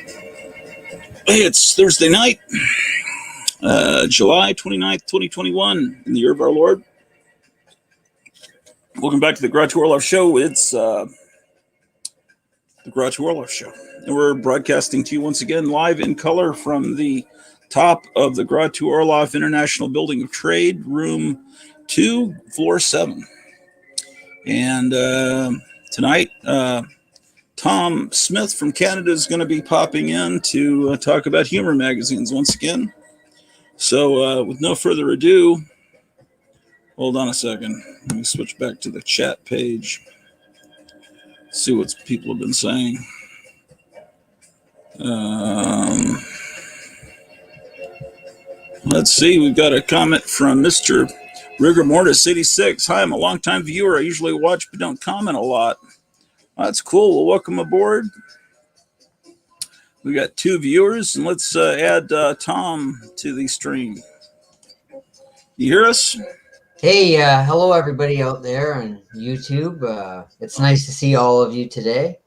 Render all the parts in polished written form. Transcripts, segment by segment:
Hey, it's Thursday night, July 29th, 2021, in the year of our Lord. Welcome back to the Groucho Orloff Show. It's the Groucho Orloff Show. And we're broadcasting to you once again live in color from the top of the Groucho Orloff International Building of Trade, room 2, floor 7. And tonight, Tom Smith from Canada is going to be popping in to talk about humor magazines once again. So with no further ado, hold on a second. Let me switch back to the chat page. See what people have been saying. Let's see. We've got a comment from Mr. Rigor Mortis 86. Hi, I'm a longtime viewer. I usually watch but don't comment a lot. That's cool. Well, welcome aboard. We got 2 viewers, and let's add Tom to the stream. You hear us? Hey, hello everybody out there on YouTube. It's nice to see all of you today.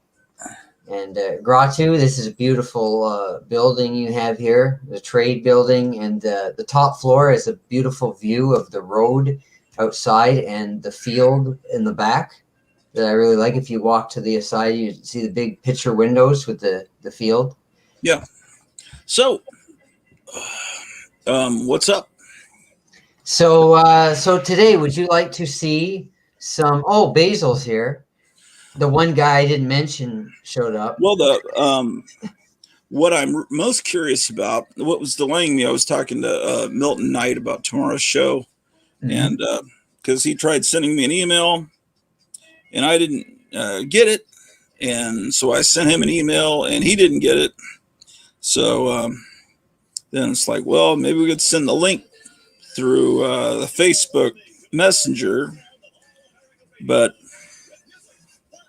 And Groucho, this is a beautiful building you have here, the trade building, and the top floor is a beautiful view of the road outside and the field in the back that I really like. If you walk to the side, you see the big picture windows with the field. Yeah. So, what's up? So today, would you like to see some? Oh, Basil's here. The one guy I didn't mention showed up. Well, what I'm most curious about, what was delaying me, I was talking to Milton Knight about tomorrow's show, and because he tried sending me an email, and I didn't get it, and so I sent him an email, and he didn't get it. So then it's like, well, maybe we could send the link through the Facebook Messenger, but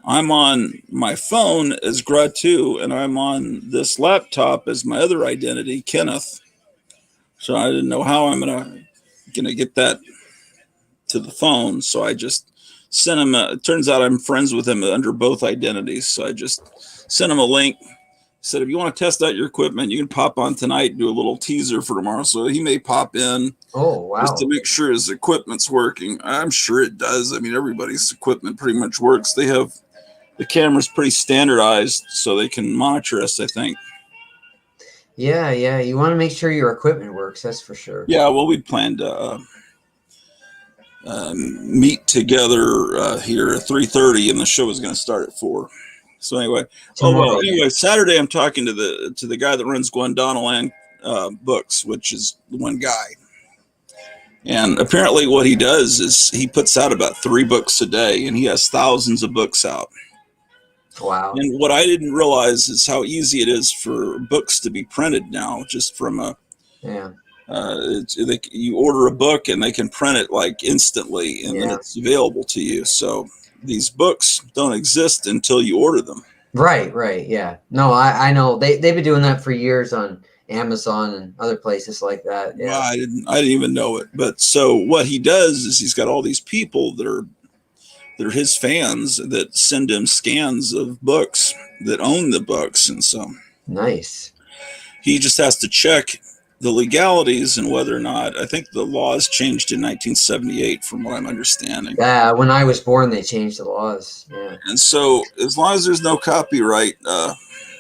I'm on my phone as Groucho, and I'm on this laptop as my other identity, Kenneth. So I didn't know how I'm gonna get that to the phone. So I just sent him. It turns out I'm friends with him under both identities. So I just sent him a link. Said, if you want to test out your equipment, you can pop on tonight and do a little teaser for tomorrow. So he may pop in. Oh, wow. Just to make sure his equipment's working. I'm sure it does. I mean, everybody's equipment pretty much works. They have the camera's pretty standardized, so they can monitor us, I think. Yeah. You want to make sure your equipment works, that's for sure. Yeah, well, we'd planned to meet together here at 3:30, and the show was going to start at 4. So anyway, Saturday I'm talking to the guy that runs Guandanaland Books, which is the one guy. And apparently what he does is he puts out about 3 books a day, and he has thousands of books out. Wow. And what I didn't realize is how easy it is for books to be printed now, just from you order a book and they can print it like instantly, and then it's available to you. So these books don't exist until you order them. Right. Yeah. No, I know they've been doing that for years on Amazon and other places like that. Yeah. Well, I didn't even know it. But so what he does is he's got all these people that are his fans that send him scans of books that own the books, and so nice. He just has to check the legalities and whether or not, I think the laws changed in 1978 from what I'm understanding. Yeah, when I was born they changed the laws. Yeah. And so as long as there's no copyright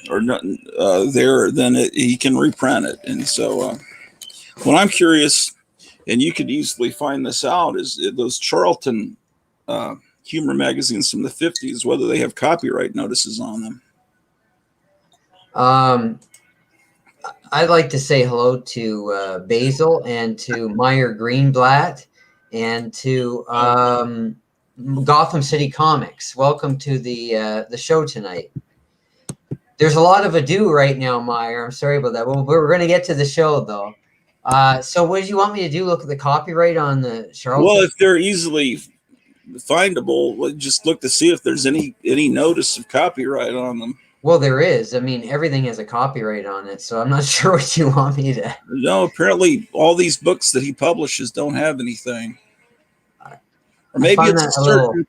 or nothing there, then he can reprint it. And so what I'm curious, and you could easily find this out, is those Charlton humor magazines from the 50s, whether they have copyright notices on them. I'd like to say hello to Basil and to Meyer Greenblatt and to Gotham City Comics. Welcome to the show tonight. There's a lot of ado right now, Meyer. I'm sorry about that. Well, we're going to get to the show, though. So what did you want me to do? Look at the copyright on the Charlton? Well, if they're easily findable, just look to see if there's any notice of copyright on them. Well, there is. I mean, everything has a copyright on it, so I'm not sure what you want me to. No, apparently all these books that he publishes don't have anything. Or maybe it's a certain.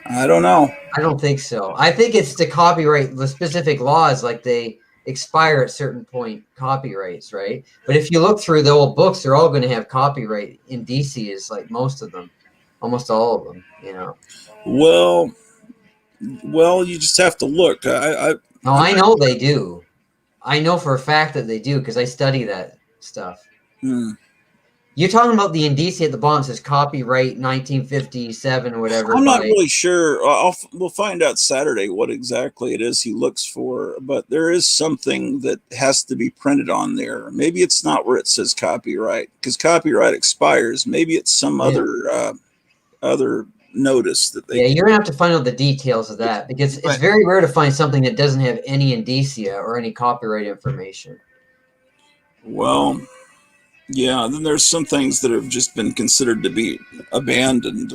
I don't know. I don't think so. I think it's the copyright, the specific laws, like they expire at certain point copyrights, right? But if you look through the old books, they're all going to have copyright indices, like most of them, almost all of them, you know. Well, you just have to look. No, I know they do. I know for a fact that they do because I study that stuff. You're talking about the indice at the bottom says copyright 1957 or whatever. I'm not really sure. We'll find out Saturday what exactly it is he looks for, but there is something that has to be printed on there. Maybe it's not where it says copyright because copyright expires. Maybe it's some other notice that they. Yeah, you're gonna have to find out the details of that because it's very rare to find something that doesn't have any indicia or any copyright information. Well. Yeah, then there's some things that have just been considered to be abandoned.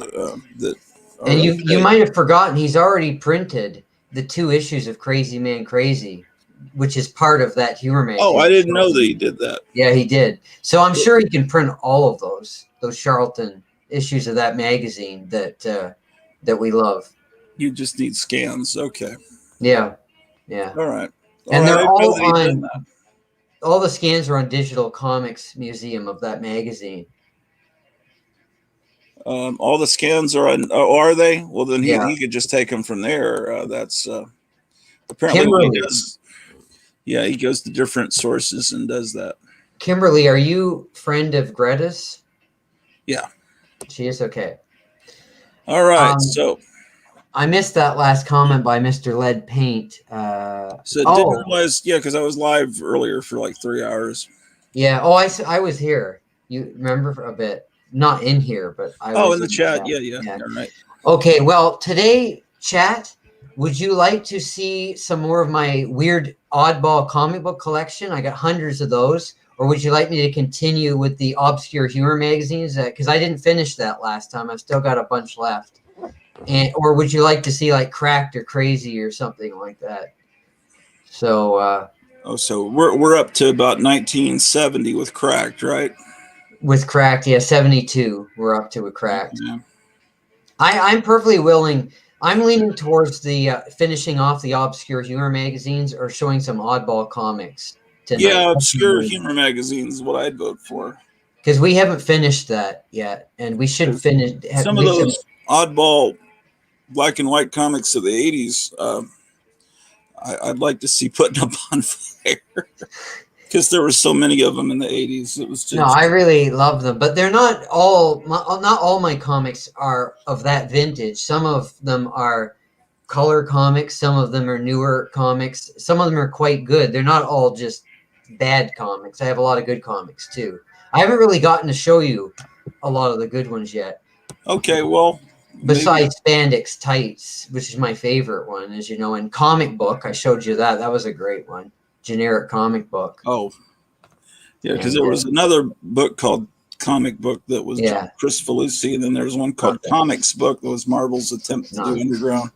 And you might have forgotten he's already printed the 2 issues of Crazy Man Crazy, which is part of that humor magazine. Oh, I didn't know that he did that. Yeah, he did. So I'm sure he can print all of those Charlton issues of that magazine that we love. You just need scans. Okay. Yeah. Yeah. All right. And they're all on. All the scans are on Digital Comics Museum of that magazine. All the scans are on. Oh, are they? Well, then he could just take them from there. That's apparently what he does. Yeah, he goes to different sources and does that. Kimberly, are you friend of Greta's? Yeah. She is? Okay. All right. So I missed that last comment by Mr. Lead Paint. Didn't realize, because I was live earlier for like 3 hours. Yeah. Oh, I was here. You remember a bit? Not in here, but I was in the chat. Yeah. All right. Okay. Well, today, chat, would you like to see some more of my weird oddball comic book collection? I got hundreds of those. Or would you like me to continue with the obscure humor magazines? Because I didn't finish that last time. I've still got a bunch left. Or would you like to see like Cracked or Crazy or something like that? So so we're up to about 1970 with Cracked, right? With Cracked, 72 we're up to with Cracked. Yeah. I'm perfectly willing. I'm leaning towards the finishing off the obscure humor magazines or showing some oddball comics tonight. Yeah, obscure humor magazines is what I'd vote for. Because we haven't finished that yet, and we should finish. Some of those oddball black and white comics of the 80s, I'd like to see putting up on fire because there were so many of them in the 80s. It was just no, I really love them, but they're not all my comics are of that vintage. Some of them are color comics, some of them are newer comics, some of them are quite good. They're not all just bad comics. I have a lot of good comics too. I haven't really gotten to show you a lot of the good ones yet. Okay, well, besides Spandex Tights, which is my favorite one, as you know, and Comic Book, I showed you that. That was a great one. Generic comic book. Oh, yeah, because there was another book called Comic Book that was Chris Felucci, and then there was one called Comics Book that was Marvel's attempt to do Underground.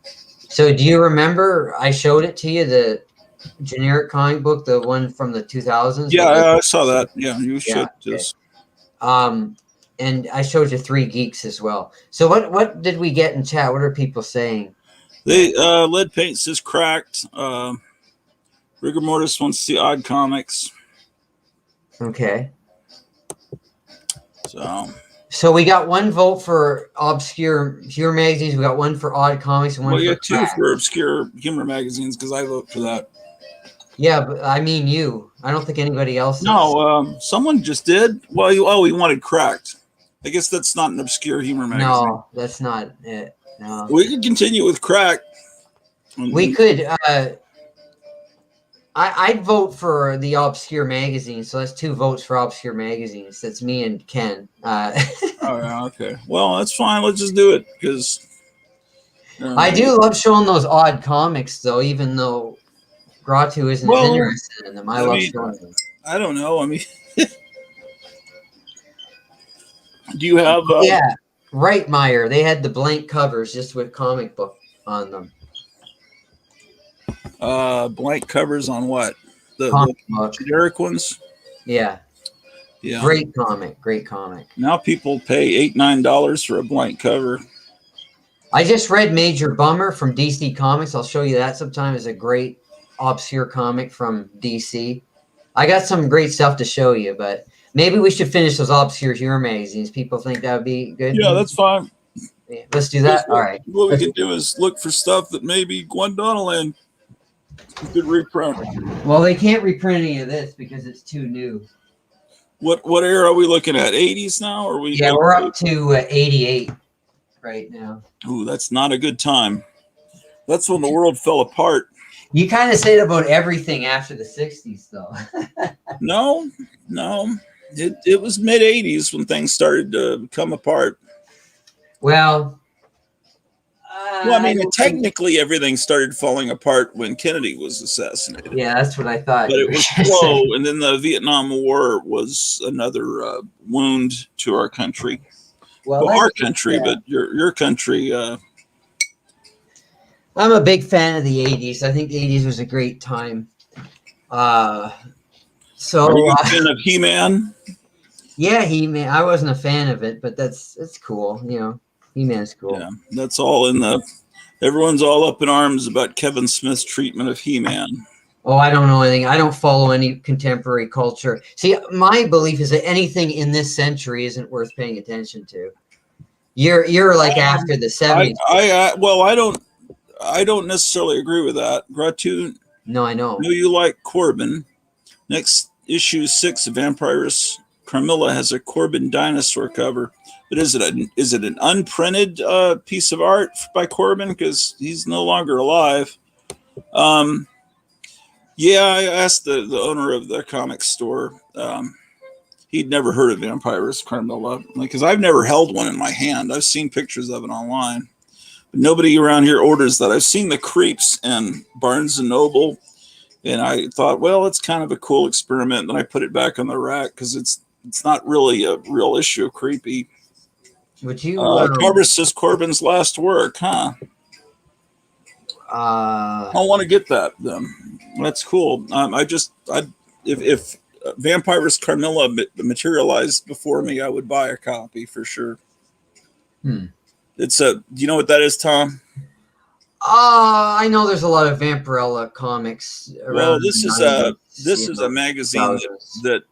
So do you remember I showed it to you, the generic comic book, the one from the 2000s? Yeah, I saw that. Yeah, you should just. And I showed you 3 Geeks as well. So what did we get in chat? What are people saying? They Lead Paint says Cracked. Rigor Mortis wants to see Odd Comics. Okay. So we got 1 vote for obscure humor magazines. We got 1 for Odd Comics and 1 for 2 for obscure humor magazines because I vote for that. Yeah, but I mean you. I don't think anybody else. No, someone just did. Well, he wanted Cracked. I guess that's not an obscure humor magazine. No, that's not it. No. We could continue with Cracked. We could. I'd vote for the obscure magazine. So that's 2 votes for obscure magazines. That's me and Ken. Oh, yeah, okay. Well, that's fine. Let's just do it because I do love showing those odd comics, though. Even though Gratu isn't interested in them, I love showing them. I don't know. I mean, do you have? Reitmeyer. They had the blank covers just with comic book on them. Blank covers on what? The generic ones? Yeah. Yeah. Great comic. Now people pay $8-9 for a blank cover. I just read Major Bummer from DC Comics. I'll show you that sometime. It's a great obscure comic from DC. I got some great stuff to show you, but maybe we should finish those obscure humor magazines. People think that would be good. Yeah, that's fine. Yeah, let's do that. All right. What we can do is look for stuff that maybe Gwendolyn could reprint. Well, they can't reprint any of this because it's too new. What era are we looking at? 80s now? Or we? Yeah, we're up to 88 right now. Ooh, that's not a good time. That's when the world fell apart. You kind of say it about everything after the 60s, though. No. It was mid 80s when things started to come apart. Well, I mean, technically everything started falling apart when Kennedy was assassinated. Yeah, that's what I thought. But it was slow, and then the Vietnam War was another wound to our country. Well, our country, but your country. I'm a big fan of the 80s. I think the 80s was a great time. Are you a fan of He-Man? Yeah, He-Man. I wasn't a fan of it, but it's cool. You know, He-Man's cool. Yeah, that's all in the. Everyone's all up in arms about Kevin Smith's treatment of He-Man. Oh, I don't know anything. I don't follow any contemporary culture. See, my belief is that anything in this century isn't worth paying attention to. You're like after the 70s. I don't necessarily agree with that. Gratu. No, I know. No, you like Corbin. Next issue 6 of Vampirus Carmilla has a Corbin dinosaur cover. But is it an unprinted piece of art by Corbin? Because he's no longer alive. Yeah, I asked the owner of the comic store. He'd never heard of Vampirus Carmilla because I've never held one in my hand. I've seen pictures of it online, but nobody around here orders that. I've seen the Creeps and Barnes and Noble, and I thought, well, it's kind of a cool experiment. And then I put it back on the rack because it's not really a real issue of Creepy. Would you? Carver says Corbin's last work, huh? I want to get that then. That's cool. If Vampirus Carmilla materialized before me, I would buy a copy for sure. It's do you know what that is, Tom? I know there's a lot of Vampirella comics around. Well, this is a magazine that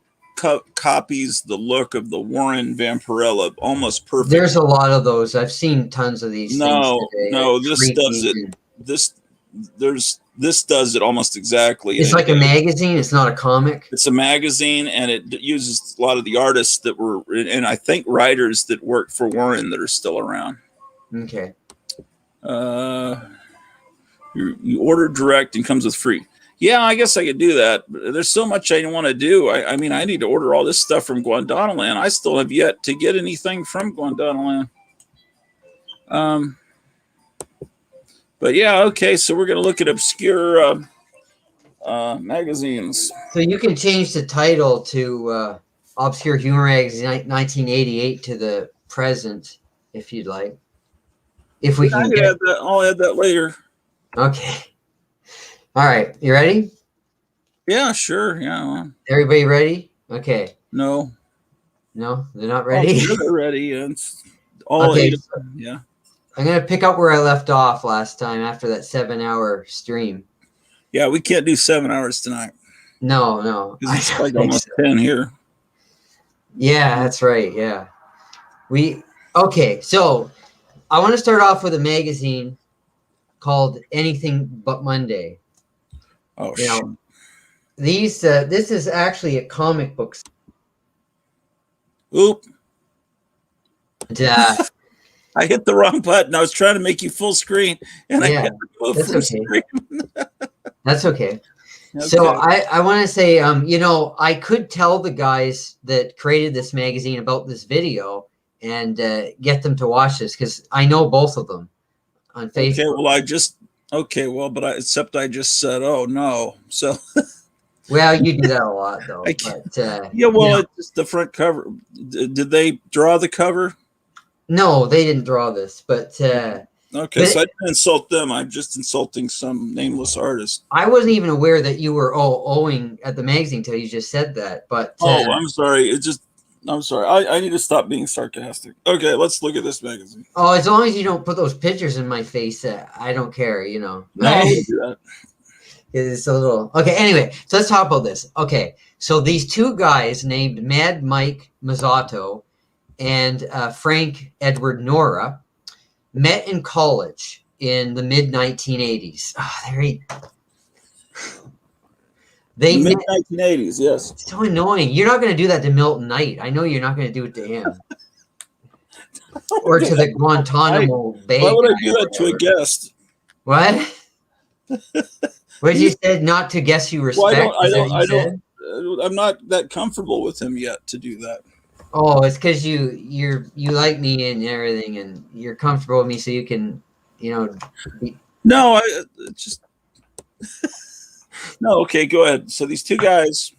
copies the look of the Warren Vampirella almost perfectly. There's a lot of those. I've seen tons of these. No, this does it. This does it almost exactly. It's like a magazine. It's not a comic. It's a magazine, and it uses a lot of the artists that were, and I think writers that worked for Warren that are still around. Okay. You order direct and comes with free. Yeah, I guess I could do that. But there's so much I want to do. I mean, I need to order all this stuff from Gwendolyn. I still have yet to get anything from Gwendolyn. But yeah, okay. So we're gonna look at obscure magazines. So you can change the title to Obscure Humor Magazine 1988 to the present, if you'd like. If we can add that, I'll add that later. Okay. All right. You ready? Yeah, sure. Yeah. Everybody ready? Okay. No, they're not ready. Oh, they're ready. It's all okay. 8 of them. Yeah. I'm gonna pick up where I left off last time after that 7-hour stream. Yeah, we can't do 7 hours tonight. No. It's like almost 10 here. Yeah, that's right. Yeah. Okay, so I want to start off with a magazine called Anything But Monday. Oh, shit. This is actually a comic book. Oop. And, I hit the wrong button. I was trying to make you full screen, and I hit the full screen. That's okay. So I want to say, I could tell the guys that created this magazine about this video and get them to watch this because I know both of them on Facebook. Except I just said, oh no. So. Well, you do that a lot though. It's just the front cover. Did they draw the cover? No, they didn't draw this, but so I didn't insult them. I'm just insulting some nameless artist. I wasn't even aware that you were owing at the magazine till you just said that. But I'm sorry. I'm sorry. I need to stop being sarcastic. Okay, let's look at this magazine. Oh, as long as you don't put those pictures in my face, I don't care. No, I wouldn't do that. It's a little okay. Anyway, so let's talk about this. Okay, so these two guys named Mad Mike Mazzato and Frank Edward Nora met in college in the mid 1980s. Oh, The they mid met. 1980s, yes. It's so annoying. You're not going to do that to Milton Knight. I know you're not going to do it to him or to the Guantanamo Bay. Why would I guy do or that to a whatever. guest? What? What you said? Not to guess you Well, respect. Is that what you said? I'm not that comfortable with him yet to do that. Oh, it's because you like me and everything, and you're comfortable with me, so you can, be, No, it's just no. Okay, go ahead. So these two guys.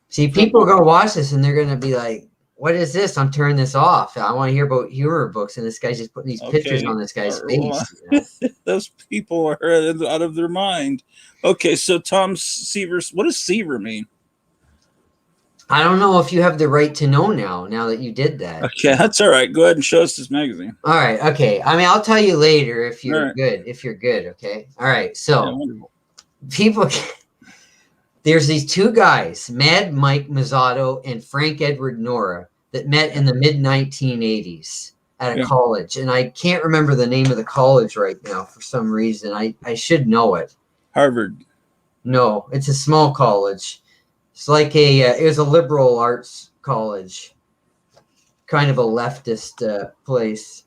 see people are gonna watch this and they're gonna be like, "What is this? I'm turning this off. I want to hear about humor books." And this guy's just putting these pictures on this guy's face. Those people are out of their mind. Okay, so Tom Seaver. What does Seaver mean? I don't know if you have the right to know now that you did that. Okay, that's all right. Go ahead and show us this magazine. All right. Okay. I mean, I'll tell you later if you're right. good. If you're good. Okay. All right. So Yeah, wonderful. people, there's these two guys, Mad Mike Mazzato and Frank Edward Nora, that met in the mid 1980s at a college, and I can't remember the name of the college right now for some reason. I should know it. Harvard. No, it's a small college. It's like it was a liberal arts college, kind of a leftist place.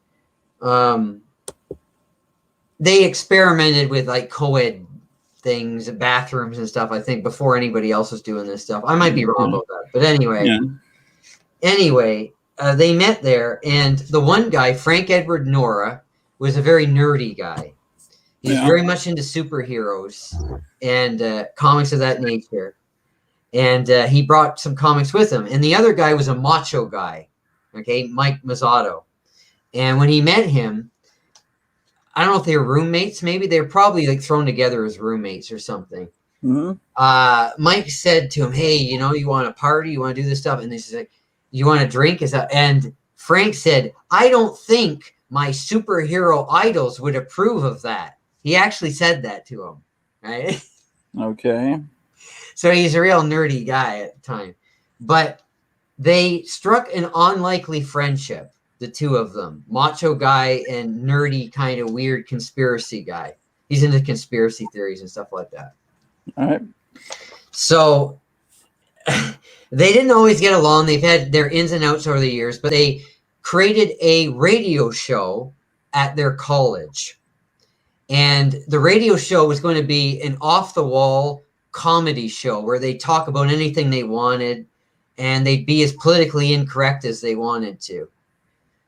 They experimented with like co-ed things, bathrooms and stuff, I think, before anybody else was doing this stuff. I might be wrong about that. But anyway, they met there, and the one guy, Frank Edward Nora, was a very nerdy guy. He's very much into superheroes and comics of that nature. And he brought some comics with him. And the other guy was a macho guy, okay, Mike Mazzato. And when he met him, I don't know if they were roommates. Maybe they were probably like thrown together as roommates or something. Mm-hmm. Mike said to him, "Hey, you want to party? You want to do this stuff?" And he's like, "You want to drink?" And Frank said, "I don't think my superhero idols would approve of that." He actually said that to him, right? Okay. So he's a real nerdy guy at the time. But they struck an unlikely friendship, the two of them, macho guy and nerdy kind of weird conspiracy guy. He's into conspiracy theories and stuff like that. All right. So they didn't always get along. They've had their ins and outs over the years, but they created a radio show at their college. And the radio show was going to be an off-the-wall comedy show where they talk about anything they wanted and they'd be as politically incorrect as they wanted to.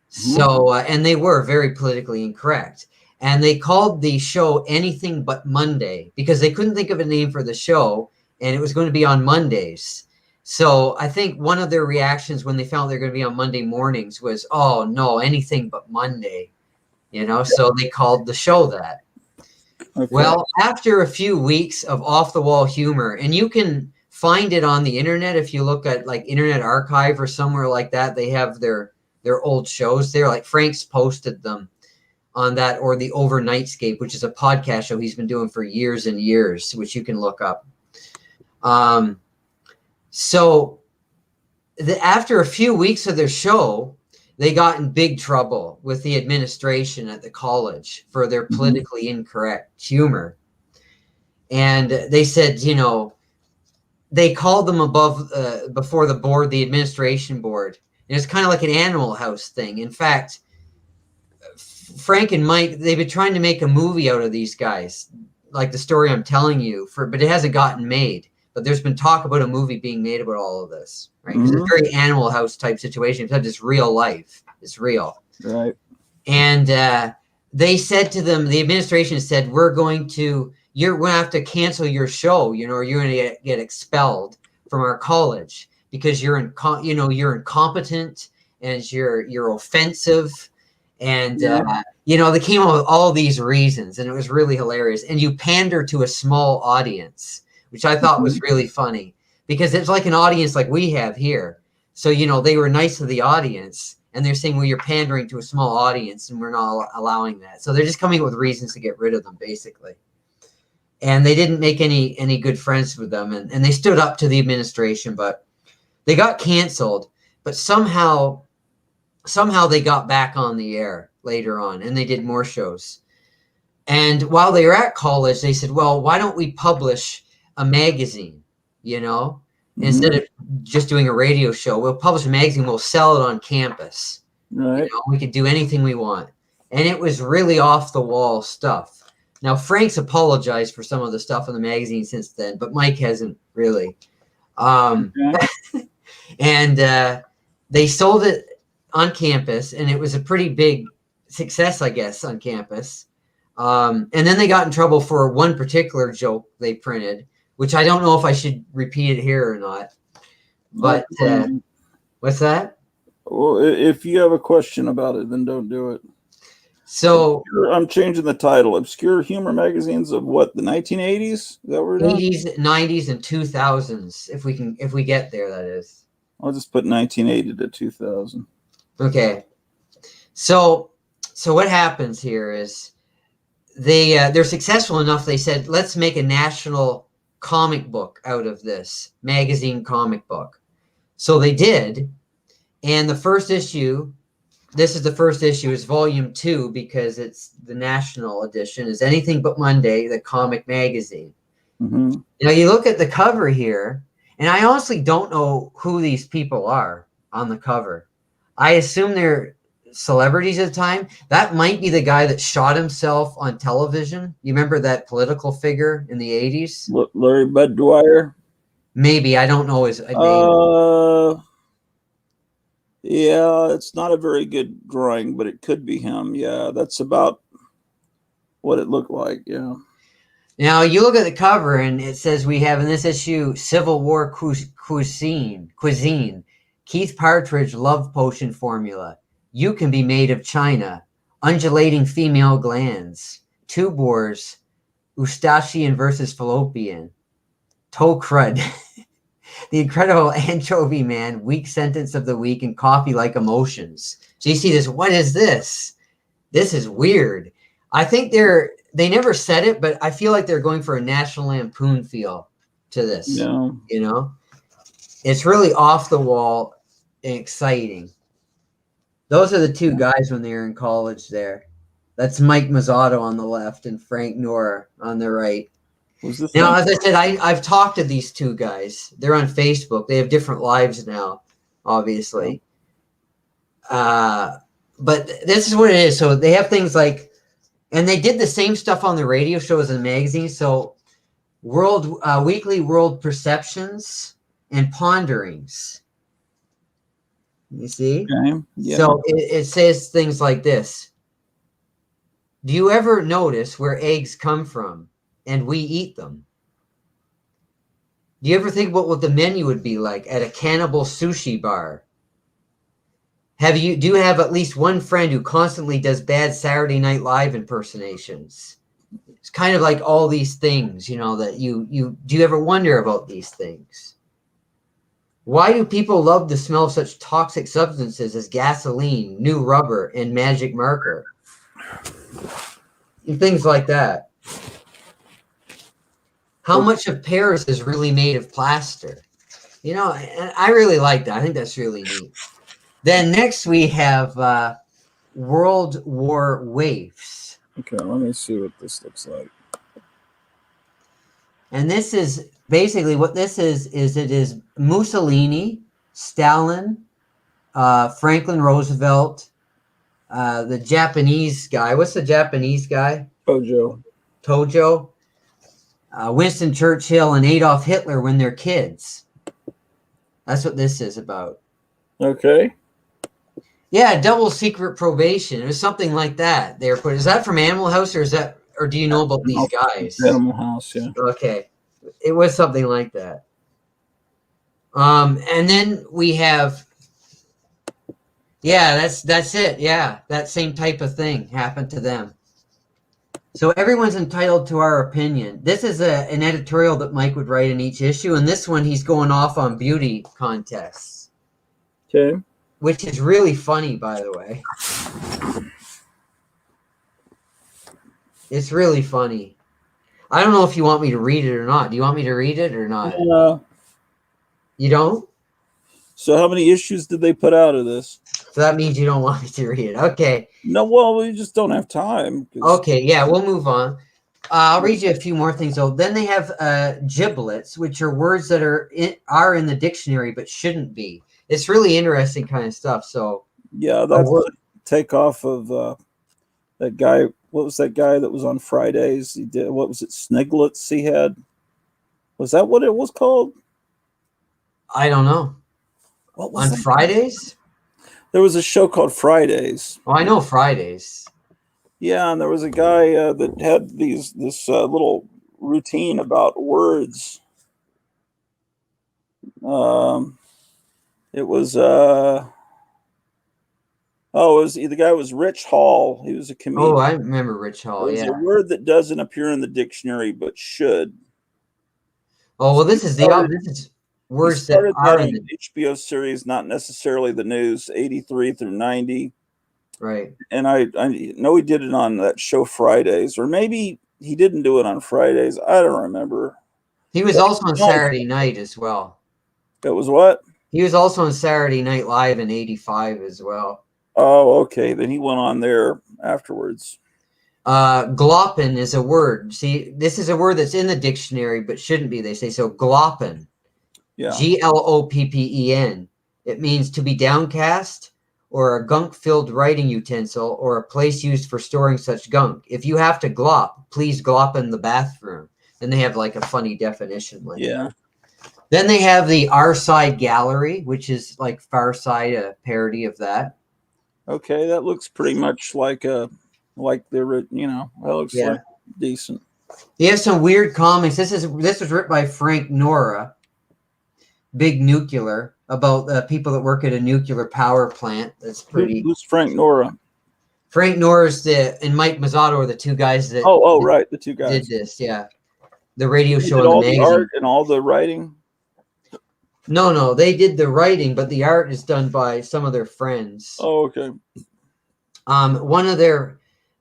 So, and they were very politically incorrect. And they called the show Anything But Monday because they couldn't think of a name for the show, and it was going to be on Mondays. So I think one of their reactions when they found they're going to be on Monday mornings was, "Oh no, anything but Monday," so they called the show that. Okay. Well, after a few weeks of off-the-wall humor, and you can find it on the internet if you look at like Internet Archive or somewhere like that, they have their old shows there. Like Frank's posted them on that, or the Overnightscape, which is a podcast show he's been doing for years and years, which you can look up. After a few weeks of their show, they got in big trouble with the administration at the college for their politically incorrect humor. And they said, they called them before the board, the administration board. And it's kind of like an Animal House thing. In fact, Frank and Mike, they've been trying to make a movie out of these guys, like the story I'm telling you, but it hasn't gotten made. But there's been talk about a movie being made about all of this, right? Because it's a very Animal House type situation, except it's real life. It's real. Right. And they said to them, the administration said, you're going to have to cancel your show, or you're going to get expelled from our college because you're incompetent and you're offensive. And, they came up with all these reasons, and it was really hilarious. And you pander to a small audience, which I thought was really funny because it's like an audience like we have here. So, they were nice to the audience, and they're saying, well, you're pandering to a small audience and we're not allowing that. So they're just coming up with reasons to get rid of them, basically. and they didn't make any good friends with them, and they stood up to the administration, but they got canceled. But somehow they got back on the air later on, and they did more shows. And while they were at college, they said, well, why don't we publish a magazine, instead of just doing a radio show? We'll publish a magazine, we'll sell it on campus. Right. We could do anything we want. And it was really off the wall stuff. Now, Frank's apologized for some of the stuff in the magazine since then, but Mike hasn't really. And they sold it on campus, and it was a pretty big success, I guess, on campus. And then they got in trouble for one particular joke they printed, which I don't know if I should repeat it here or not. But what's that? Well, if you have a question about it, then don't do it. So I'm changing the title. Obscure humor magazines of what, the 1980s? Is that what we're doing? 80s, 90s, and 2000s. If we get there, that is. I'll just put 1980 to 2000. Okay. So what happens here is they're successful enough. They said, let's make a national comic book out of this magazine comic book. So they did. And the first issue, this is the first issue, is volume 2, because it's the national edition, is Anything But Monday, the comic magazine. Mm-hmm. Now you look at the cover here, and I honestly don't know who these people are on the cover. I assume they're celebrities at the time. That might be the guy that shot himself on television. You remember that political figure in the 80s? Larry Bud Dwyer? Maybe. I don't know his name. Yeah, it's not a very good drawing, but it could be him. Yeah, that's about what it looked like. Yeah. Now you look at the cover, and it says we have in this issue Civil War cuisine. Keith Partridge love potion formula. You can be made of China. Undulating female glands. Tube wars. Eustachian versus Fallopian. Toe crud. The Incredible Anchovy Man, Week Sentence of the Week, and Coffee Like Emotions. So you see this, what is this? This is weird. I think they never said it, but I feel like they're going for a National Lampoon feel to this. Yeah. It's really off the wall and exciting. Those are the two guys when they were in college there. That's Mike Mazzato on the left and Frank Nora on the right. Now, as I said, I've talked to these two guys. They're on Facebook. They have different lives now, obviously. But this is what it is. So they have things like, and they did the same stuff on the radio shows and magazines. So weekly world perceptions and ponderings. You see? Okay. Yeah. So it says things like this. Do you ever notice where eggs come from? And we eat them. Do you ever think about what the menu would be like at a cannibal sushi bar? Do you have at least one friend who constantly does bad Saturday Night Live impersonations? It's kind of like all these things, that do you ever wonder about these things? Why do people love the smell of such toxic substances as gasoline, new rubber, and magic marker? And things like that. How much of Paris is really made of plaster? I really like that. I think that's really neat. Then next we have World War waifs. Okay, let me see what this looks like. And this is basically what this is it is Mussolini, Stalin, Franklin Roosevelt, the Japanese guy. What's the Japanese guy? Tojo. Winston Churchill and Adolf Hitler when they're kids. That's what this is about. Okay. Yeah, double secret probation. It was something like that. Is that from Animal House, or do you know about these guys? Animal House, yeah. Okay. It was something like that. And then we have, that's it. Yeah, that same type of thing happened to them. So everyone's entitled to our opinion. This is an editorial that Mike would write in each issue, and this one he's going off on beauty contests. Okay. Which is really funny, by the way. It's really funny. I don't know if you want me to read it or not. Do you want me to read it or not? You don't? So how many issues did they put out of this? So that means you don't want me to read it. Okay. No, well, we just don't have time. Okay, yeah, we'll move on. I'll read you a few more things. So then they have giblets, which are words that are in the dictionary but shouldn't be. It's really interesting kind of stuff. So yeah, that's a takeoff of that guy. What was that guy that was on Fridays? He did, what was it, Sniglets he had? Was that what it was called? I don't know. What was on Fridays? There was a show called Fridays. Oh, I know Fridays. Yeah, and there was a guy that had this little routine about words. It was the guy was Rich Hall. He was a comedian. Oh, I remember Rich Hall. It was Yeah, a word that doesn't appear in the dictionary but should. Oh well, this is words that are in the HBO series, not necessarily the news, 83 through 90. Right. And I know he did it on that show Fridays, or maybe he didn't do it on Fridays. I don't remember. He was also on Saturday Night as well. That was what? He was also on Saturday Night Live in '85 as well. Oh, okay. Then he went on there afterwards. Gloppen is a word. See, this is a word that's in the dictionary but shouldn't be. They say so. Gloppen. Yeah. Gloppen. It means to be downcast, or a gunk-filled writing utensil, or a place used for storing such gunk. If you have to glop, please glop in the bathroom. And they have like a funny definition. That. Then they have the Our Side Gallery, which is like Far Side, a parody of that. Okay, that looks pretty much like that looks like decent. They have some weird comics. This was written by Frank Nora, Big Nuclear, about people that work at a nuclear power plant. That's pretty. Who's Frank Nora? Frank Nora's and Mike Mazzato are the two guys that. Right, the two guys did this. Yeah, the radio show did and all the magazine. The art and all the writing. No, they did the writing, but the art is done by some of their friends. Oh, okay. One of the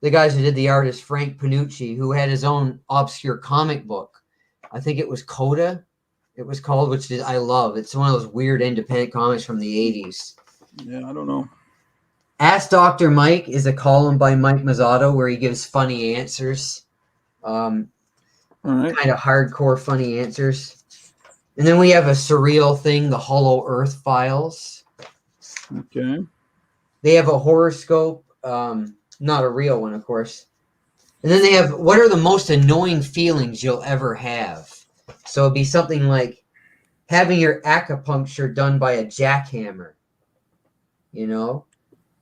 guys who did the art is Frank Panucci, who had his own obscure comic book. I think it was Coda. It was called, which I love. It's one of those weird independent comics from the 80s. Yeah, I don't know. Ask Dr. Mike is a column by Mike Mazzato where he gives funny answers. All right. Kind of hardcore funny answers. And then we have a surreal thing, the Hollow Earth Files. Okay. They have a horoscope, not a real one, of course. And then they have, what are the most annoying feelings you'll ever have? So it'd be something like having your acupuncture done by a jackhammer.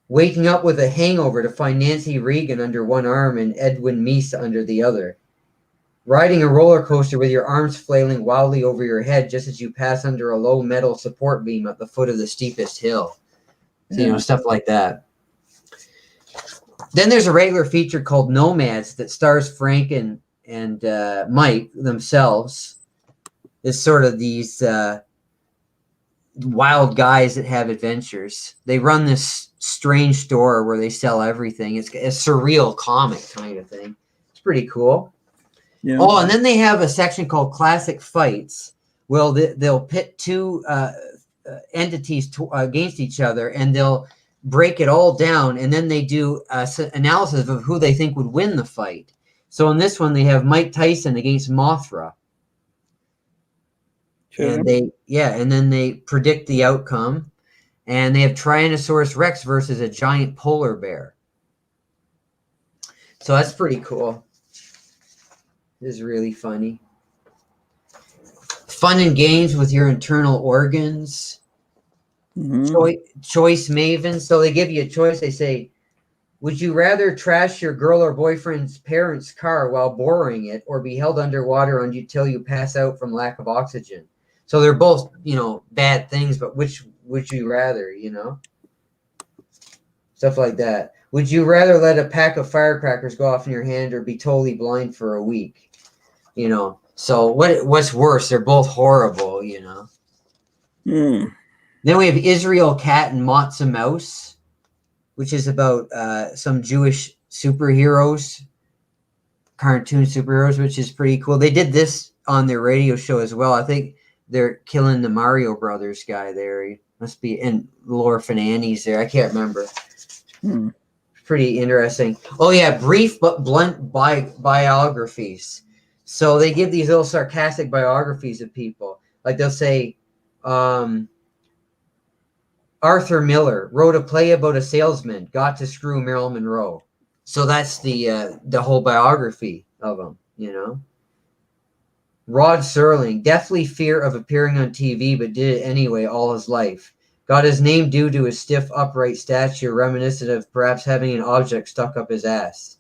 Waking up with a hangover to find Nancy Reagan under one arm and Edwin Meese under the other. Riding a roller coaster with your arms flailing wildly over your head just as you pass under a low metal support beam at the foot of the steepest hill. So, stuff like that. Then there's a regular feature called Nomads that stars Frank and Mike themselves. It's sort of these wild guys that have adventures. They run this strange store where they sell everything. It's a surreal comic kind of thing. It's pretty cool. Yeah. Oh, and then they have a section called Classic Fights. Well, they'll pit two entities against each other, and they'll break it all down, and then they do analysis of who they think would win the fight. So in this one, they have Mike Tyson against Mothra. Okay. And then they predict the outcome, and they have Tyrannosaurus Rex versus a giant polar bear. So that's pretty cool. This is really funny. Fun and games with your internal organs. Mm-hmm. Choice Maven. So they give you a choice. They say, would you rather trash your girl or boyfriend's parents' car while boring it, or be held underwater until you pass out from lack of oxygen? So they're both, bad things, but which would you rather, Stuff like that. Would you rather let a pack of firecrackers go off in your hand or be totally blind for a week? So what's worse? They're both horrible, Then we have Israel Cat and Matza Mouse, which is about some Jewish superheroes cartoon superheroes, which is pretty cool. They did this on their radio show as well. I think they're killing the Mario Brothers guy there. He must be in Laura Fernandes there. I can't remember. Pretty interesting. Oh yeah, brief but blunt biographies. So they give these little sarcastic biographies of people. Like they'll say, Arthur Miller wrote a play about a salesman, got to screw Marilyn Monroe. So that's the whole biography of him, you know. Rod Serling, deathly fear of appearing on TV, but did it anyway all his life. Got his name due to his stiff, upright stature, reminiscent of perhaps having an object stuck up his ass.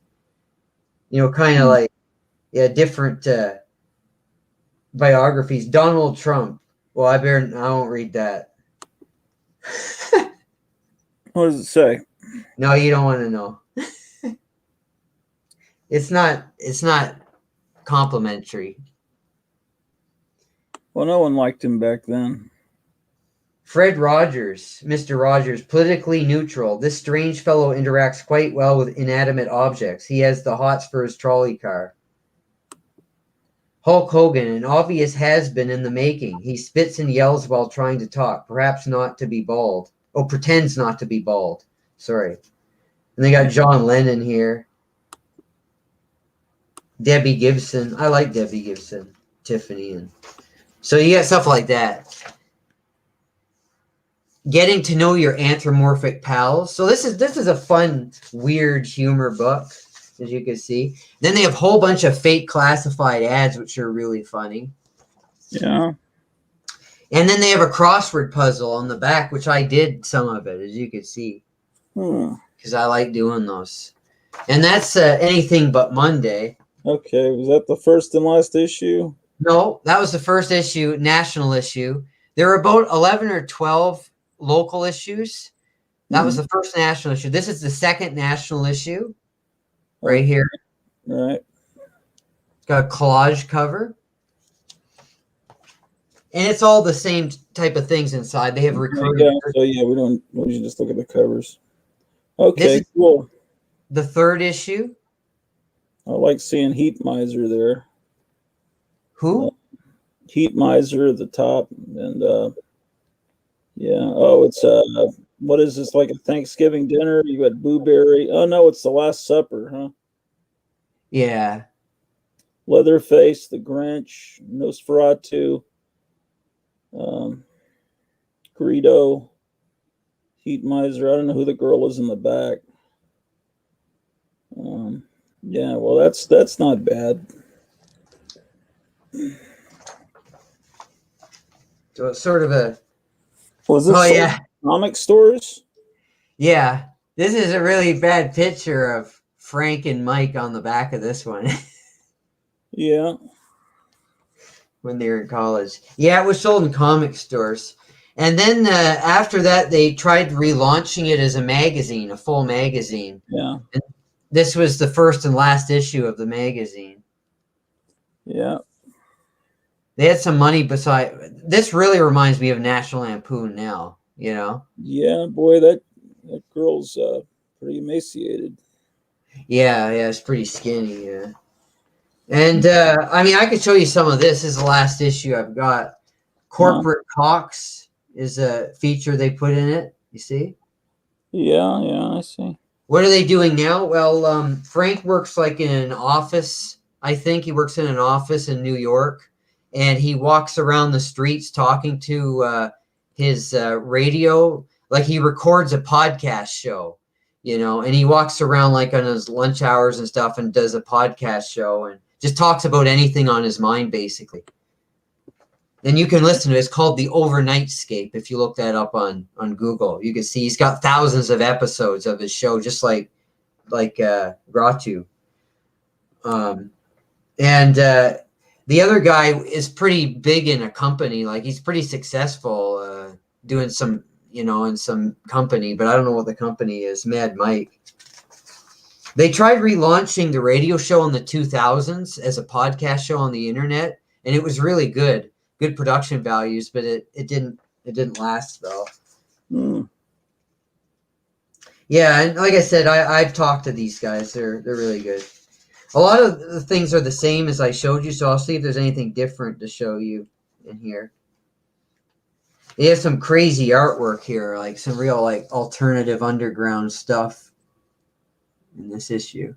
You know, kind of like, yeah, different biographies. Donald Trump. Well, I won't read that. What does it say? No, you don't want to know. It's not complimentary. Well, no one liked him back then. Fred Rogers, Mr. Rogers, politically neutral. This strange fellow interacts quite well with inanimate objects. He has the hots for his trolley car. Hulk Hogan, an obvious has-been in the making. He spits and yells while trying to talk, perhaps not to be bald. Oh, pretends not to be bald. Sorry. And they got John Lennon here. Debbie Gibson. I like Debbie Gibson. Tiffany. And so you got stuff like that. Getting to know your anthropomorphic pals. So this is a fun, weird humor book, as you can see. Then they have a whole bunch of fake classified ads, which are really funny. Yeah. And then they have a crossword puzzle on the back, which I did some of it, as you can see. Because I like doing those. And that's Anything But Monday. Okay. Was that the first and last issue? No, that was the first issue, national issue. There were about 11 or 12 local issues. That was the first national issue. This is the second national issue right here. Right. It's got a collage cover. And it's all the same type of things inside. They have recruited. Yeah, so yeah, we should just look at the covers. Okay, cool. The third issue. I like seeing Heat Miser there. Who? Heat Miser at the top. And yeah. Oh, it's what is this, like a Thanksgiving dinner? You got Blueberry. Oh no, it's the Last Supper, huh? Yeah. Leatherface, the Grinch, Nosferatu, Greedo, Heat Miser. I don't know who the girl is in the back. Yeah, well, that's not bad. So it's sort of a. Was this yeah. comic stores? Yeah. This is a really bad picture of Frank and Mike on the back of this one. Yeah. When they were in college. Yeah, it was sold in comic stores. And then after that, they tried relaunching it as a magazine, a full magazine. Yeah. And this was the first and last issue of the magazine. Yeah. They had some money beside. This really reminds me of National Lampoon now, you know? Yeah, boy, that girl's pretty emaciated. Yeah, it's pretty skinny, yeah. And, I mean, I could show you some of this. This is the last issue I've got. Corporate Cox is a feature they put in it, you see? Yeah, I see. What are they doing now? Well, Frank works like in an office. I think he works in an office in New York. And he walks around the streets talking to his radio. Like he records a podcast show, you know, and he walks around like on his lunch hours and stuff and does a podcast show and just talks about anything on his mind, basically. And you can listen to it. It's called The Overnightscape. If you look that up on Google, you can see he's got thousands of episodes of his show, just like Gratu. The other guy is pretty big in a company. Like he's pretty successful doing some, you know, in some company, but I don't know what the company is. Mad Mike. They tried relaunching the radio show in the 2000s as a podcast show on the internet, and it was really good production values, but it didn't last though. Yeah, and like I said, I've talked to these guys. They're really good. A lot of the things are the same as I showed you, so I'll see if there's anything different to show you in here. They have some crazy artwork here, like some real like alternative underground stuff in this issue.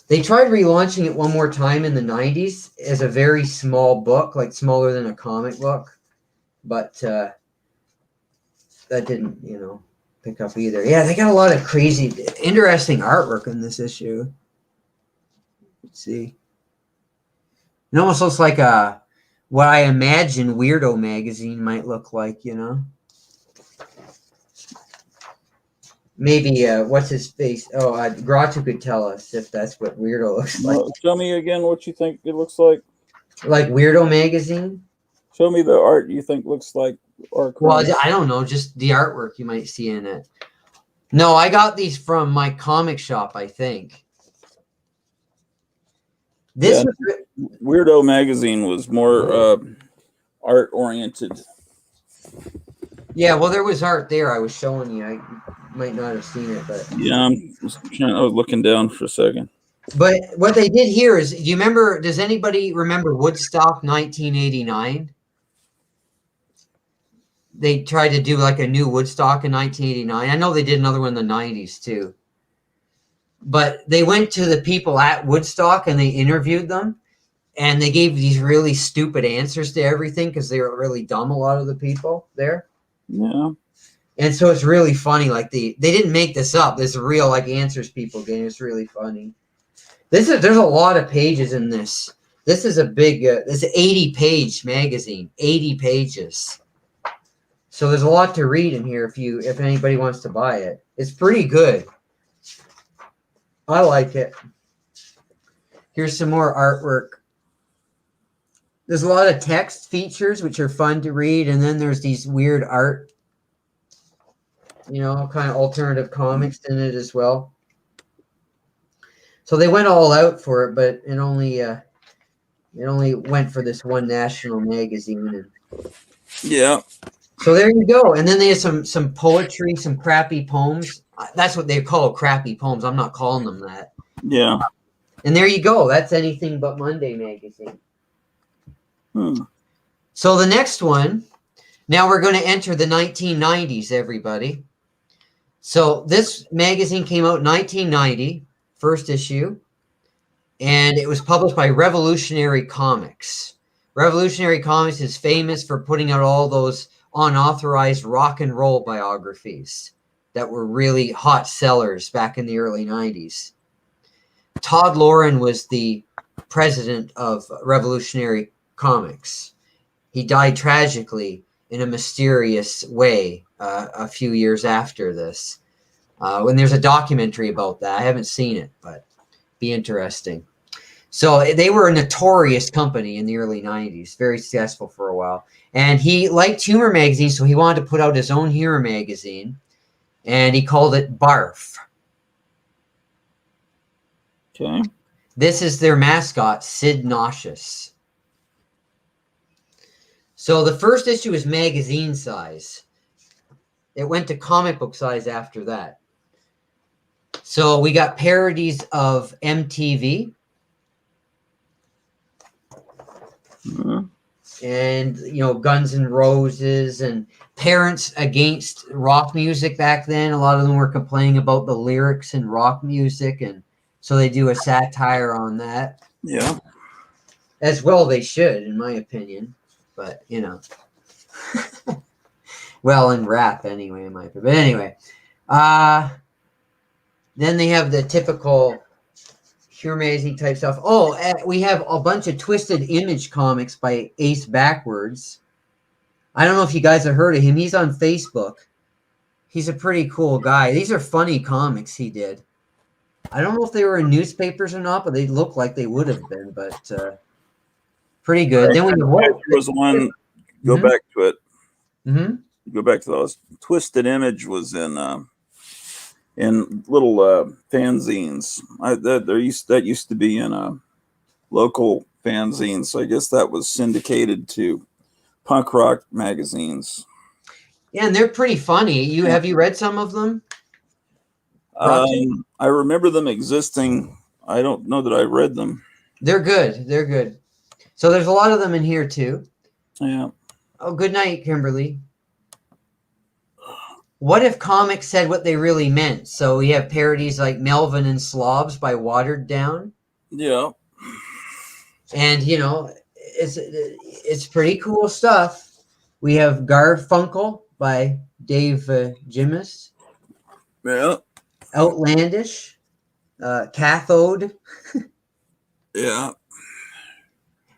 They tried relaunching it one more time in the 90s as a very small book, like smaller than a comic book, but that didn't, pick up either. Yeah, they got a lot of crazy, interesting artwork in this issue. Let's see. It almost looks like what I imagine Weirdo magazine might look like, Maybe what's his face? Oh, Gratu could tell us if that's what Weirdo looks like. Tell me again what you think it looks like. Like Weirdo magazine? Show me the art you think looks like. Well, I don't know, just the artwork you might see in it. No, I got these from my comic shop, I think. Weirdo magazine was more art oriented. Yeah, well, there was art there I was showing you. I might not have seen it, but yeah, I was looking down for a second. But what they did here is, does anybody remember Woodstock 1989? They tried to do like a new Woodstock in 1989. I know they did another one in the 90s too. But they went to the people at Woodstock and they interviewed them. And they gave these really stupid answers to everything because they were really dumb, a lot of the people there. Yeah. And so it's really funny. Like they didn't make this up. This is real like answers people gave. It's really funny. There's a lot of pages in this. This is a big, this is an 80-page magazine, 80 pages. So there's a lot to read in here if anybody wants to buy it. It's pretty good. I like it. Here's some more artwork. There's a lot of text features, which are fun to read. And then there's these weird art, kind of alternative comics in it as well. So they went all out for it, but it only went for this one national magazine. Yeah. So there you go. And then they have some poetry, some crappy poems. That's what they call crappy poems. I'm not calling them that. Yeah. And there you go. That's Anything But Monday magazine. So the next one, now we're going to enter the 1990s, everybody. So this magazine came out in 1990, first issue, and it was published by Revolutionary Comics. Revolutionary Comics is famous for putting out all those unauthorized rock and roll biographies that were really hot sellers back in the early 90s. Todd Loren was the president of Revolutionary Comics. He died tragically in a mysterious way a few years after this. When there's a documentary about that, I haven't seen it, but be interesting. So they were a notorious company in the early 90s, very successful for a while. And he liked humor magazines, so he wanted to put out his own humor magazine, and he called it Barf. Okay. This is their mascot, Sid Nauseous. So the first issue is magazine size. It went to comic book size after that. So we got parodies of MTV. And, Guns N' Roses and Parents Against rock music back then. A lot of them were complaining about the lyrics in rock music. And so they do a satire on that. Yeah. As well they should, in my opinion. But, well, in rap anyway, in my opinion. But anyway. Then they have the typical humor magazine type stuff. Oh, we have a bunch of Twisted Image comics by Ace Backwards. I don't know if you guys have heard of him. He's on Facebook. He's a pretty cool guy. These are funny comics he did. I don't know if they were in newspapers or not, but they look like they would have been. But pretty good. Right. Then we was one. Go back to it. Mm-hmm. Go back to those. Twisted Image was in little fanzines. That used to be in local fanzines. So I guess that was syndicated to punk rock magazines. Yeah, and they're pretty funny. Have you read some of them? Gratu? I remember them existing. I don't know that I read them. They're good. They're good. So there's a lot of them in here too. Yeah. Oh, good night, Kimberly. What if comics said what they really meant? So we have parodies like Melvin and Slobs by Watered Down. Yeah. And, you know, it's pretty cool stuff. We have Garfunkel by Dave Jimis. Yeah. Outlandish. Cathode. Yeah.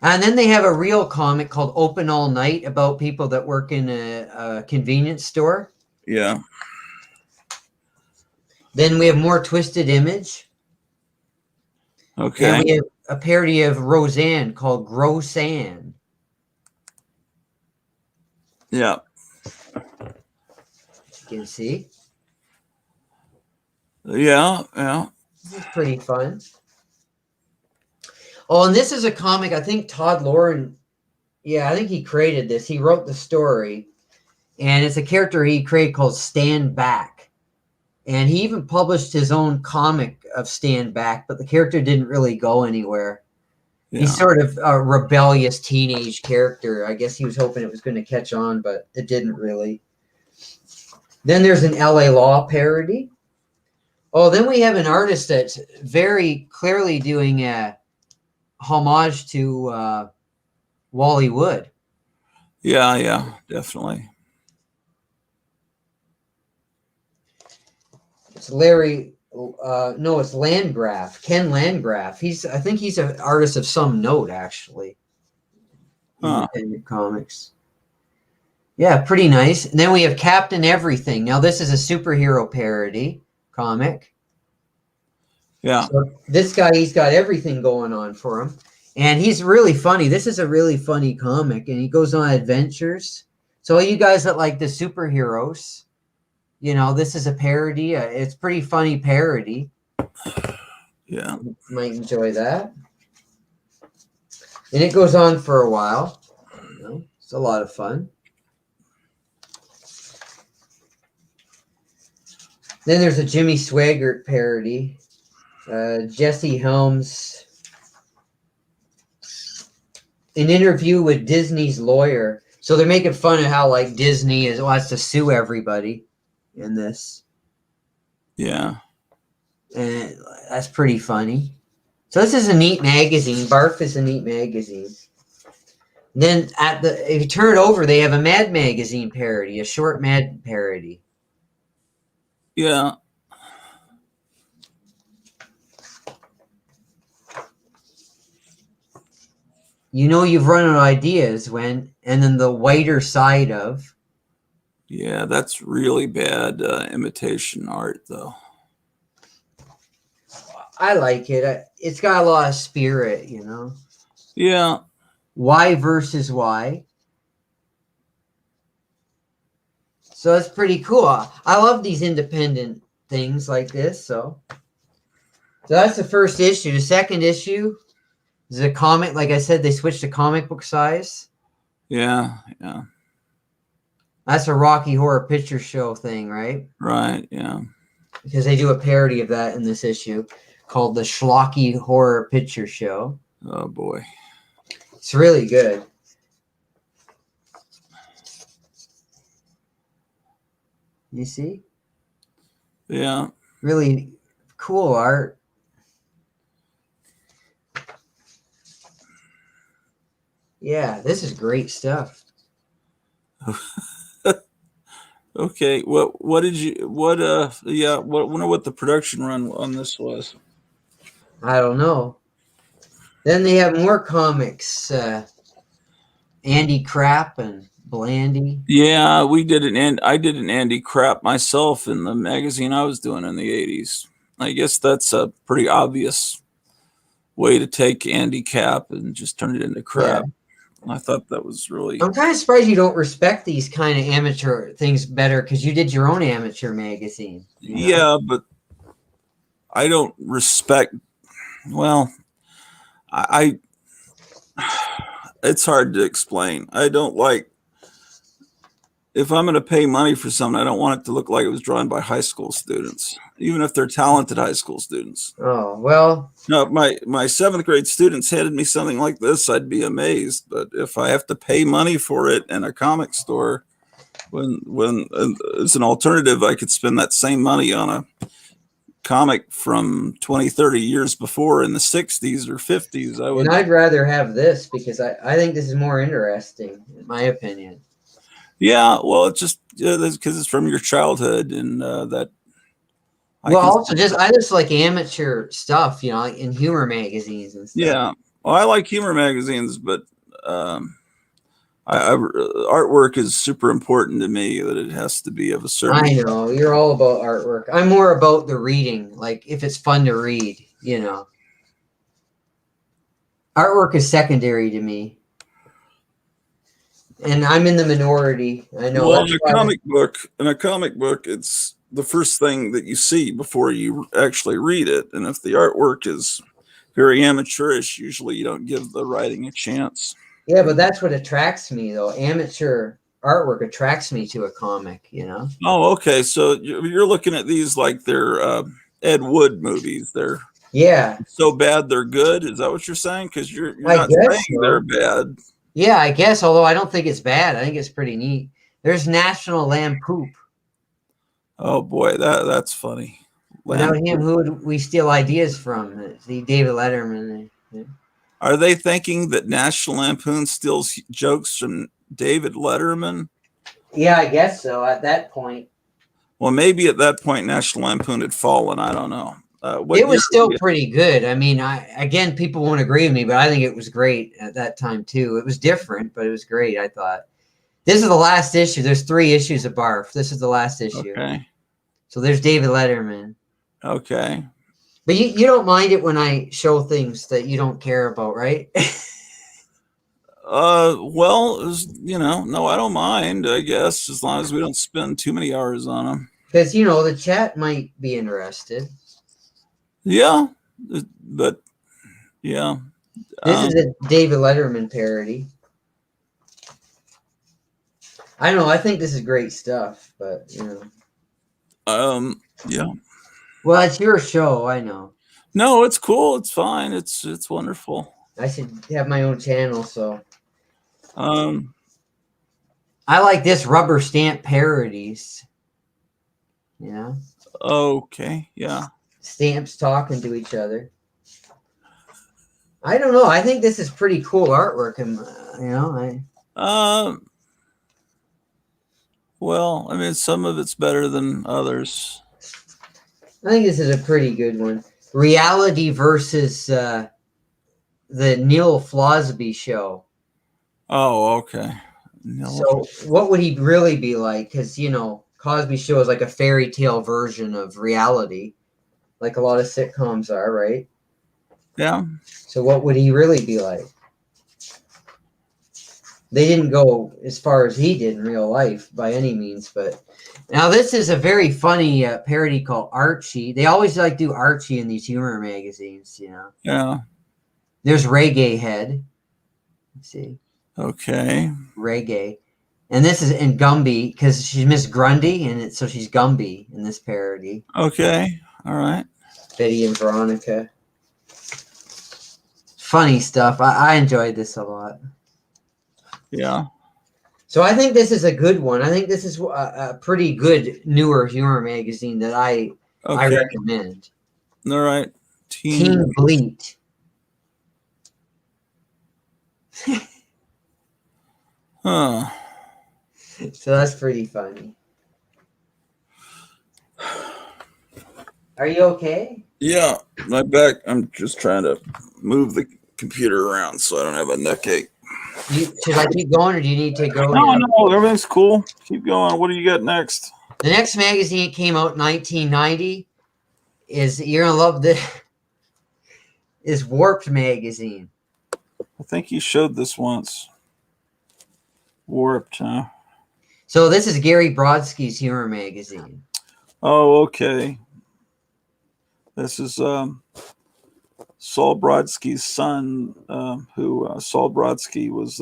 And then they have a real comic called Open All Night about people that work in a convenience store. Yeah. Then we have more Twisted Image. Okay. And we have a parody of Roseanne called Grosanne. Yeah. You can see. Yeah. Yeah. This is pretty fun. Oh, and this is a comic. I think Todd Loren, I think he created this. He wrote the story. And it's a character he created called Stand Back. And he even published his own comic of Stand Back, but the character didn't really go anywhere. Yeah. He's sort of a rebellious teenage character. I guess he was hoping it was going to catch on, but it didn't really. Then there's an LA Law parody. Oh, then we have an artist that's very clearly doing a homage to Wally Wood. Yeah. Yeah. Definitely. It's Larry. No, it's Landgraf. Ken Landgraf. I think he's an artist of some note, actually. Independent comics. Yeah, pretty nice. And then we have Captain Everything. Now, this is a superhero parody comic. Yeah. So this guy, he's got everything going on for him. And he's really funny. This is a really funny comic. And he goes on adventures. So you guys that like the superheroes, you know, this is a parody. It's pretty funny parody. Yeah. You might enjoy that. And it goes on for a while. You know, it's a lot of fun. Then there's a Jimmy Swaggart parody. Jesse Helms. An interview with Disney's lawyer. So they're making fun of how like Disney wants to sue everybody in this. Yeah. And that's pretty funny. So this is a neat magazine. Barf is a neat magazine. Then if you turn it over, they have a Mad Magazine parody, a short Mad parody. Yeah. You know you've run out of ideas when, and then the whiter side of. Yeah, that's really bad imitation art, though. I like it. It's got a lot of spirit, you know. Yeah. Y versus Y. So it's pretty cool. I love these independent things like this. So that's the first issue. The second issue is a comic. Like I said, they switched to comic book size. Yeah. Yeah. That's a Rocky Horror Picture Show thing, right? Right. Yeah. Because they do a parody of that in this issue called the Schlocky Horror Picture Show. Oh, boy. It's really good. You see? Yeah. Really cool art. Yeah, this is great stuff. Okay. What did you, wonder what the production run on this was. I don't know. Then they have more comics. Andy Crap and Blandy. Yeah, I did an Andy Crap myself in the magazine I was doing in the 80s. I guess that's a pretty obvious way to take Andy Cap and just turn it into crap. Yeah. I thought that was really... I'm kind of surprised you don't respect these kind of amateur things better because you did your own amateur magazine. You know? Yeah, but I don't respect... Well, I it's hard to explain. I don't like... if I'm going to pay money for something, I don't want it to look like it was drawn by high school students, even if they're talented high school students. Oh, well, No, if my seventh grade students handed me something like this, I'd be amazed. But if I have to pay money for it in a comic store, when as an alternative, I could spend that same money on a comic from 20, 30 years before in the 60s or 50s. I would. and I'd rather have this because I think this is more interesting, in my opinion. Yeah, well, it's just because it's from your childhood, and that. Well, also I just like amateur stuff, you know, like in humor magazines and stuff. Yeah, well, I like humor magazines, but artwork is super important to me. That it has to be of a certain. I know you're all about artwork. I'm more about the reading, like if it's fun to read, you know. Artwork is secondary to me, and I'm in the minority. I know. Well, in a comic book, it's the first thing that you see before you actually read it, and if the artwork is very amateurish, usually you don't give the writing a chance. Yeah, but that's what attracts me, though. Amateur artwork attracts me to a comic, you know. Oh, okay. So you're looking at these like they're Ed Wood movies. They're so bad they're good. Is that what you're saying? Because you're not saying so. They're bad. Yeah, I guess. Although I don't think it's bad. I think it's pretty neat. There's National Lampoon. Oh boy, that's funny. Without him, who would we steal ideas from? The David Letterman. Yeah. Are they thinking that National Lampoon steals jokes from David Letterman? Yeah, I guess so. At that point. Well, maybe at that point National Lampoon had fallen. I don't know. It was still pretty good. I mean, again, people won't agree with me, but I think it was great at that time too. It was different, but it was great. I thought. This is the last issue. There's 3 issues of Barf. This is the last issue. Okay. So there's David Letterman. Okay. But you don't mind it when I show things that you don't care about, right? Well, you know, no, I don't mind, I guess, as long as we don't spend too many hours on them. Because, you know, the chat might be interested. Yeah, but, yeah. This is a David Letterman parody. I know, I think this is great stuff, but, you know. Yeah. Well, it's your show, I know. No, it's cool. It's fine. It's wonderful. I should have my own channel, so. I like this rubber stamp parodies. Yeah. Okay. Yeah. Stamps talking to each other. I don't know. I think this is pretty cool artwork, and you know, well, I mean, some of it's better than others. I think this is a pretty good one. Reality versus the Neil Flosby show. Oh, okay. So what would he really be like? Because, you know, Cosby Show is like a fairy tale version of reality, like a lot of sitcoms are, right? Yeah. So what would he really be like? They didn't go as far as he did in real life by any means, but now this is a very funny parody called Archie. They always like do Archie in these humor magazines, you know. Yeah. There's Reggae Head. Let's see. Okay. Reggae. And this is in Gumby because she's Miss Grundy, and so she's Gumby in this parody. Okay. All right. Betty and Veronica. Funny stuff. I enjoyed this a lot. Yeah. So I think this is a good one. I think this is a pretty good newer humor magazine that I recommend. All right. Teen Bleat. Huh. So that's pretty funny. Are you okay? Yeah, my back. I'm just trying to move the computer around so I don't have a neck ache. Should I keep going, or do you need to go? No, everything's cool. Keep going. What do you got next? The next magazine came out in 1990. You're gonna love this. Is Warped magazine. I think you showed this once. Warped, huh? So this is Gary Brodsky's humor magazine. Oh, okay. This is Saul Brodsky's son, who Saul Brodsky was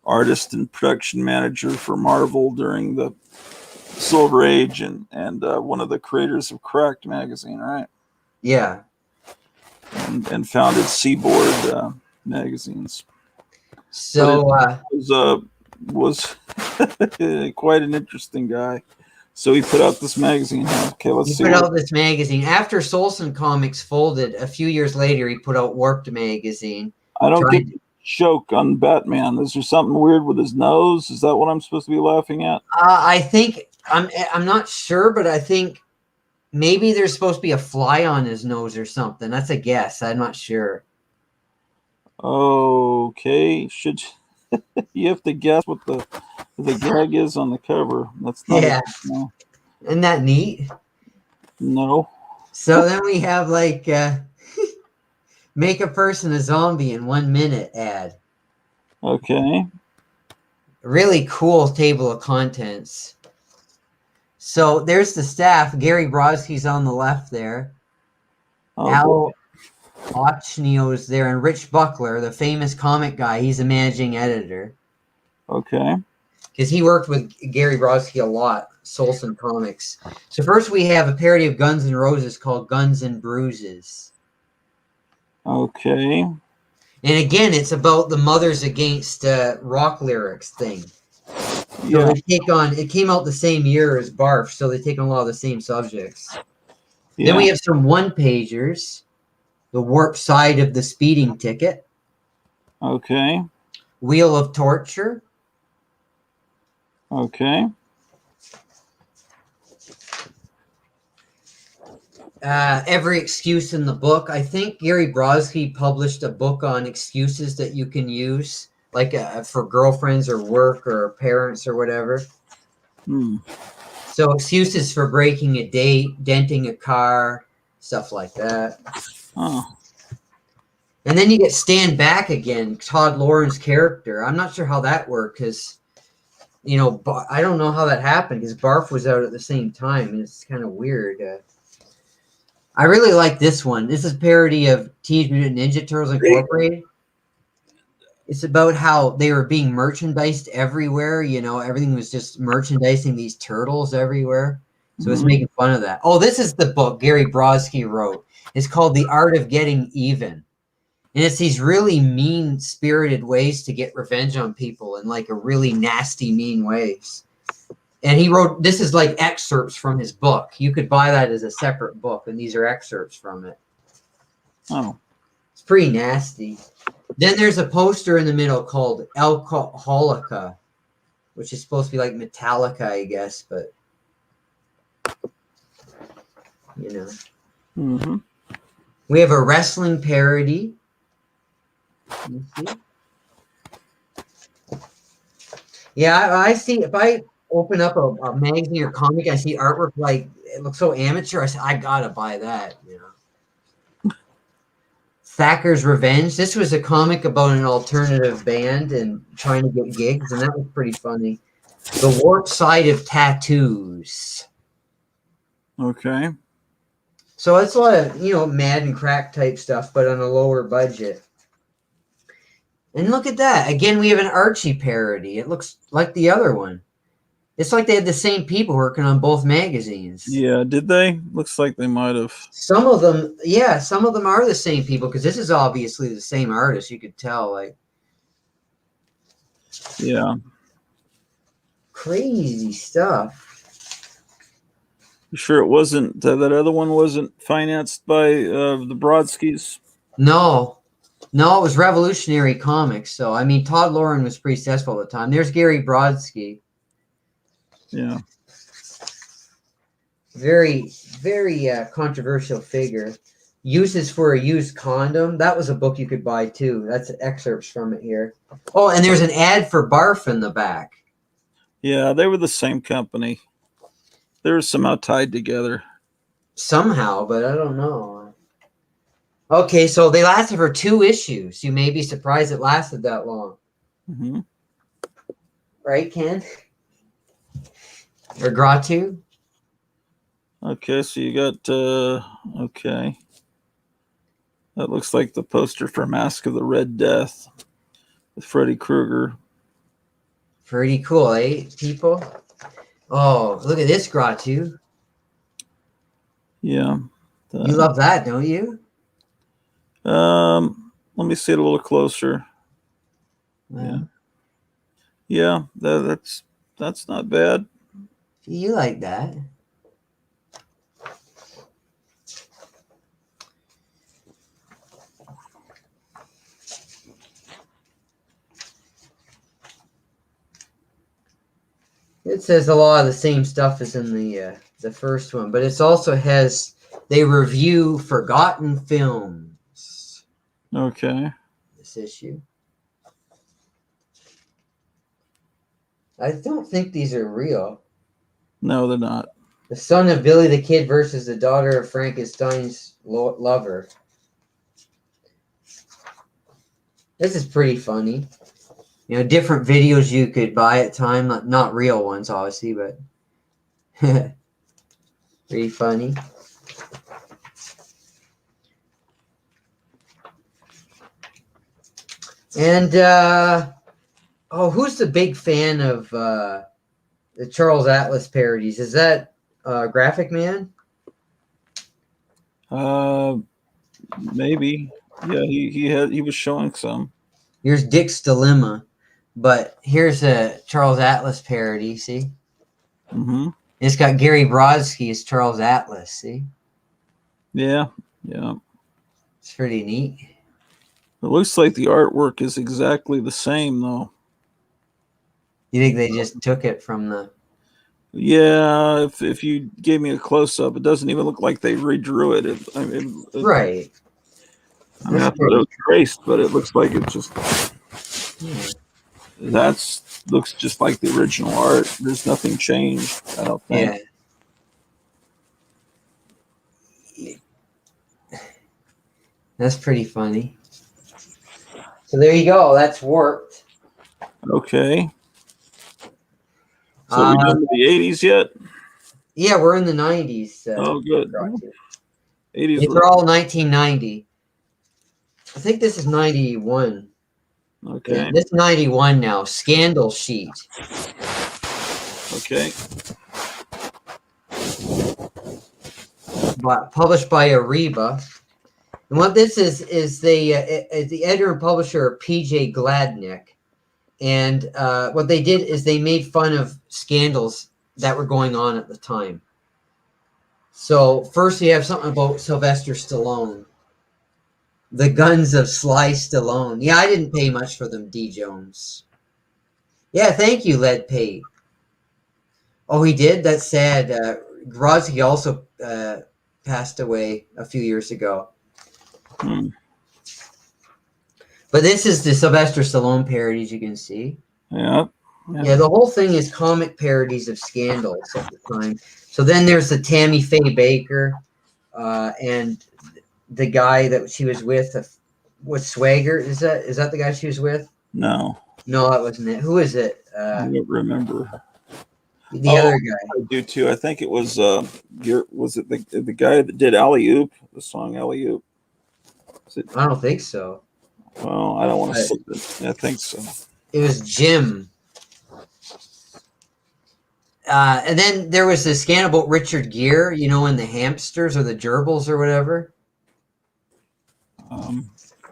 artist and production manager for Marvel during the Silver Age, and one of the creators of Cracked magazine, right? Yeah. And founded Seaboard magazines. So Was quite an interesting guy. So he put out this magazine. Okay, let's see. He put out this magazine after Solson Comics folded. A few years later, he put out Warped magazine. I don't get the joke on Batman. Is there something weird with his nose? Is that what I'm supposed to be laughing at? I think I'm not sure, but I think maybe there's supposed to be a fly on his nose or something. That's a guess. I'm not sure. Okay, should you have to guess what the gag is on the cover? That's not no. Isn't that neat? No. So then we have like make a person a zombie in 1 minute ad. Okay. Really cool table of contents. So there's the staff. Gary Brodsky's on the left there. Al Ochnio's there, and Rich Buckler, the famous comic guy. He's the managing editor. Okay. Because he worked with Gary Brodsky a lot, Solson Comics. So first we have a parody of Guns N' Roses called Guns and Bruises. Okay. And again, it's about the Mothers Against rock lyrics thing. So they take on, it came out the same year as Barf, so they take on a lot of the same subjects. Yeah. Then we have some one-pagers. The Warp Side of the Speeding Ticket. Okay. Wheel of Torture. Okay. Every excuse in the book. I think Gary Brodsky published a book on excuses that you can use, like for girlfriends or work or parents or whatever. So excuses for breaking a date, denting a car, stuff like that. Oh. And then you get Stand Back Again, Todd Loren's character. I'm not sure how that worked because, you know, I don't know how that happened because Barf was out at the same time, and it's kind of weird. I really like this one. This is a parody of Teenage Mutant Ninja Turtles Incorporated. It's about how they were being merchandised everywhere. You know, everything was just merchandising these turtles everywhere. So it's making fun of that. Oh, this is the book Gary Brodsky wrote. It's called The Art of Getting Even. And it's these really mean-spirited ways to get revenge on people in like a really nasty, mean ways. And he wrote, this is like excerpts from his book. You could buy that as a separate book, and these are excerpts from it. Oh. It's pretty nasty. Then there's a poster in the middle called Alcoholica, which is supposed to be like Metallica, I guess, but you know. Mm-hmm. We have a wrestling parody. Let me see. Yeah, I see. If I open up a magazine or comic, I see artwork like it looks so amateur. I say, I gotta buy that. You know. Thacker's Revenge. This was a comic about an alternative band and trying to get gigs, and that was pretty funny. The Warp Side of Tattoos. Okay. So it's a lot of, you know, Mad and Crack type stuff, but on a lower budget. And look at that. Again, we have an Archie parody. It looks like the other one. It's like they had the same people working on both magazines. Yeah, did they? Looks like they might have. Some of them, yeah, some of them are the same people because this is obviously the same artist. You could tell, like. Yeah. Crazy stuff. You sure it wasn't, that other one wasn't financed by the Brodskys? No, it was Revolutionary Comics. So, I mean, Todd Loren was pretty successful at the time. There's Gary Brodsky. Yeah. Very, very controversial figure. Uses for a Used Condom. That was a book you could buy, too. That's excerpts from it here. Oh, and there's an ad for Barf in the back. Yeah, they were the same company. They were somehow tied together. Somehow, but I don't know. Okay, so they lasted for 2 issues. You may be surprised it lasted that long. Mm-hmm. Right, Ken? Or Gratu? Okay, so you got, okay. That looks like the poster for Mask of the Red Death with Freddy Krueger. Pretty cool, eh, people? Oh, look at this Gratu. Yeah. You love that, don't you? Let me see it a little closer. Yeah. Yeah, that's not bad. You like that. It says a lot of the same stuff as in the first one, but it also has they review forgotten films. Okay. This issue. I don't think these are real. No, they're not. The son of Billy the Kid versus the daughter of Frankenstein's lover. This is pretty funny. You know, different videos you could buy at time, not real ones, obviously, but pretty funny. And who's the big fan of the Charles Atlas parodies? Is that Graphic Man? Maybe. Yeah, he was showing some. Here's Dick's Dilemma, but here's a Charles Atlas parody. See, Mm-hmm. it's got Gary Brodsky as Charles Atlas. See, Yeah. it's pretty neat. It looks like the artwork is exactly the same, though. You think they just took it from the? Yeah, if you gave me a close up, it doesn't even look like they redrew it. Right. I mean, I thought it was traced, but it looks like it just looks just like the original art. There's nothing changed, I don't think. Yeah. That's pretty funny. So there you go. That's Warped. Okay. So we done with the 80s yet? Yeah, we're in the 90s. Oh, good. 80s. They're all 1990. I think this is 91. Okay. Yeah, this is 91 now. Scandal Sheet. Okay. Published by Ariba. And what this is the editor and publisher are PJ Gladnick. And what they did is they made fun of scandals that were going on at the time. So first you have something about Sylvester Stallone. The Guns of Sly Stallone. Yeah, I didn't pay much for them, D. Jones. Yeah, thank you, Lead Paid. Oh, he did? That's sad. Grodzki also passed away a few years ago. But this is the Sylvester Stallone parodies you can see. Yeah, the whole thing is comic parodies of scandals at the time. So then there's the Tammy Faye Baker and the guy that she was with Swagger. Is that the guy she was with? No, that wasn't it. Who is it? I don't remember. The other guy. I do too. I think it was was it the guy that did Alley Oop, the song Alley Oop? I don't think so. Well, I don't want to slip it. I think so. It was Jim. And then there was this scandal about Richard Gere, and the hamsters or the gerbils or whatever. Do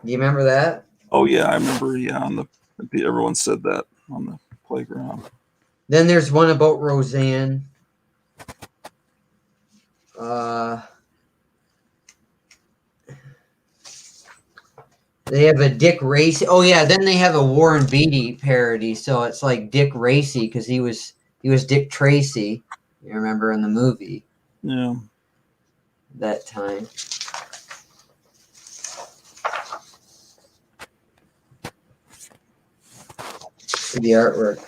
you remember that? Oh yeah, I remember. Yeah, everyone said that on the playground. Then there's one about Roseanne. They have a Dick Racy. Oh yeah, then they have a Warren Beatty parody. So it's like Dick Racy because he was Dick Tracy. You remember in the movie? Yeah. That time. The artwork.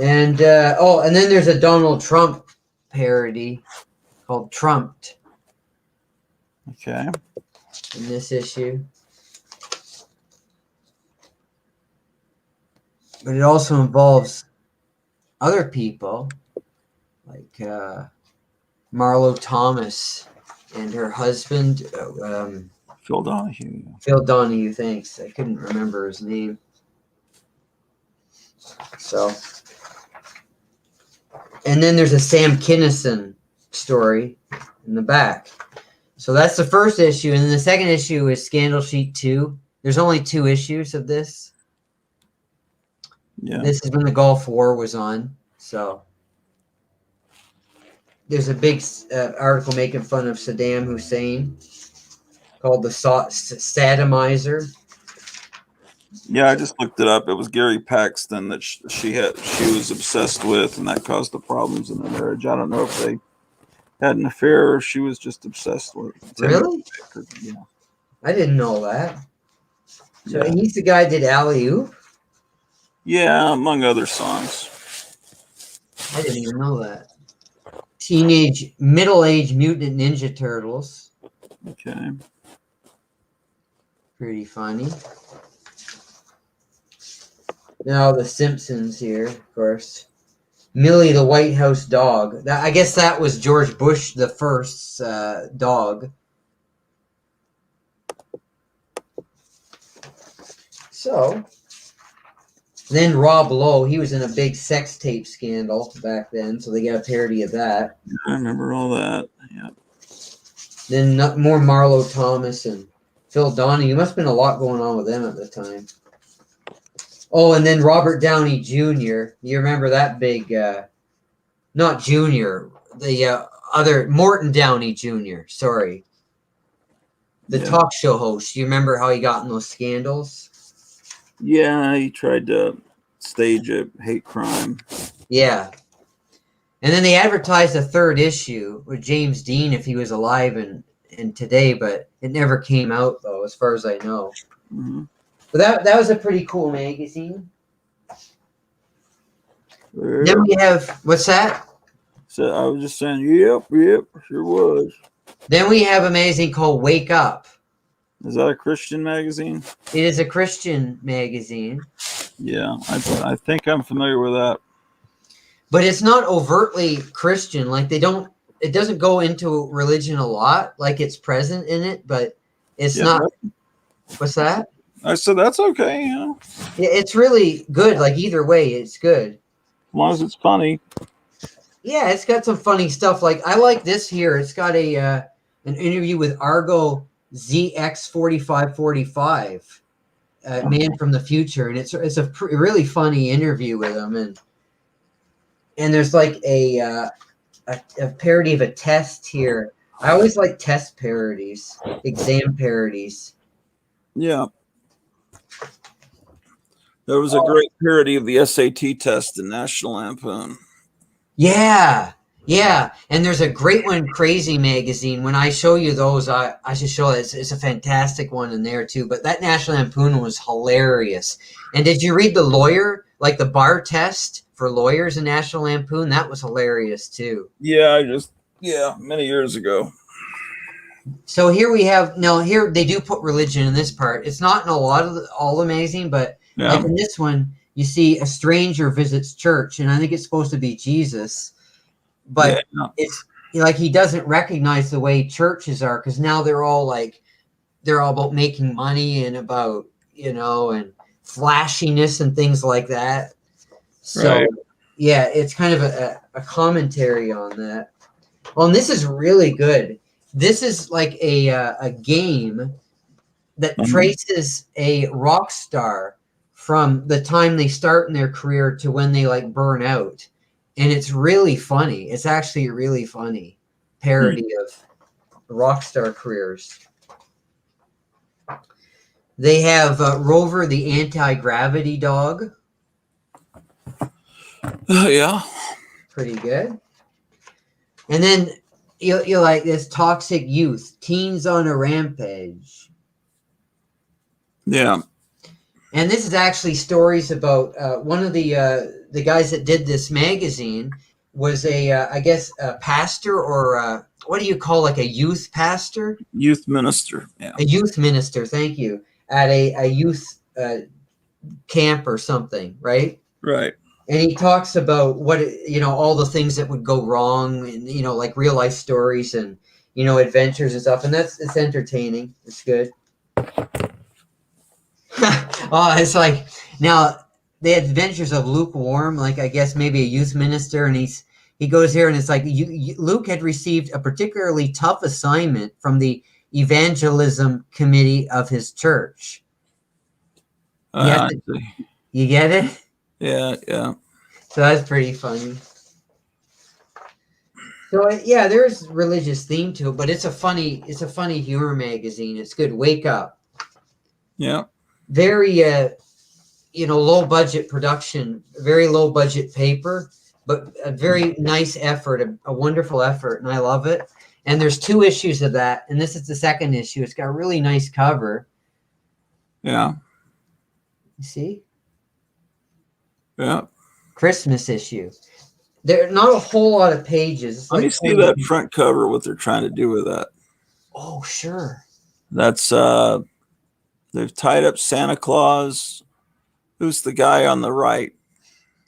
And and then there's a Donald Trump parody called Trumped. Okay. In this issue. But it also involves other people like Marlo Thomas and her husband Phil Donahue. Yeah. Phil Donahue, thanks. I couldn't remember his name. So, and then there's a Sam Kinison story in the back. So that's the first issue. And then the second issue is Scandal Sheet 2. There's only 2 issues of this. Yeah. This is when the Gulf War was on. So there's a big article making fun of Saddam Hussein called the Saddamizer. Yeah, I just looked it up. It was Gary Paxton that she was obsessed with, and that caused the problems in the marriage. I don't know if they had an affair or she was just obsessed with it. Really? Yeah. I didn't know that. So Yeah. he's the guy that did Alley Oop? Yeah, among other songs. I didn't even know that. Middle-aged Mutant Ninja Turtles. Okay. Pretty funny. Now the Simpsons here, of course. Millie the White House dog. I guess that was George Bush the first's dog. So, then Rob Lowe, he was in a big sex tape scandal back then, so they got a parody of that. I remember all that. Yeah. Then more Marlo Thomas and Phil Donahue. Must have been a lot going on with them at the time. Oh, and then Robert Downey Jr. You remember that big, not Junior, the other, Morton Downey Jr., sorry. The talk show host. You remember how he got in those scandals? Yeah, he tried to stage a hate crime. Yeah. And then they advertised a 3rd issue with James Dean if he was alive and today, but it never came out, though, as far as I know. Mm-hmm. But that was a pretty cool magazine. Yeah. Then we have, what's that? So I was just saying, yep, sure was. Then we have a magazine called Wake Up. Is that a Christian magazine? It is a Christian magazine. Yeah, I think I'm familiar with that. But it's not overtly Christian. Like it doesn't go into religion a lot. Like it's present in it, but it's not. What's that? I said that's okay. Yeah, it's really good. Like either way, it's good. As long as it's funny. Yeah, it's got some funny stuff. Like I like this here. It's got an interview with Argo ZX4545, man from the future, and it's a really funny interview with him. And there's like a parody of a test here. I always like test parodies, exam parodies. Yeah. There was a great parody of the SAT test in National Lampoon. Yeah. And there's a great one, Crazy Magazine. When I show you those, I should show it. It's a fantastic one in there too. But that National Lampoon was hilarious. And did you read The Lawyer, like the bar test for lawyers in National Lampoon? That was hilarious too. Yeah, many years ago. So here we have, here they do put religion in this part. It's not in a lot of all the magazine, but like in this one, you see a stranger visits church, and I think it's supposed to be Jesus, but it's like he doesn't recognize the way churches are, because now they're all about making money and about, and flashiness and things like that. So yeah, it's kind of a commentary on that. Well, and this is really good. This is like a game that traces a rock star from the time they start in their career to when they burn out. And it's really funny. It's actually a really funny parody of rock star careers. They have Rover the anti-gravity dog. Yeah. Pretty good. And then you like this Toxic Youth, Teens on a Rampage. Yeah. And this is actually stories about one of the guys that did this magazine was I guess a pastor, or what do you call a youth pastor? Youth minister. Yeah. A youth minister, thank you, at a youth camp or something, right? Right. And he talks about what, all the things that would go wrong, and, like real life stories. And, adventures and stuff, and it's entertaining. It's good. Oh, it's like now the adventures of Lukewarm, like I guess maybe a youth minister, and he goes here, and it's like Luke had received a particularly tough assignment from the evangelism committee of his church. I see. You get it? Yeah. So that's pretty funny. So yeah, there's religious theme to it, but it's a funny humor magazine. It's good. Wake Up. Yeah. Very low budget production, very low budget paper, but a very nice effort, a wonderful effort, and I love it. And there's 2 issues of that, and this is the second issue. It's got a really nice cover. Yeah. You see? Yeah. Christmas issue. There are not a whole lot of pages. Let me see that front cover, what they're trying to do with that. Oh, sure. That's they've tied up Santa Claus. Who's the guy on the right?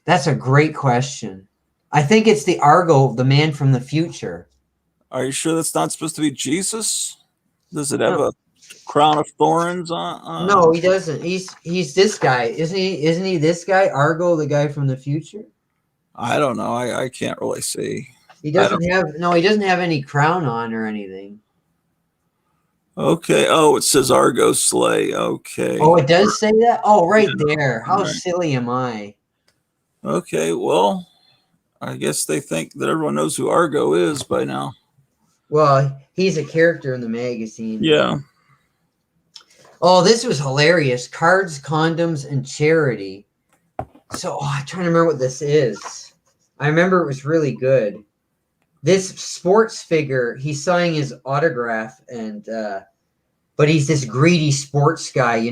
That's a great question. I think it's the Argo, the man from the future. Are you sure that's not supposed to be Jesus? Does it have a crown of thorns on? No, he doesn't. He's this guy, isn't he? Isn't he this guy, Argo, the guy from the future? I don't know. I can't really see. He doesn't have any crown on or anything. Okay. Oh, it says Argo Sleigh. Okay. Oh, it does say that? Oh, right there. How Right. silly am I? Okay. Well, I guess they think that everyone knows who Argo is by now. Well, he's a character in the magazine. Yeah. Oh, this was hilarious. Cards, condoms, and charity. So I'm trying to remember what this is. I remember it was really good. This sports figure, he's signing his autograph, and but he's this greedy sports guy,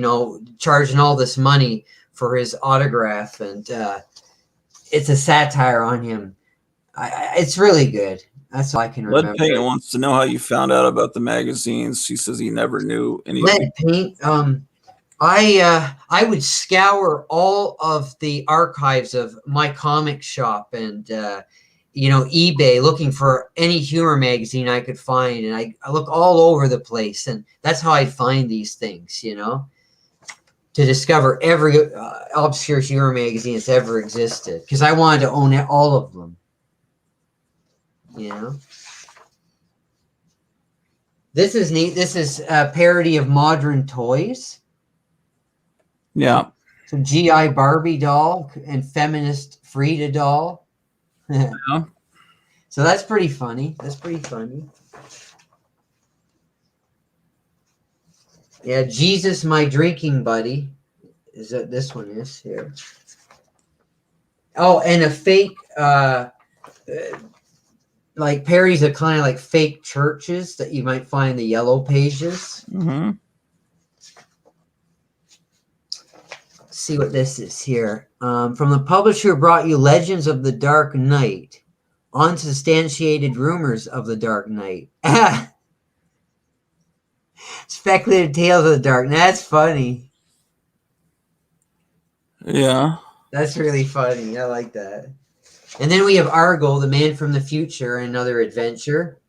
charging all this money for his autograph, and it's a satire on him. It's really good. That's all I can remember. Lead Paint wants to know how you found out about the magazines. She says he never knew anything. Lead Paint. I would scour all of the archives of My Comic Shop and eBay looking for any humor magazine I could find, and I look all over the place, and that's how I find these things, to discover every obscure humor magazine that's ever existed, because I wanted to own all of them. This is neat. This is a parody of Modern Toys. Yeah. So GI Barbie doll and feminist Frida doll. Yeah. So that's pretty funny. Yeah, Jesus, my drinking buddy. Is that this one is here? Oh, and a fake like parodies of kind of like fake churches that you might find in the yellow pages. Mm-hmm. Let's see what this is here. From the publisher who brought you Legends of the Dark Knight, unsubstantiated rumors of the Dark Knight. Speculative tales of the dark. That's funny. Yeah. That's really funny. I like that. And then we have Argo, the man from the future, another adventure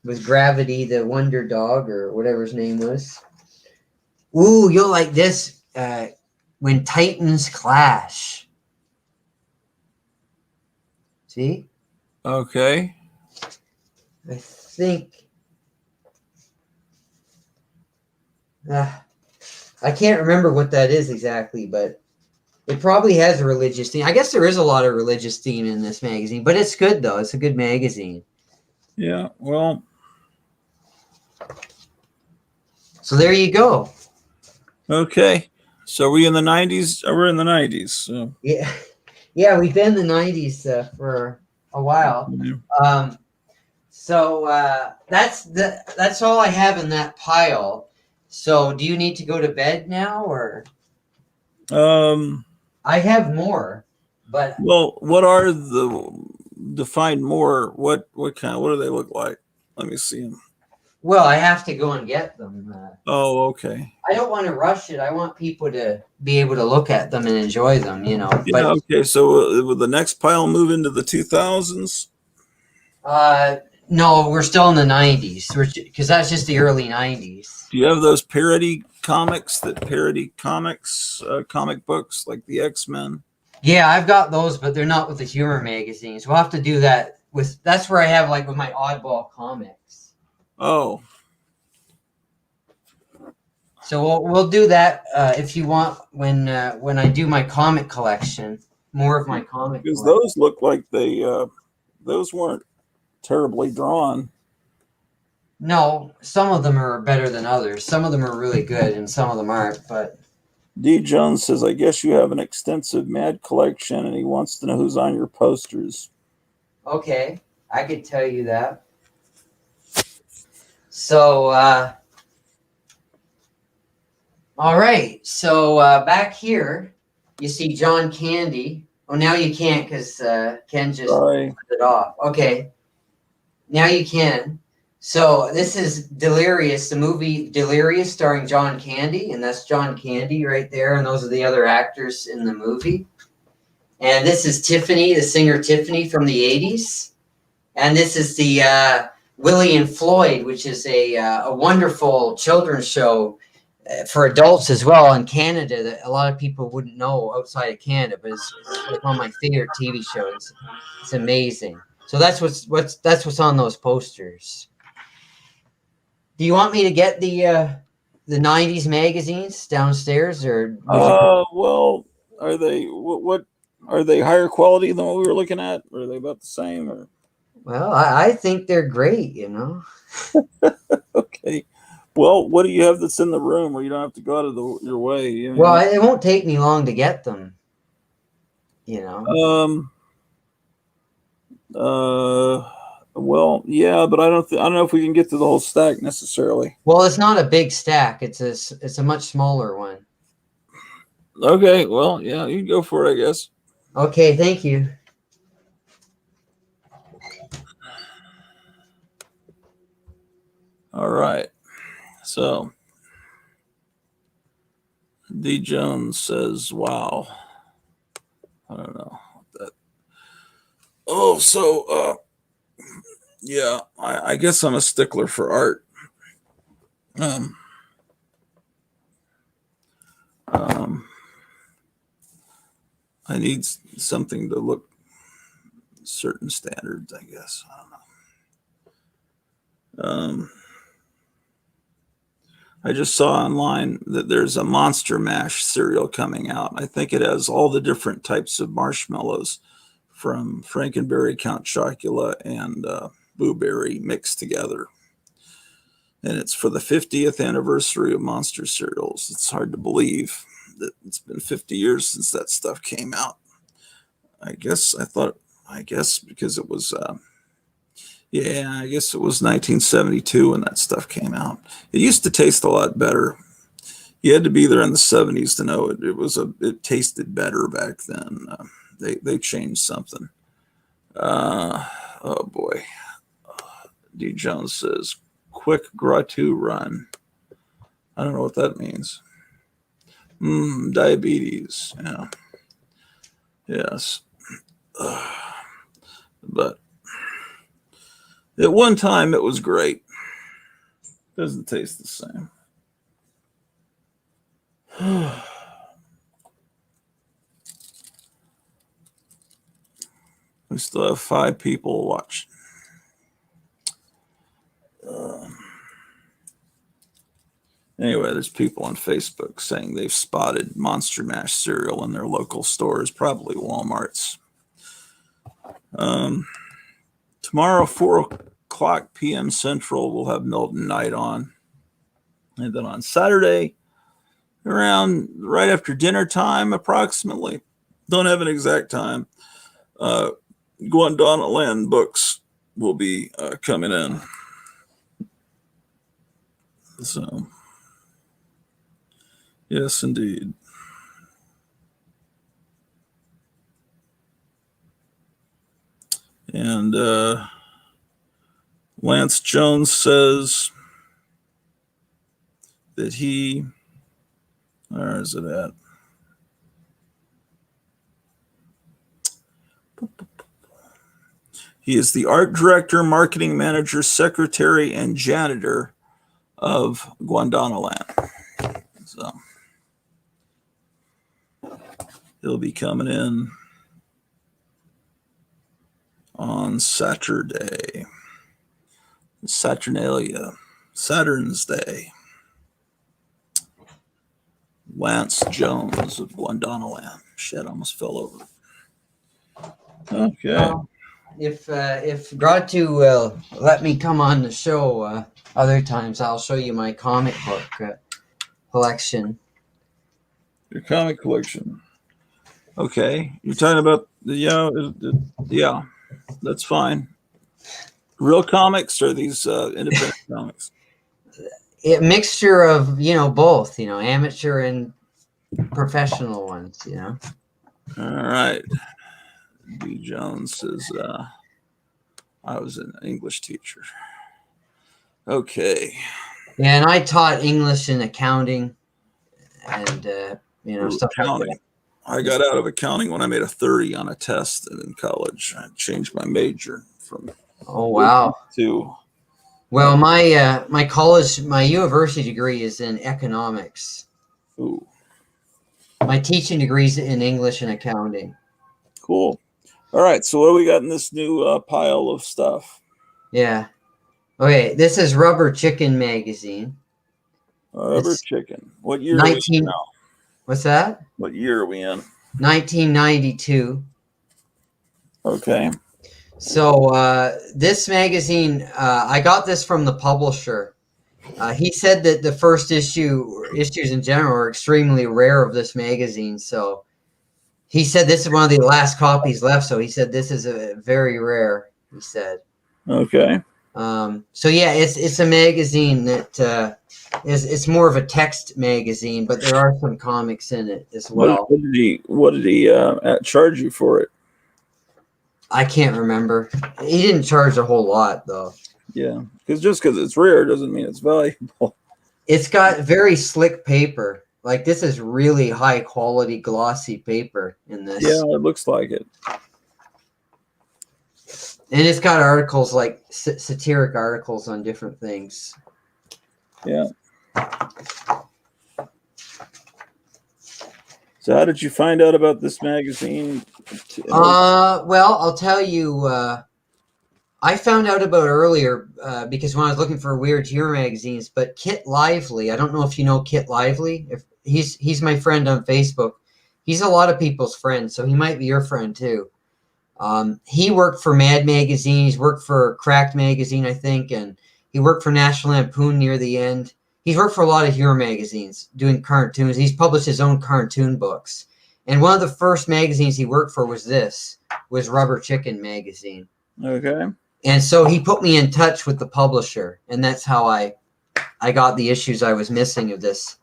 with Gravity, the wonder dog, or whatever his name was. Ooh, you'll like this. When Titans clash. See? Okay. I think. I can't remember what that is exactly, but it probably has a religious theme. I guess there is a lot of religious theme in this magazine, but it's good, though. It's a good magazine. Yeah, well. So there you go. Okay. So we're in the 90s? We're in the 90s. So. Yeah, we've been in the 90s for a while. Yeah. So that's all I have in that pile. So do you need to go to bed now, or? I have more, but. Well, what are the define more? What kind? What do they look like? Let me see them. Well, I have to go and get them. Oh, okay. I don't want to rush it. I want people to be able to look at them and enjoy them, Yeah, But okay. So will the next pile move into the 2000s? No, we're still in the 90s, because that's just the early 90s. Do you have those parody comics that parody comics, comic books like the X-Men? Yeah, I've got those, but they're not with the humor magazines. We'll have to do that with. That's where I have like with my oddball comics. Oh, So we'll do that if you want when I do my comic collection. More of my comic because collection. those look like those weren't terribly drawn. No, some of them are better than others. Some of them are really good, and some of them aren't. But D. Jones says, I guess you have an extensive Mad collection, and he wants to know who's on your posters. okay, I could tell you that. So, all right. So back here, you see John Candy. Oh, now you can't because Ken just Sorry. put it off. Okay, now you can. So this is Delirious, the movie Delirious, starring John Candy, and that's John Candy right there, and those are the other actors in the movie. And this is Tiffany, the singer Tiffany from the '80s, and this is the Willie and Floyd, which is a wonderful children's show for adults as well in Canada that a lot of people wouldn't know outside of Canada, but it's like one of my favorite TV shows. It's amazing. So that's what's on those posters. Do you want me to get the '90s magazines downstairs, or would you? Well, are they what are they higher quality than what we were looking at? Or are they about the same? Or Well, I think they're great. okay. Well, what do you have that's in the room where you don't have to go out of your way? Well, it won't take me long to get them. Well, yeah, but I don't know if we can get to the whole stack necessarily. Well, it's not a big stack. It's a much smaller one. Okay, well, yeah, you can go for it, I guess. Okay, thank you. All right. So D. Jones says, wow. I don't know that. Oh, so yeah, I guess I'm a stickler for art. I need something to look certain standards, I guess. I don't know. I just saw online that there's a Monster Mash cereal coming out. I think it has all the different types of marshmallows from Frankenberry, Count Chocula, and Boo Berry mixed together. And it's for the 50th anniversary of Monster cereals. It's hard to believe that it's been 50 years since that stuff came out. I guess because it was I guess it was 1972 when that stuff came out. It used to taste a lot better. You had to be there in the 70s to know it. It tasted better back then. They changed something. Oh boy. D. Jones says, quick gratu run. I don't know what that means. Diabetes. Yeah. Yes. But at one time it was great. Doesn't taste the same. We still have 5 people watching. Anyway, there's people on Facebook saying they've spotted Monster Mash cereal in their local stores, probably Walmart's. Tomorrow, 4:00 p.m. Central, we'll have Milton Night on. And then on Saturday, around right after dinner time, approximately, don't have an exact time, Gwendolyn Land Books will be coming in. So, yes, indeed. And Lance Jones says that where is it at? He is the art director, marketing manager, secretary, and janitor of Guandanaland. So he'll be coming in on Saturday, Saturnalia, Saturn's Day. Lance Jones of Guandanaland. Shit, I almost fell over. Okay. If Gratu will let me come on the show other times, I'll show you my comic book collection. Your comic collection. Okay. You're talking about yeah, that's fine. Real comics or these independent comics? A mixture of, both, amateur and professional ones, All right. B. Jones says, I was an English teacher. Okay. Yeah, and I taught English and accounting and, stuff accounting. like that. I got out of accounting when I made a 30 on a test in college. I changed my major from Oh, wow. to Well, my university degree is in economics. ooh, My teaching degree is in English and accounting. cool. All right, so what do we got in this new pile of stuff? Yeah. Okay, this is Rubber Chicken magazine. Rubber Chicken. What year 19 are we in now? What's that? What year are we in? 1992. Okay. So this magazine, I got this from the publisher. He said that the first issues in general are extremely rare of this magazine. So he said this is one of the last copies left. So he said this is a very rare. He said. Okay. So yeah, it's a magazine that it's more of a text magazine, but there are some comics in it as well. What did he charge you for it? I can't remember. He didn't charge a whole lot though. Yeah, because it's rare doesn't mean it's valuable. It's got very slick paper. Like this is really high quality glossy paper in this. Yeah, it looks like it. And it's got articles like satiric articles on different things. Yeah. So how did you find out about this magazine? Well, I'll tell you, I found out about it earlier because when I was looking for weird humor magazines, but Kit Lively, I don't know if you know Kit Lively. If he's my friend on Facebook. He's a lot of people's friend, so he might be your friend too. He worked for Mad Magazine. He's worked for Cracked Magazine, I think, and he worked for National Lampoon near the end. He's worked for a lot of humor magazines doing cartoons. He's published his own cartoon books. And one of the first magazines he worked for was Rubber Chicken magazine. Okay. And so he put me in touch with the publisher, and that's how I got the issues I was missing of this.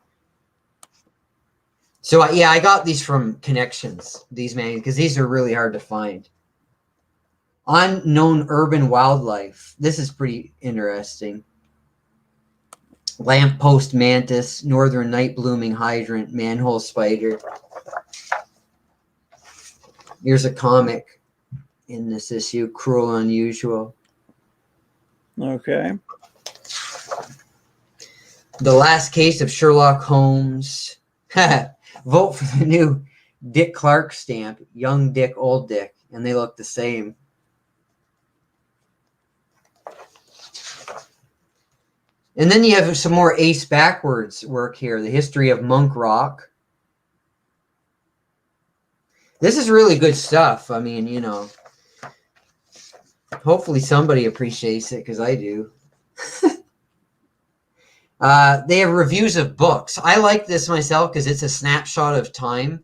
So I got these from connections, these magazines, because these are really hard to find. Unknown Urban Wildlife. This is pretty interesting. Lamppost mantis, northern night blooming hydrant, manhole spider. Here's a comic in this issue, Cruel Unusual. Okay. The Last Case of Sherlock Holmes. Vote for the new Dick Clark stamp, Young Dick, Old Dick, and they look the same. And then you have some more Ace Backwards work here, the history of Monk Rock. This is really good stuff. I mean, hopefully somebody appreciates it because I do. They have reviews of books. I like this myself because it's a snapshot of time.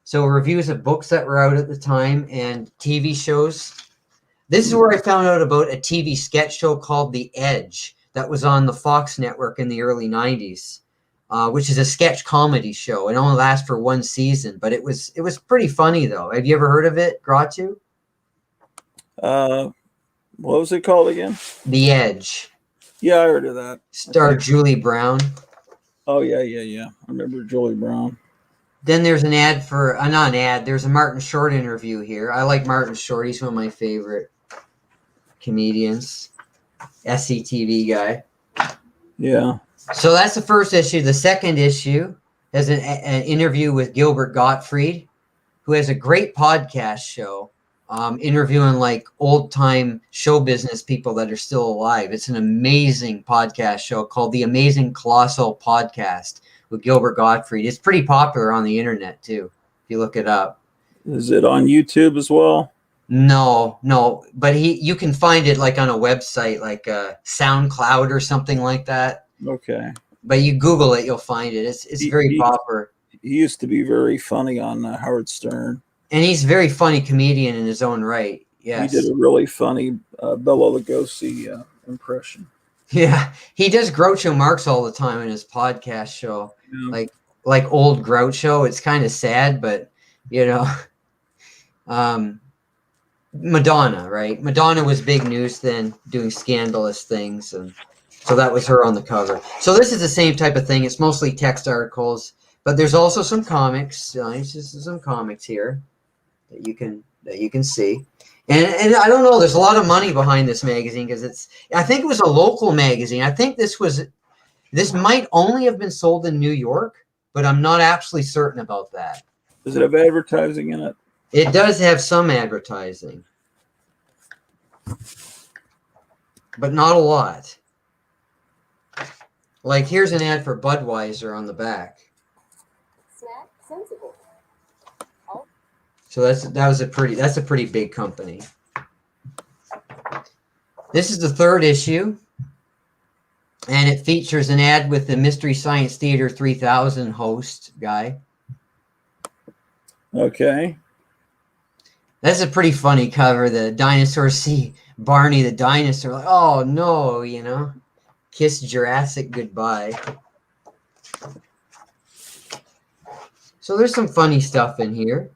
So reviews of books that were out at the time and TV shows. This is where I found out about a TV sketch show called The Edge that was on the Fox network in the early 90s, which is a sketch comedy show. It only lasts for one season, but it was pretty funny, though. Have you ever heard of it, Gratu? What was it called again? The Edge. Yeah, I heard of that. Starred Julie Brown. Oh, yeah. I remember Julie Brown. Then there's an ad for, not an ad, there's a Martin Short interview here. I like Martin Short. He's one of my favorite. comedians. SCTV guy. Yeah. So that's the first issue. The second issue is an interview with Gilbert Gottfried, who has a great podcast show, interviewing like old time show business people that are still alive. It's an amazing podcast show called The Amazing Colossal Podcast with Gilbert Gottfried. It's pretty popular on the internet too, if you look it up. Is it on YouTube as well? No, but you can find it like on a website, like SoundCloud or something like that. Okay. But you Google it, you'll find it. It's very popular. He used to be very funny on Howard Stern. And he's a very funny comedian in his own right. Yes. He did a really funny Bela Lugosi impression. Yeah, he does Groucho Marx all the time in his podcast show. Yeah. Like old Groucho. It's kind of sad, but you know. Madonna, right? Madonna was big news then, doing scandalous things, and so that was her on the cover. So this is the same type of thing. It's mostly text articles, but there's also some comics. Just some comics here that you can see. And I don't know. There's a lot of money behind this magazine because I think it was a local magazine. I think this might only have been sold in New York, but I'm not absolutely certain about that. Does it have advertising in it? It does have some advertising, but not a lot. Like here's an ad for Budweiser on the back. Snack sensible. So that's a pretty big company. This is the third issue, and it features an ad with the Mystery Science Theater 3000 host guy. Okay. That's a pretty funny cover. The dinosaurs see Barney the dinosaur, like, oh no, kiss Jurassic goodbye. So there's some funny stuff in here.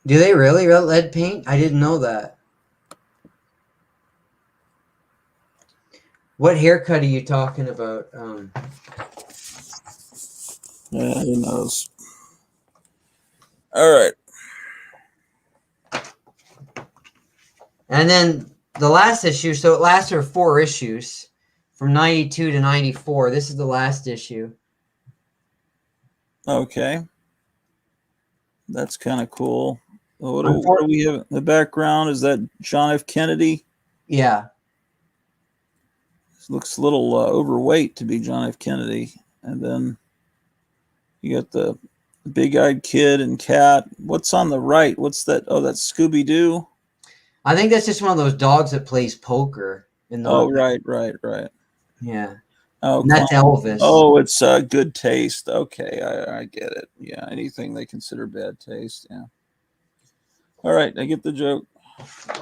Do they really lead paint? I didn't know that. What haircut are you talking about? Yeah, who knows? All right. And then the last issue, so it lasted 4 issues from 92 to 94. This is the last issue. Okay. That's kind of cool. What do we have in the background? Is that John F. Kennedy? Yeah. This looks a little overweight to be John F. Kennedy. And then you got the big-eyed kid and cat. What's on the right? What's that? Oh, that's Scooby-Doo? I think that's just one of those dogs that plays poker. Right. Yeah. Oh, and that's Elvis. Oh, it's good taste. Okay, I get it. Yeah, anything they consider bad taste. Yeah. All right, I get the joke.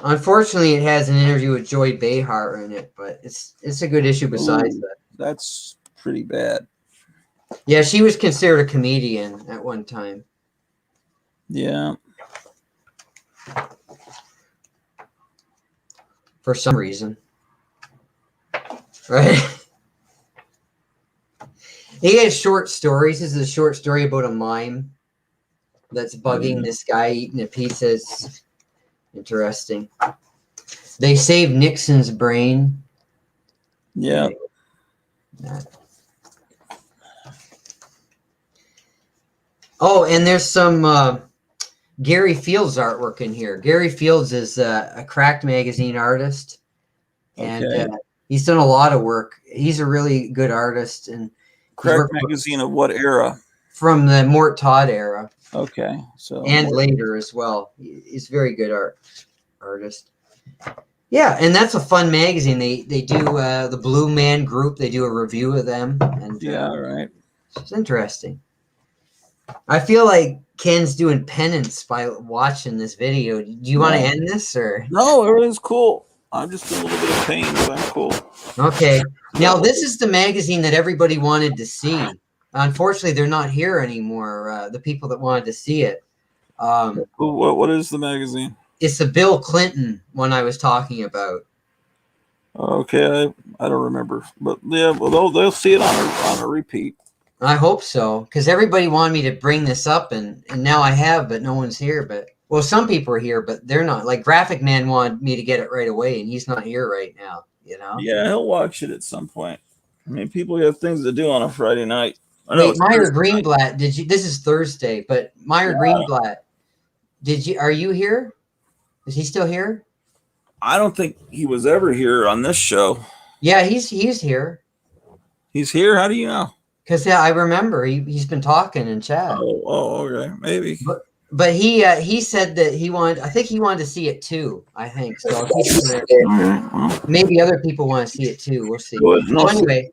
Unfortunately, it has an interview with Joy Behar in it, but it's a good issue besides that. That's pretty bad. Yeah, she was considered a comedian at one time. Yeah. For some reason. Right? He has short stories. This is a short story about a mime that's bugging this guy eating a pizza. It's interesting. They saved Nixon's brain. Yeah. Oh, and there's some Gary Fields artwork in here. Gary Fields is a Cracked magazine artist, and he's done a lot of work. He's a really good artist. And Cracked magazine of what era? From the Mort Todd era. Okay, so and later as well. He's a very good artist. Yeah, and that's a fun magazine. They do the Blue Man Group. They do a review of them, and right. It's interesting. I feel like Ken's doing penance by watching this video. Do you want to end this or? No, everything's cool. I'm just in a little bit of pain, but I'm cool. Okay. Now this is the magazine that everybody wanted to see. Unfortunately, they're not here anymore. The people that wanted to see it. What is the magazine? It's the Bill Clinton one I was talking about. Okay, I don't remember, but yeah, well they'll see it on a repeat. I hope so, because everybody wanted me to bring this up, and now I have, but no one's here. But well, some people are here, but they're not. Like Graphic Man wanted me to get it right away, and he's not here right now. You know. Yeah, he'll watch it at some point. I mean, people have things to do on a Friday night. I know Wait, it's Meyer Thursday night. Greenblatt, did you? This is Thursday, but Meyer Yeah. Greenblatt, did you? Are you here? Is he still here? I don't think he was ever here on this show. Yeah, he's here. He's here. How do you know? Because yeah, I remember he's been talking in chat. Oh, okay, maybe. But he said that he wanted. I think he wanted to see it too. I think so. He's there. All right, well, Maybe other people want to see it too. We'll see. go ahead and So I'll see. anyway,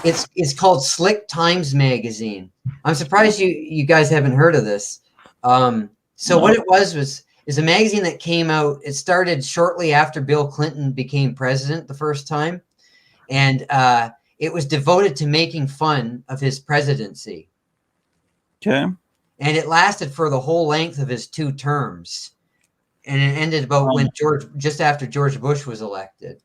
it's called Slick Times Magazine. I'm surprised you guys haven't heard of this. So what it was is a magazine that came out. It started shortly after Bill Clinton became president the first time, and it was devoted to making fun of his presidency. Okay. And it lasted for the whole length of his 2 terms. And it ended about when just after George Bush was elected.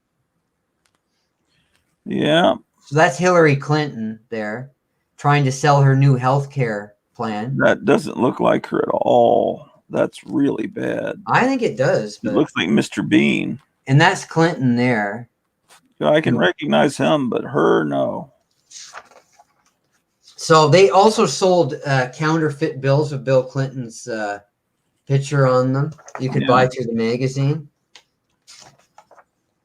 Yeah, So that's Hillary Clinton there trying to sell her new health care plan. that doesn't look like her at all. That's really bad. I think it does. It But, looks like Mr. Bean. and that's Clinton there. Yeah, I can recognize him, but her, no. So they also sold counterfeit bills with Bill Clinton's picture on them. You could buy through the magazine.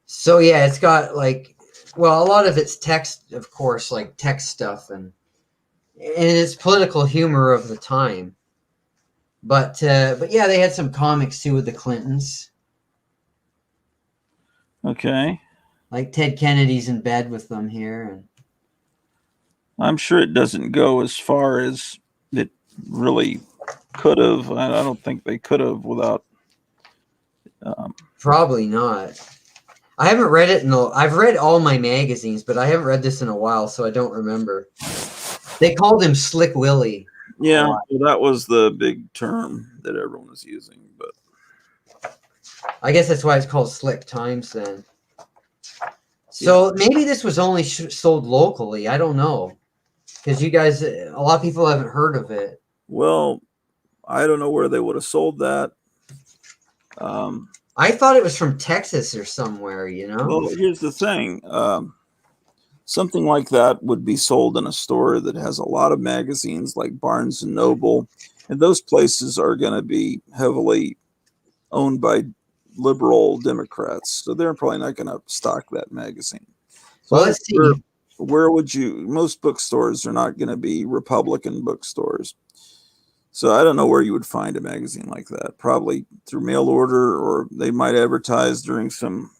So yeah, it's got like, well, a lot of it's text, of course, like text stuff, and it's political humor of the time. But yeah, they had some comics too with the Clintons. Okay. Like Ted Kennedy's in bed with them here, and I'm sure it doesn't go as far as it really could have. I don't think they could have without. probably not. I haven't read it I've read all my magazines, but I haven't read this in a while, so I don't remember. They called him Slick Willie. Yeah, well, that was the big term that everyone was using. But I guess that's why it's called Slick Times then. So maybe this was only sold locally. I don't know. Because you guys, a lot of people haven't heard of it. well, I don't know where they would have sold that. I thought it was from Texas or somewhere, you know? Well, here's the thing. Something like that would be sold in a store that has a lot of magazines like Barnes and Noble. And those places are going to be heavily owned by liberal Democrats. So they're probably not going to stock that magazine. So Well, let's see. Where would you, most bookstores are not going to be Republican bookstores. So I don't know where you would find a magazine like that. Probably through mail order, or they might advertise during some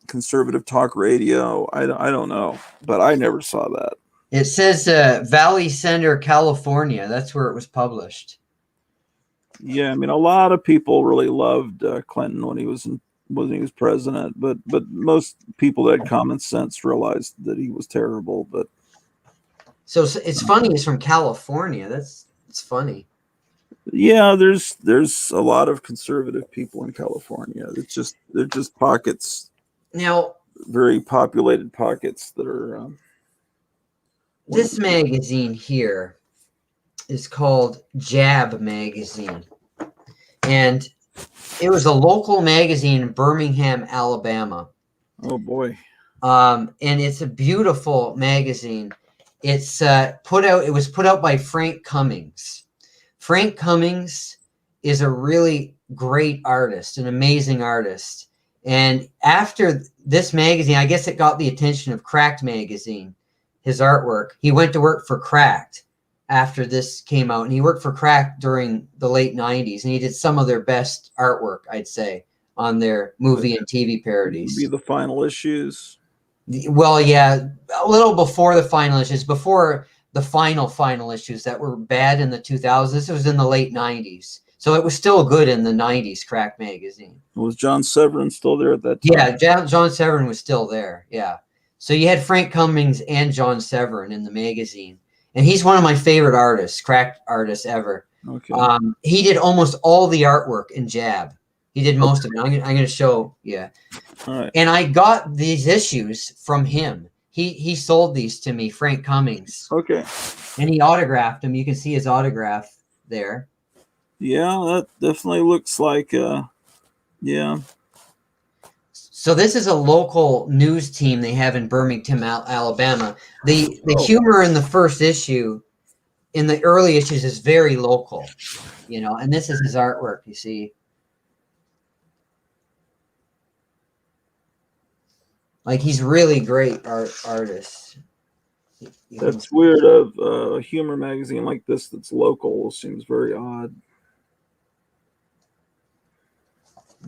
conservative talk radio. I don't know, but I never saw that. It says Valley Center, California. That's where it was published. Yeah, I mean, a lot of people really loved Clinton when he was president, but most people that had common sense realized that he was terrible. But So it's funny. It's from California. It's funny. yeah, there's a lot of conservative people in California. They're just pockets, Now, very populated pockets that are. this magazine here is called Jab Magazine. And it was a local magazine in Birmingham, Alabama. Oh boy. And it's a beautiful magazine. It's it was put out by Frank Cummings. Frank Cummings is a really great artist, an amazing artist. And after this magazine, I guess it got the attention of Cracked Magazine, his artwork. He went to work for Cracked after this came out, and he worked for Cracked during the late 90s, and he did some of their best artwork, I'd say, on their movie and TV parodies. Be the final issues. Well, yeah, a little before the final issues, before the final issues that were bad in the 2000s. This was in the late 90s. So it was still good in the 90s, Cracked Magazine. Was John Severin still there at that time? Yeah, John Severin was still there. Yeah. So you had Frank Cummings and John Severin in the magazine. And he's one of my favorite artists, cracked artists ever. Okay. He did almost all the artwork in Jab. He did most of it. I'm going to show, yeah. All right. And I got these issues from him. He sold these to me, Frank Cummings, Okay. and he autographed them. You can see his autograph there. Yeah, that definitely looks like yeah. So this is a local news team they have in Birmingham, Alabama. The Oh. humor in the first issue, in the early issues, is very local, and this is his artwork, you see. Like, he's really great artist. That's weird of a humor magazine like this that's local. Seems very odd.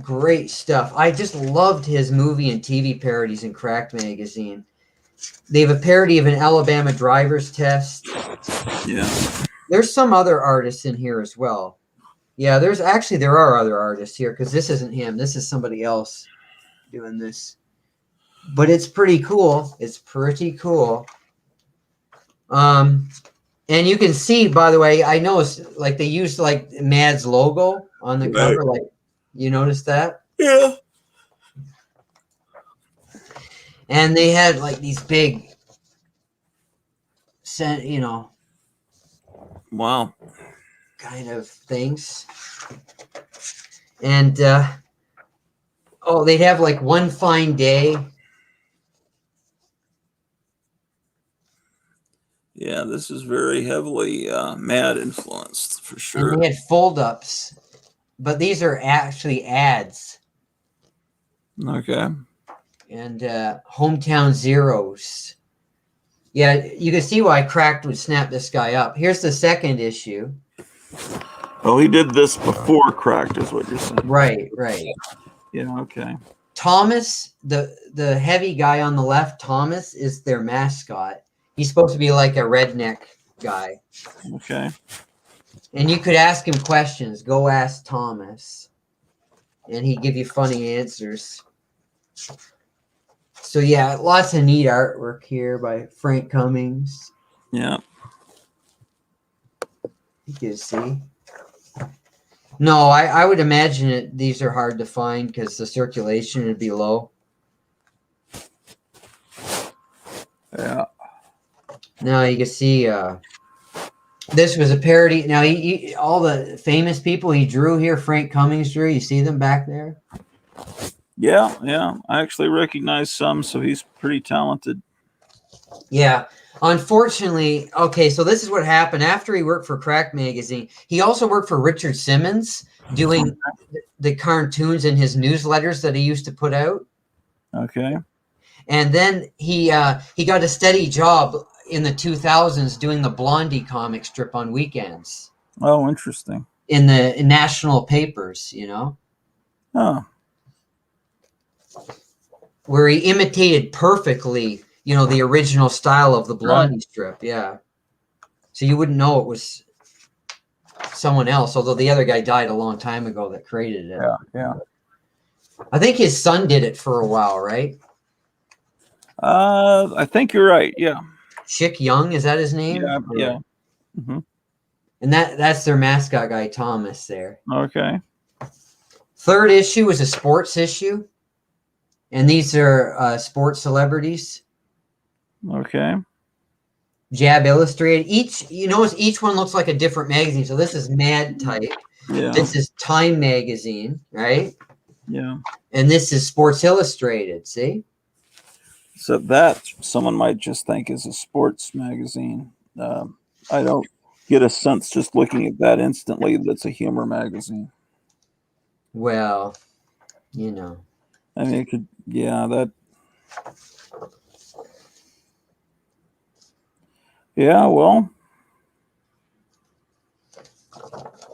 Great stuff. I just loved his movie and TV parodies in Cracked Magazine. They have a parody of an Alabama driver's test. Yeah. There's some other artists in here as well. Yeah, there are other artists here, because this isn't him. This is somebody else doing this. But it's pretty cool. It's pretty cool. And you can see, by the way, I noticed like they used like Mad's logo on the cover. Like, you noticed that? Yeah. And they had like these big, Wow. kind of things. And they'd have like One Fine Day. Yeah, this is very heavily Mad influenced for sure. And they had fold-ups, but these are actually ads. Okay. And Hometown Zeros. Yeah, you can see why Cracked would snap this guy up. Here's the second issue. Oh, he did this before Cracked, is what you're saying. Right. Yeah, okay. Thomas, the heavy guy on the left, Thomas, is their mascot. He's supposed to be like a redneck guy. Okay. And you could ask him questions. Go ask Thomas. And he'd give you funny answers. So yeah, lots of neat artwork here by Frank Cummings. Yeah. You can see. No, I would imagine these are hard to find because the circulation would be low. Yeah. Now you can see this was a parody. Now all the famous people he drew here, Frank Cummings drew. You see them back there? Yeah. I actually recognize some, so he's pretty talented. Yeah. Unfortunately, okay, so this is what happened after he worked for Crack Magazine. He also worked for Richard Simmons doing the cartoons in his newsletters that he used to put out. Okay. And then he got a steady job in the 2000s doing the Blondie comic strip on weekends. Oh, interesting. In the national papers, Oh. Where he imitated perfectly, the original style of the Blondie strip. Yeah. So you wouldn't know it was someone else, although the other guy died a long time ago that created it. Yeah. I think his son did it for a while, right? I think you're right. Yeah. Chick Young, is that his name? Yeah. Mm-hmm. And that's their mascot guy, Thomas, there. Okay. Third issue is a sports issue. And these are sports celebrities. Okay. Jab Illustrated. Each one looks like a different magazine. So this is Mad Type. Yeah. This is Time Magazine, right? Yeah. And this is Sports Illustrated, see? So that someone might just think is a sports magazine. I don't get a sense just looking at that instantly that's a humor magazine. Well, I mean, it could, that. Yeah, well.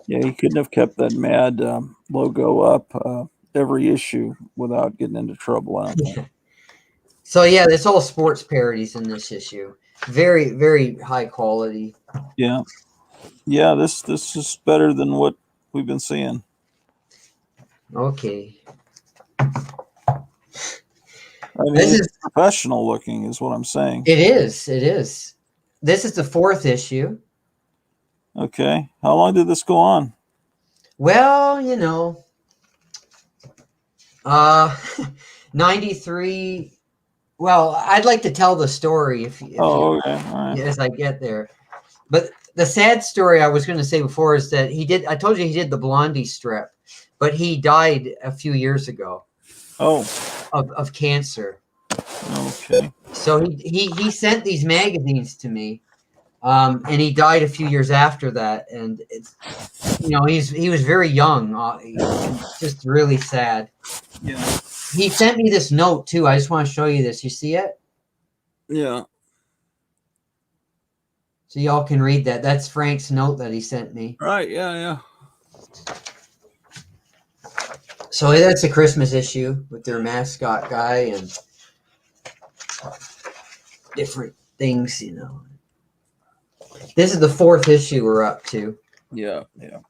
Yeah, he couldn't have kept that Mad logo up every issue without getting into trouble. I don't think. So yeah, there's all sports parodies in this issue. Very, very high quality. Yeah. This is better than what we've been seeing. Okay. I mean, it's professional looking, is what I'm saying. It is. This is the fourth issue. Okay. How long did this go on? Well, 93. Well, I'd like to tell the story if Oh, okay. All right. as I get there. But the sad story I was going to say before is that I told you he did the Blondie strip, but he died a few years ago Oh, of cancer. okay. So he sent these magazines to me, and he died a few years after that. And it's, he was very young, just really sad. Yeah. He sent me this note too. I just want to show you this. You see it? Yeah. So y'all can read that. That's Frank's note that he sent me. Right. Yeah. Yeah. So that's a Christmas issue with their mascot guy and different things, This is the 4th issue we're up to. Yeah. Yeah.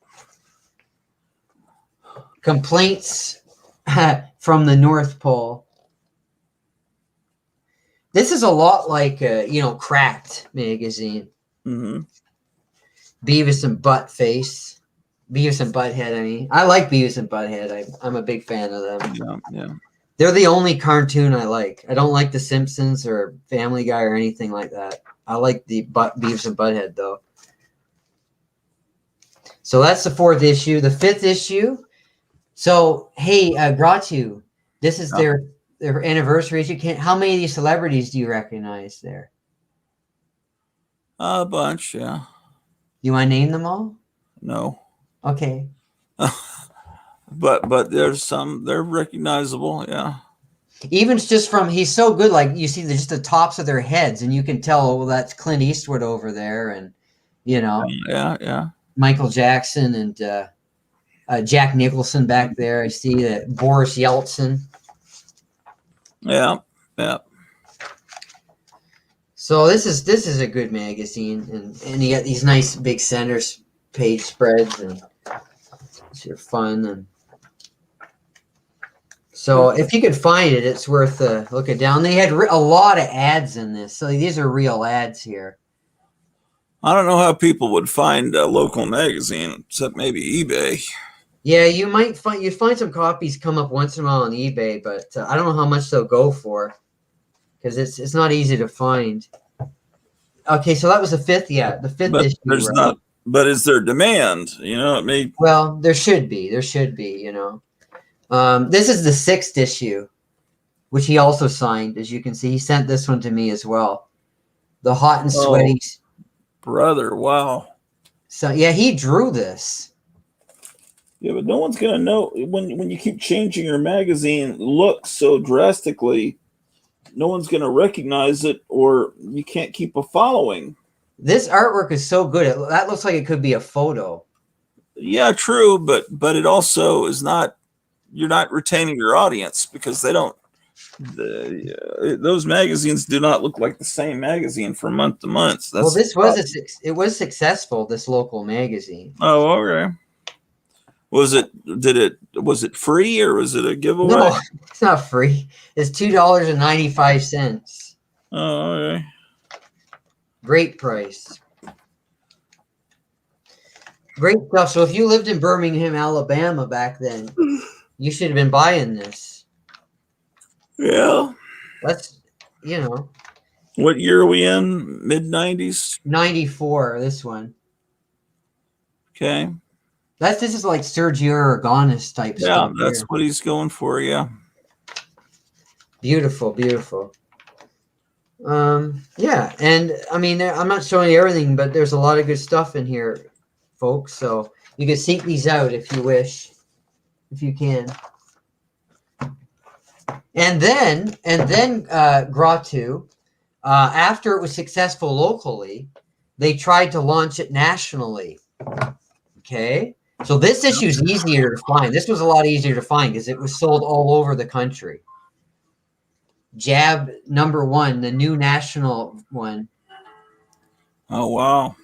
Complaints from the North Pole. This is a lot like, Cracked magazine. Mm-hmm. Beavis and Butthead, I mean. I like Beavis and Butthead. I'm a big fan of them. Yeah. Yeah. They're the only cartoon I like. I don't like The Simpsons or Family Guy or anything like that. I like the Beavis and Butthead, though. So that's the 4th issue. The 5th issue. So, hey, Gratu, this is their anniversary issue. How many of these celebrities do you recognize there? A bunch. Yeah. You want to name them all? No. Okay. But there's some, they're recognizable. Yeah. Even just from, he's so good, like you see just the tops of their heads and you can tell, well, that's Clint Eastwood over there. And, Yeah. Yeah. Michael Jackson and Jack Nicholson back there. I see that Boris Yeltsin. Yeah. Yeah. So this is a good magazine, and you got these nice big center page spreads, and they're fun. And so if you could find it, it's worth looking down. They had a lot of ads in this, so these are real ads here. I don't know how people would find a local magazine except maybe eBay. Yeah, you'd find some copies come up once in a while on eBay, but I don't know how much they'll go for because it's not easy to find. Okay, so that was the 5th. Yeah, the 5th But issue. there's right? not. But is there demand? It may. Well, there should be. This is the 6th issue, which he also signed. As you can see, he sent this one to me as well. The Hot and Sweaty. Brother, wow. So yeah, he drew this. Yeah, but no one's gonna know when you keep changing your magazine look so drastically. No one's gonna recognize it, or you can't keep a following. This artwork is so good. That looks like it could be a photo. Yeah, true, but it also is not. You're not retaining your audience because they don't. Those magazines do not look like the same magazine from month to month. Well, this was successful. This local magazine. Oh, okay. Was it free or was it a giveaway? No, it's not free. It's $2.95. Oh, okay. Great price. Great stuff. So if you lived in Birmingham, Alabama back then, you should have been buying this. Yeah. That's, What year are we in? Mid-90s? 94, this one. Okay. This is like Sergio Aragonés type stuff. Yeah, that's here. what he's going for, yeah. Beautiful, beautiful. Yeah, and I mean, I'm not showing you everything, but there's a lot of good stuff in here, folks. So you can seek these out if you wish, if you can. And then Gratu, after it was successful locally, they tried to launch it nationally. Okay, so this issue is easier to find. This was a lot easier to find because it was sold all over the country. Jab #1, the new national one. Oh, wow.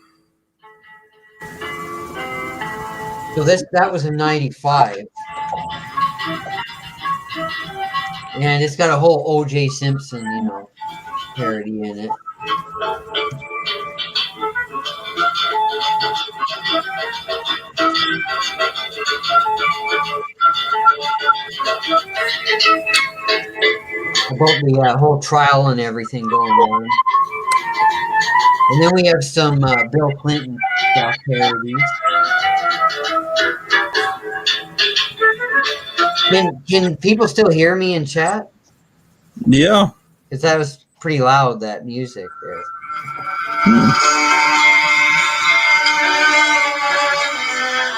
So that was in 95. And it's got a whole O.J. Simpson, parody in it. about the whole trial and everything going on. And then we have some Bill Clinton stuff parodies. Can people still hear me in chat? Yeah. Because that was pretty loud, that music there.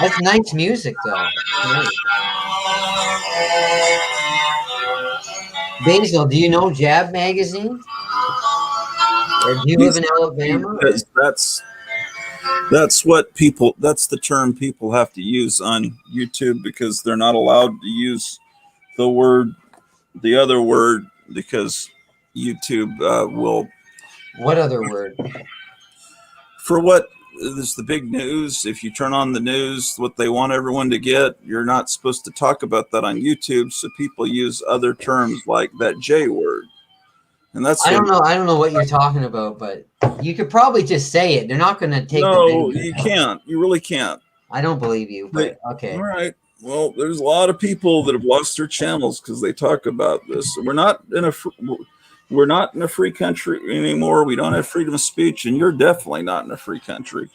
That's nice music, though. Nice. Basil, do you know Jab Magazine? Or do you live in Alabama? Because that's the term people have to use on YouTube, because they're not allowed to use the other word, because YouTube will. What other word? For what is the big news? If you turn on the news, what they want everyone to get, you're not supposed to talk about that on YouTube. So people use other terms like that J word. And that's I don't know what you're talking about, but you could probably just say it. They're not going to take the No, video. you can't. You really can't. I don't believe you, but okay. All right. Well, there's a lot of people that have lost their channels because they talk about this. We're not in a free country anymore. We don't have freedom of speech, and you're definitely not in a free country.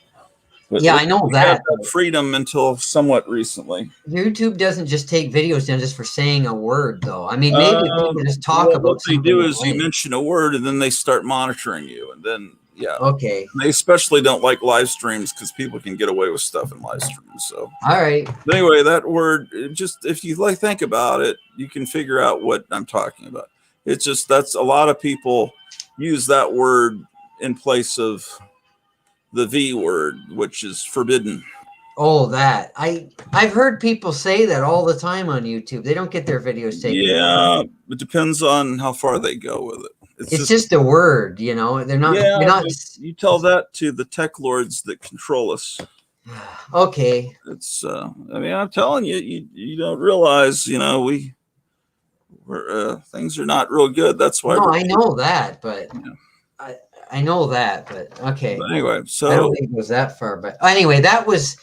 But Yeah, I know we had that. freedom until somewhat recently. YouTube doesn't just take videos down just for saying a word, though. I mean, maybe people just talk about what they do is something you mention a word, and then they start monitoring you, and then Okay. they especially don't like live streams because people can get away with stuff in live streams. So All right. but anyway, that word, just if you think about it, you can figure out what I'm talking about. It's just that's a lot of people use that word in place of the V word, which is forbidden. Oh, that. I've heard people say that all the time on YouTube. They don't get their videos taken down. It depends on how far they go with it. It's just a word, you know. They're not. Yeah, you're not. you tell that to the tech lords that control us. Okay. It's. I mean, I'm telling you, you don't realize. We're things are not real good. That's why. No, I know that, but Yeah. I know that, but okay. But anyway, so I don't think it goes that far, but anyway, that was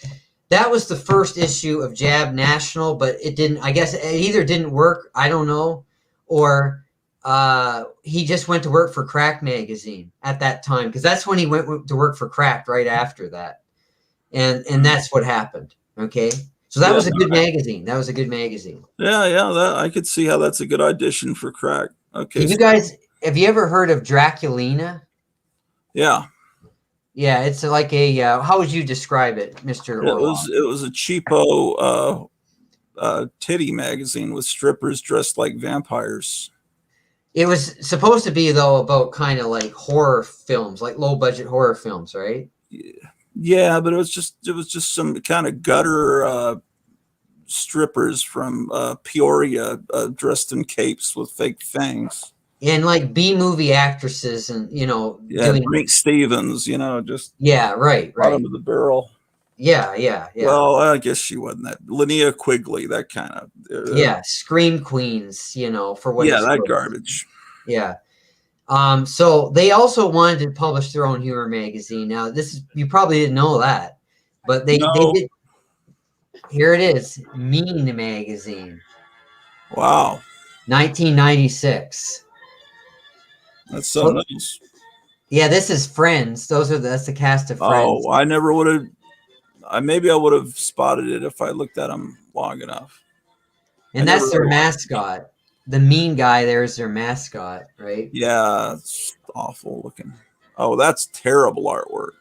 the first issue of Jab National, but it didn't. I guess it either didn't work. I don't know, or he just went to work for Crack Magazine at that time, because that's when he went to work for Crack right after that, and that's what happened. Okay, so that was a good magazine. That was a good magazine. Yeah, that I could see how that's a good audition for Crack. Okay, you guys, have you ever heard of Draculina? Yeah. Yeah, it's like a how would you describe it, Mr. Orloff? It was a cheapo titty magazine with strippers dressed like vampires. It was supposed to be, though, about kind of like horror films, like low budget horror films, right? Yeah, but it was just some kind of gutter strippers from Peoria dressed in capes with fake fangs. And like B-movie actresses, and doing Frank Stevens, just right, bottom of the barrel. Yeah. Well, I guess she wasn't that. Linnea Quigley, that kind of. Scream queens, for what. Yeah, that garbage. Yeah. So they also wanted to publish their own humor magazine. Now, you probably didn't know that, but they did. Here it is, Mean Magazine. Wow. 1996. That's so nice. Yeah, this is Friends. That's the cast of Friends. Oh, I never would have. Maybe I would have spotted it if I looked at them long enough. And that's their mascot. The mean guy there is their mascot, right? Yeah, it's awful looking. Oh, that's terrible artwork.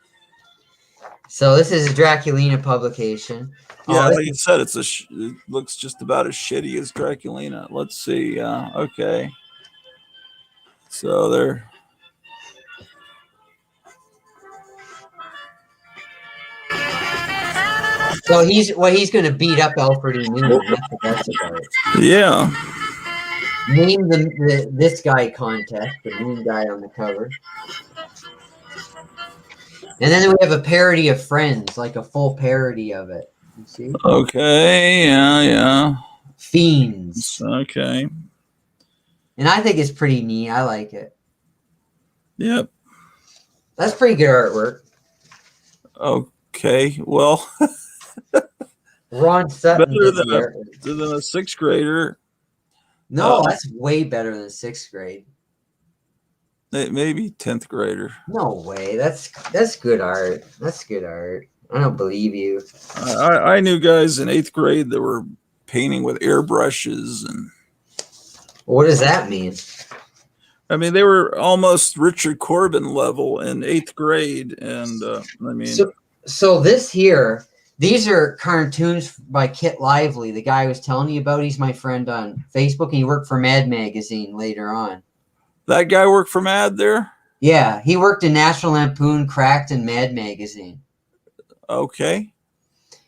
So this is a Draculina publication. Yeah, like you said, it looks just about as shitty as Draculina. Let's see. Okay. So they're. So he's going to beat up Alfred E. Newman. That's what that's about. Yeah. Name this guy contest, the mean guy on the cover. And then we have a parody of Friends, like a full parody of it. You see? Okay. Yeah. Fiends. Okay. And I think it's pretty neat. I like it. Yep. That's pretty good artwork. Okay. Well. Ron Sutton. Better than a sixth grader. No, that's way better than 6th grade. Maybe 10th grader. No way. That's good art. That's good art. I don't believe you. I knew guys in 8th grade that were painting with airbrushes, and What does that mean? I mean they were almost Richard Corbin level in 8th grade, and I mean, so this here, these are cartoons by Kit Lively, the guy I was telling you about. He's my friend on Facebook, and he worked for Mad Magazine later on. that guy worked for Mad there. Yeah, he worked in National Lampoon, Cracked, and Mad Magazine. Okay.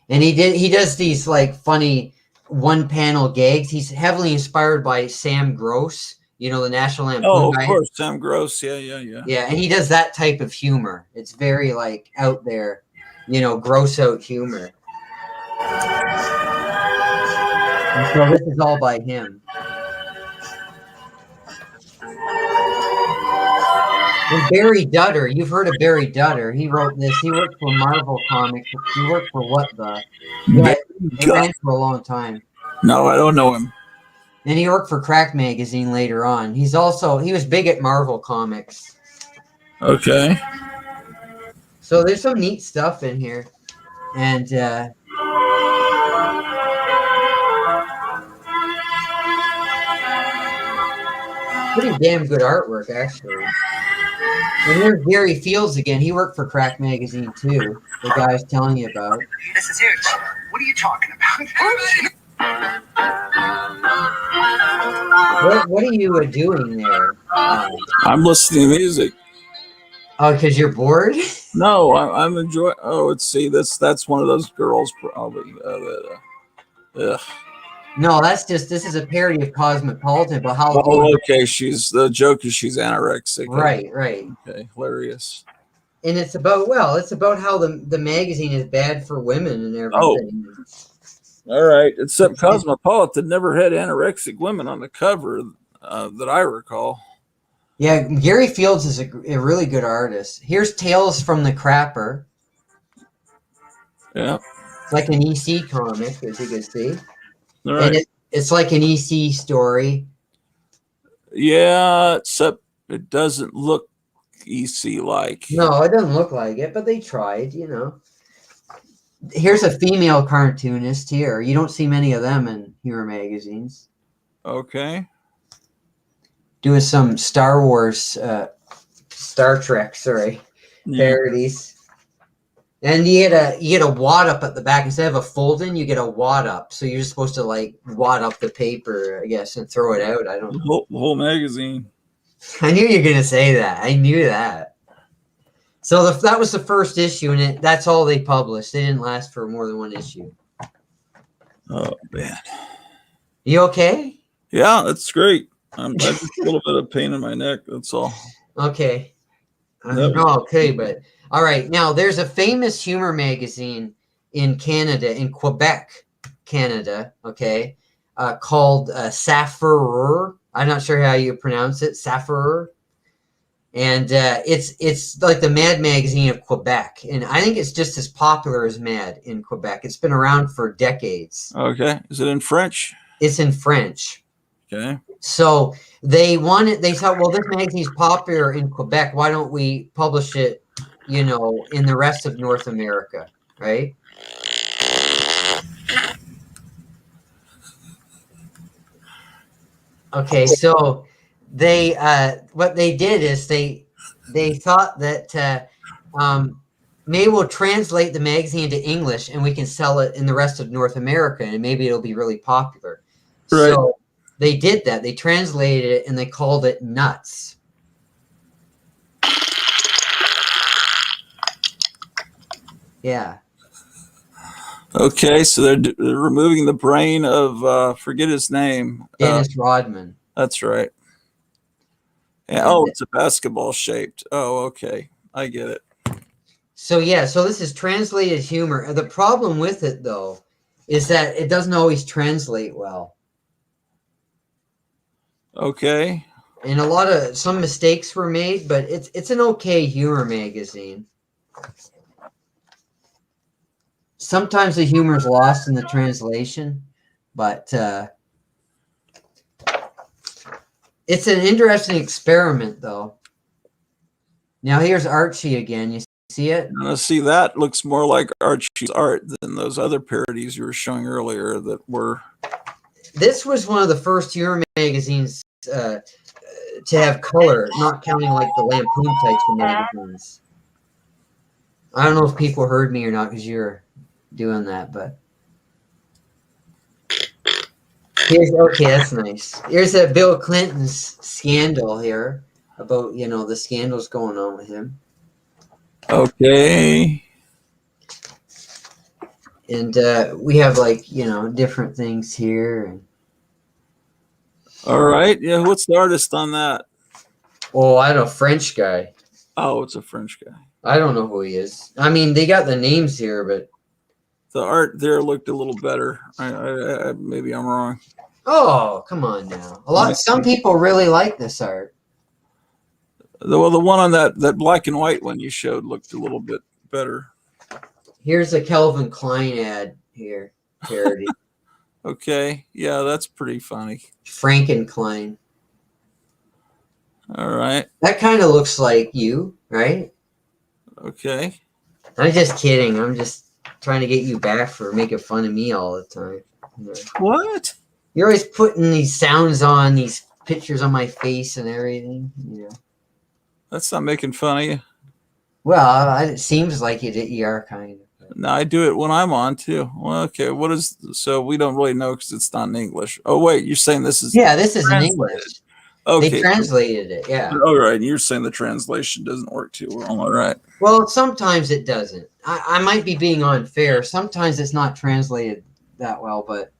And he does these like funny one-panel gags. He's heavily inspired by Sam Gross, the National Lampoon Oh, guy. of course, Sam Gross. Yeah. Yeah, and he does that type of humor. It's very like out there, gross out humor. And so this is all by him. And Barry Dudder, you've heard of Barry Dudder. He wrote this. He worked for Marvel Comics. He worked for what the? Yeah, he ran for a long time. No, I don't know him. And he worked for Crack Magazine later on. He was big at Marvel Comics. Okay. So there's some neat stuff in here. And pretty damn good artwork, actually. And here's Gary Fields again. He worked for Crack Magazine too. The guy I was telling you about. This is huge. What are you talking about? What are you doing there? I'm listening to music. Oh, because you're bored? No, I'm enjoying. Oh, let's see. That's one of those girls probably. No, this is a parody of Cosmopolitan about how. Oh, okay. The joke is she's anorexic. Right. Okay, hilarious. And it's about how the magazine is bad for women and everything. Oh. All right. Except Cosmopolitan never had anorexic women on the cover that I recall. Yeah, Gary Fields is a really good artist. Here's Tales from the Crapper. Yeah. It's like an EC comic, as you can see. All right. And it's like an EC story. Yeah, except it doesn't look EC like. No, it doesn't look like it, but they tried, Here's a female cartoonist here. You don't see many of them in humor magazines. Okay. Doing some Star Trek, parodies. And you get a wad up at the back. Instead of a fold-in, you get a wad up. So you're just supposed to like wad up the paper, I guess, and throw it out. I don't know. The whole magazine. I knew you were gonna say that. I knew that. So that was the first issue, and that's all they published. They didn't last for more than one issue. Oh man. You okay? Yeah, that's great. I just a little bit of pain in my neck. That's all. Okay. Yep. Okay, but all right. Now there's a famous humor magazine in Canada, in Quebec, Canada. Okay, called Saphireur. I'm not sure how you pronounce it, Saphireur. And it's like the Mad Magazine of Quebec, and I think it's just as popular as Mad in Quebec. It's been around for decades. Okay, is it in French? It's in French. Okay. So they thought, well, this magazine's popular in Quebec. Why don't we publish it, in the rest of North America, right? Okay, so they what they did is they thought that maybe we'll translate the magazine into English and we can sell it in the rest of North America, and maybe it'll be really popular. Right. So they did that. They translated it and they called it Nuts. Yeah. Okay, so they're removing the brain of forget his name. Dennis Rodman. That's right. Yeah, oh, it's a basketball shaped. Oh, okay. I get it. So this is translated humor. The problem with it though is that it doesn't always translate well. Okay. And some mistakes were made, but it's an okay humor magazine. Sometimes the humor is lost in the translation, but It's an interesting experiment, though. Now here's Archie again. You see it? Now, see, that looks more like Archie's art than those other parodies you were showing earlier that were. This was one of the first Euro magazines to have color, not counting like the Lampoon types of magazines. I don't know if people heard me or not because you're doing that, but here's okay. That's nice. Here's that Bill Clinton's scandal here about the scandals going on with him. Okay. And we have different things here. And All right. Yeah. What's the artist on that? oh, I don't know, French guy. Oh, it's a French guy. I don't know who he is. I mean, they got the names here, but The art there looked a little better. I maybe I'm wrong. oh, come on now. Some people really like this art. The one on that black and white one you showed looked a little bit better. Here's a Calvin Klein ad here, parody. Okay. Yeah, that's pretty funny. Frankenklein. All right. That kind of looks like you, right? Okay. I'm just kidding. I'm just trying to get you back for making fun of me all the time. What? You're always putting these sounds on, these pictures on my face and everything. That's not making fun of you. Well, it seems like you are kind of. No, I do it when I'm on too. Well, okay. So we don't really know because it's not in English. Oh, wait, you're saying this is. Yeah, this is in translated. English. Okay. They translated it, yeah. All right. You're saying the translation doesn't work too well. All right. Well, sometimes it doesn't. I might be being unfair. Sometimes it's not translated that well, but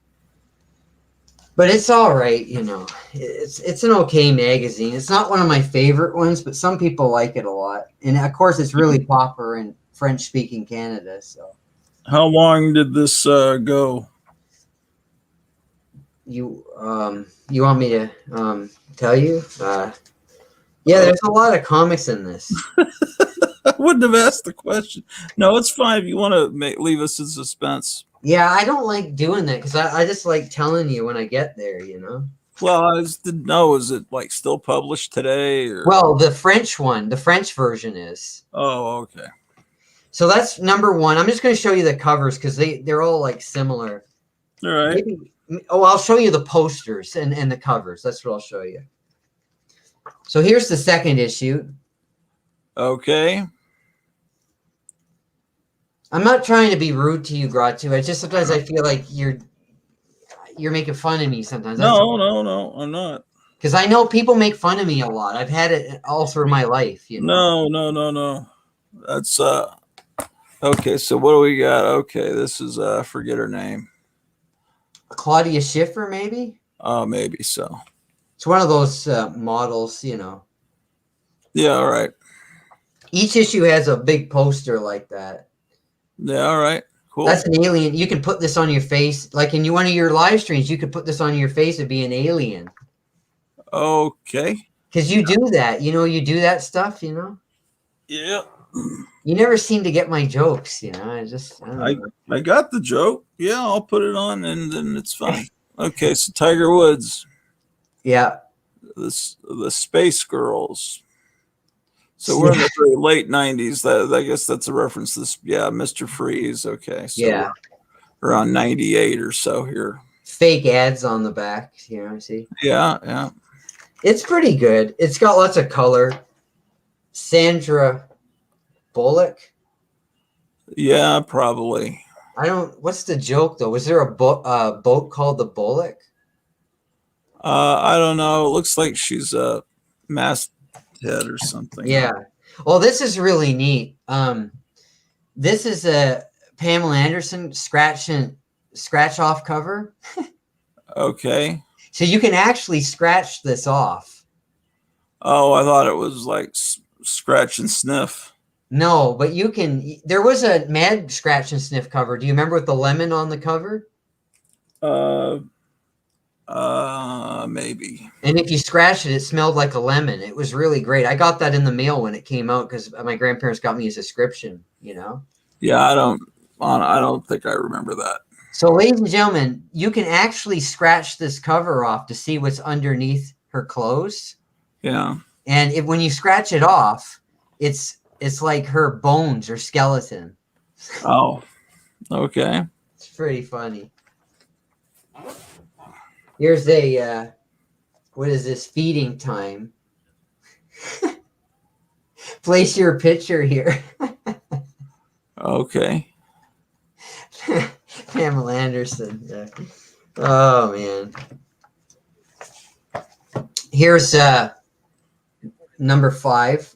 it's all right, It's an okay magazine. It's not one of my favorite ones, but some people like it a lot. And of course, it's really popular in French-speaking Canada. So, How long did this go? you want me to tell you? Yeah, there's a lot of comics in this. I wouldn't have asked the question. No, it's fine if you want to leave us in suspense. Yeah, I don't like doing that because I just like telling you when I get there, Well, I just didn't know. Is it like still published today? Or? Well, the French version is. Oh, okay. So that's number one. I'm just going to show you the covers because they're all like similar. All right. I'll show you the posters and the covers. That's what I'll show you. So here's the second issue. Okay. I'm not trying to be rude to you, Gratu. I just sometimes I feel like you're making fun of me sometimes. No, I'm not. Because I know people make fun of me a lot. I've had it all through my life. No. That's okay. So what do we got? Okay, this is forget her name. Claudia Schiffer, maybe. Oh, maybe so. It's one of those models, Yeah. All right. Each issue has a big poster like that. Yeah. All right. Cool. That's an alien. You can put this on your face. Like in one of your live streams, you could put this on your face and be an alien. Okay. Because you do that. You do that stuff, Yeah. You never seem to get my jokes, I don't know. I got the joke. Yeah, I'll put it on and then it's fine. Okay, so Tiger Woods. Yeah. The Space Girls. So we're in the very late 90s. I guess that's a reference to this. Yeah, Mr. Freeze. Okay. So yeah. Around 98 or so here. Fake ads on the back, see? Yeah. It's pretty good. It's got lots of color. Sandra Bullock? Yeah, probably. What's the joke though? Was there a boat called the Bullock? I don't know. It looks like she's a masthead or something. Yeah. Well, this is really neat. This is a Pamela Anderson scratch off cover. Okay. So you can actually scratch this off. Oh, I thought it was like scratch and sniff. No, but you can. There was a Mad Scratch and Sniff cover. Do you remember with the lemon on the cover? Maybe. And if you scratched it, it smelled like a lemon. It was really great. I got that in the mail when it came out because my grandparents got me a subscription. Yeah, I don't think I remember that. So, ladies and gentlemen, you can actually scratch this cover off to see what's underneath her clothes, Yeah. and when you scratch it off, it's like her bones or skeleton. Oh, okay. It's pretty funny. Here's a what is this, feeding time? Place your picture here. Okay. Pamela Anderson. Yeah. Oh man. Here's number 5.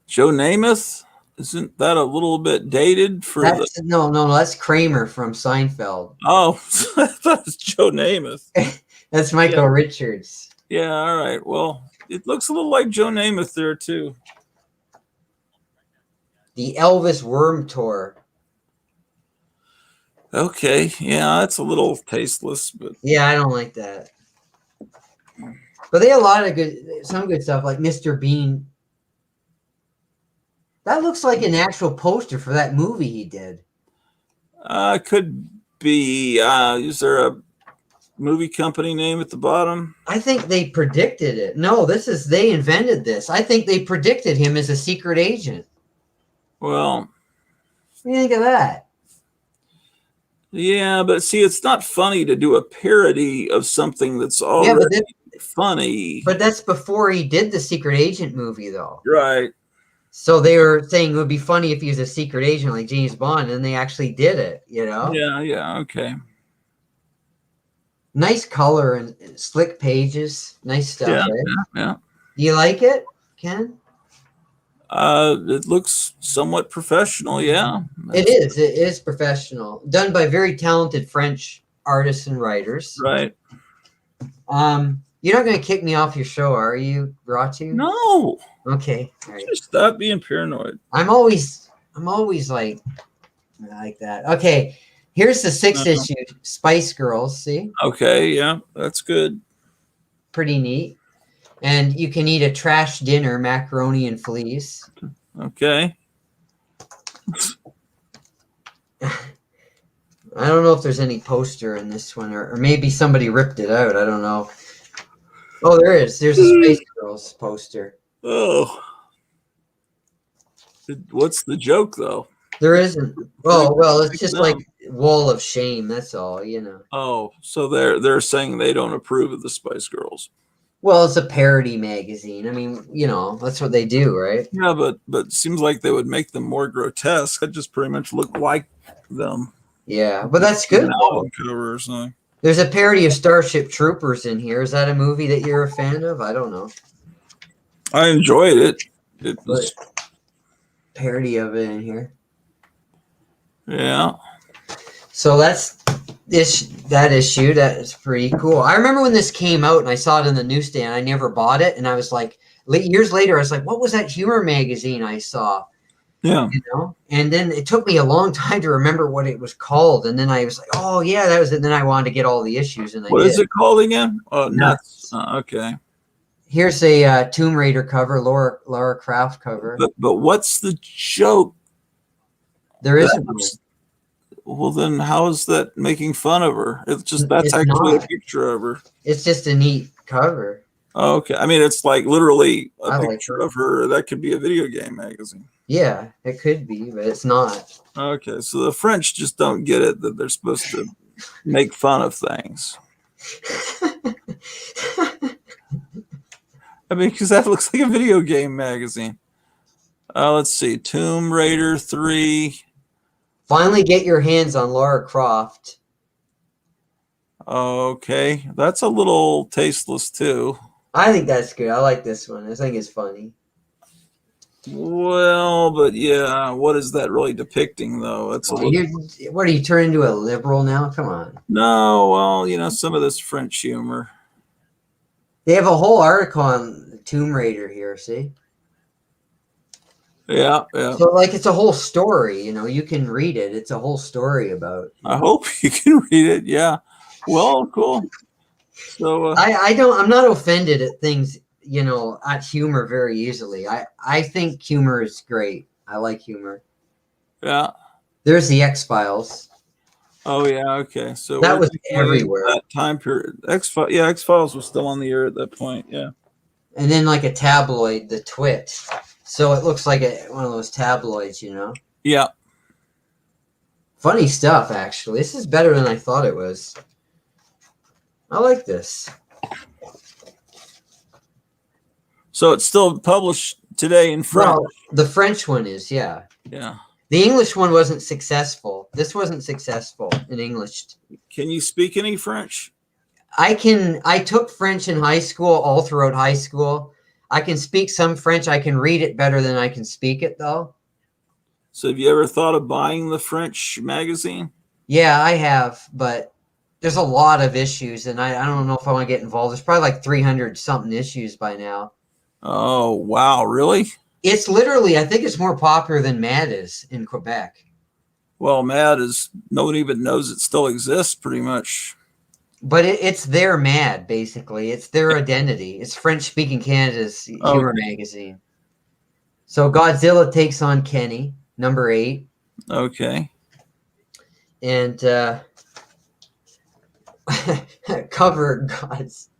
Joe Namath. Isn't that a little bit dated for the? That's no, that's Kramer from Seinfeld. Oh, I thought it was Joe Namath. That's Michael Yeah. Richards. Yeah. All right. Well, it looks a little like Joe Namath there too. The Elvis Worm Tour. Okay. Yeah, that's a little tasteless, but Yeah, I don't like that. But they have a lot of some good stuff, like Mr. Bean. That looks like an actual poster for that movie he did. could be. Is there a movie company name at the bottom? I think they predicted it. No, they invented this. I think they predicted him as a secret agent. Well, What do you think of that? yeah, but see, it's not funny to do a parody of something that's Yeah, already funny. but that's before he did the secret agent movie, though. Right. So they were saying it would be funny if he was a secret agent like James Bond, and they actually did it, you know? Yeah. Yeah. Okay. Nice color and slick pages. Nice stuff, Yeah. right? Yeah. Do you like it, Ken? It looks somewhat professional. Yeah. It is. It is professional. Done by very talented French artists and writers. Right. You're not going to kick me off your show, are you, Ratu? No. Okay. All right. Just stop being paranoid. I'm always like that. Okay. Here's the 6th issue, Spice Girls. See? Okay. Yeah. That's good. Pretty neat. And you can eat a trash dinner, macaroni and fleas. Okay. I don't know if there's any poster in this one, or maybe somebody ripped it out. I don't know. Oh, there is. There's a Space Girls poster. Oh. What's the joke, though? There isn't. Oh, well, it's just like wall of shame. That's all, you know. Oh, so they're saying they don't approve of the Spice Girls. Well, it's a parody magazine. I mean, you know, that's what they do, right? Yeah, but it seems like they would make them more grotesque. That just pretty much look like them. Yeah, but that's good. An album cover or something. There's a parody of Starship Troopers in here. Is that a movie that you're a fan of? I don't know. I enjoyed it. It was, Parody of it in here. yeah. So that's that issue. That is pretty cool. I remember when this came out and I saw it in the newsstand. I never bought it, and I was like, years later, I was like, "What was that humor magazine I saw?" Yeah. You know. And then it took me a long time to remember what it was called, and then I was like, "Oh yeah, that was it." And then I wanted to get all the issues, and What is it called again? Oh, Nuts. Okay. Here's a Tomb Raider cover, Lara Croft cover. But what's the joke? There isn't. Well, then how is that making fun of her? That's It's actually not. a picture of her. It's just a neat cover. Okay. I mean, it's like literally a I like picture it. of her. That could be a video game magazine. Yeah, it could be, but it's not. Okay. So the French just don't get it that they're supposed to make fun of things. I mean, because that looks like a video game magazine. Let's see. Tomb Raider 3. Finally get your hands on Lara Croft. Okay. That's a little tasteless, too. I think that's good. I like this one. I think it's funny. Well, but yeah, what is that really depicting, though? It's a little... What, are you turning into a liberal now? Come on. No, well, you know, some of this French humor. They have a whole article on Tomb Raider here, see? Yeah, yeah. So, like, it's a whole story, you know. You can read it. It's a whole story about... I hope you can read it, yeah. Well, cool. So I'm not offended at things, you know, at humor very easily. I think humor is great. I like humor. yeah. There's the X-Files. Oh yeah, okay. So That we're was definitely in everywhere. that time period. X Files was still on the air at that point. Yeah. And then like a tabloid, the Twit. So it looks like one of those tabloids, you know. Yeah. Funny stuff, actually. This is better than I thought it was. I like this. So it's still published today in French. Well, the French one is, yeah. Yeah. The English one wasn't successful. This wasn't successful in English. Can you speak any French? I took French in high school, all throughout high school. I can speak some French. I can read it better than I can speak it, though. So have you ever thought of buying the French magazine? Yeah, I have, but there's a lot of issues, and I don't know if I want to get involved. There's probably like 300 something issues by now. Oh, wow. Really? It's literally, I think it's more popular than Mad is in Quebec. Well, Mad is, nobody even knows it still exists pretty much. But it's their Mad, basically. It's their identity. It's French-speaking Canada's humor magazine. So Godzilla takes on Kenny, number 8. Okay. And cover gods.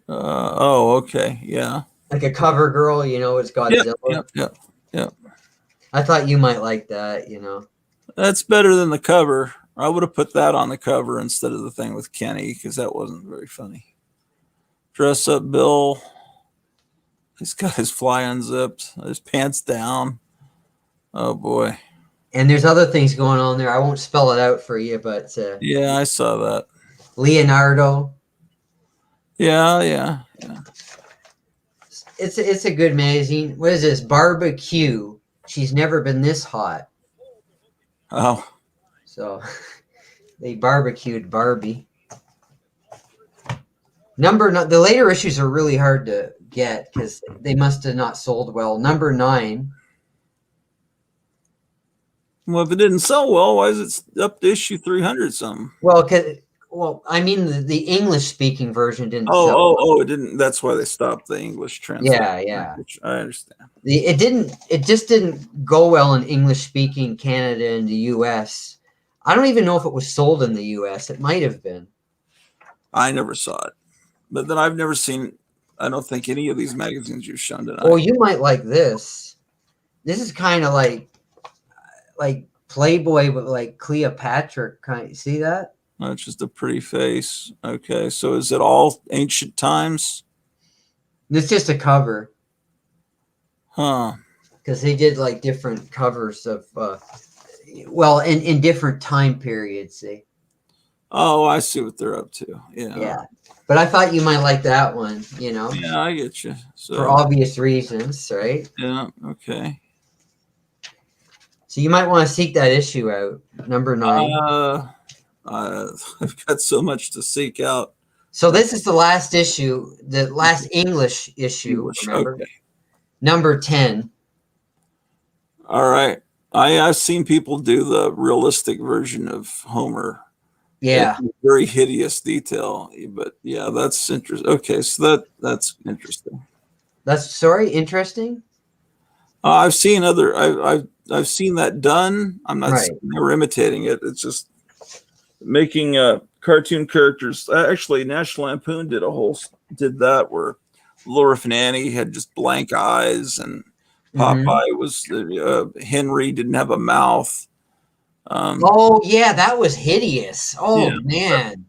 Oh, okay. Yeah. Like a cover girl, you know, it's Godzilla. Yeah. I thought you might like that, you know. That's better than the cover. I would have put that on the cover instead of the thing with Kenny because that wasn't very funny. Dress Up Bill. He's got his fly unzipped, his pants down. Oh boy. And there's other things going on there. I won't spell it out for you, but Yeah, I saw that. Leonardo. Yeah. It's a good magazine. What is this? Barbecue. She's never been this hot. Oh, So they barbecued Barbie. The later issues are really hard to get because they must have not sold well. Number 9. well, if it didn't sell well, why is it up to issue 300 something? Well, I mean the English speaking version didn't sell. Oh, it didn't. That's why they stopped the English translation. Yeah. Which I understand. It just didn't go well in English speaking Canada and the US. I don't even know if it was sold in the US. It might have been. I never saw it, but then I've never seen. I don't think any of these magazines you've shown tonight. Oh, you might like this. This is kind of like Playboy, but like Cleopatra kind. See that? That's just a pretty face. Okay, so is it all ancient times? It's just a cover Huh. because they did like different covers of, in different time periods. See? Oh, I see what they're up to. Yeah. But I thought you might like that one. You know, Yeah, I get you. So for obvious reasons, right? yeah, okay. So you might want to seek that issue out. Number 9. I've got so much to seek out. So this is the last issue, the last English issue. English, Remember? okay. Number 10. All right. I've seen people do the realistic version of Homer. Yeah. It's very hideous detail, but yeah, that's interesting. Okay, so that's interesting. Interesting. I've seen I've seen that done. I'm not Right. never imitating it. It's just making cartoon characters. Actually, National Lampoon did that where Laura and Annie had just blank eyes, and Popeye was Henry didn't have a mouth. Oh yeah, that was hideous. Oh Yeah. man,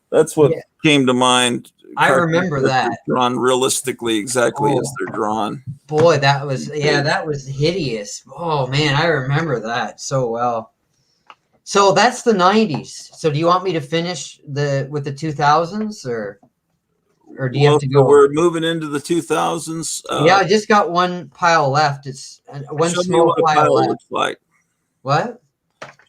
That's what Yeah. came to mind. I Cartoon remember characters that. drawn realistically, exactly as Oh. they're drawn. boy, that was hideous. Oh man, I remember that so well. So that's the 90s. So do you want me to finish with the 2000s or do you have to So go? we're moving into the 2000s. Yeah, I just got one pile left. It's one Show me small what a pile pile left. looks like. What?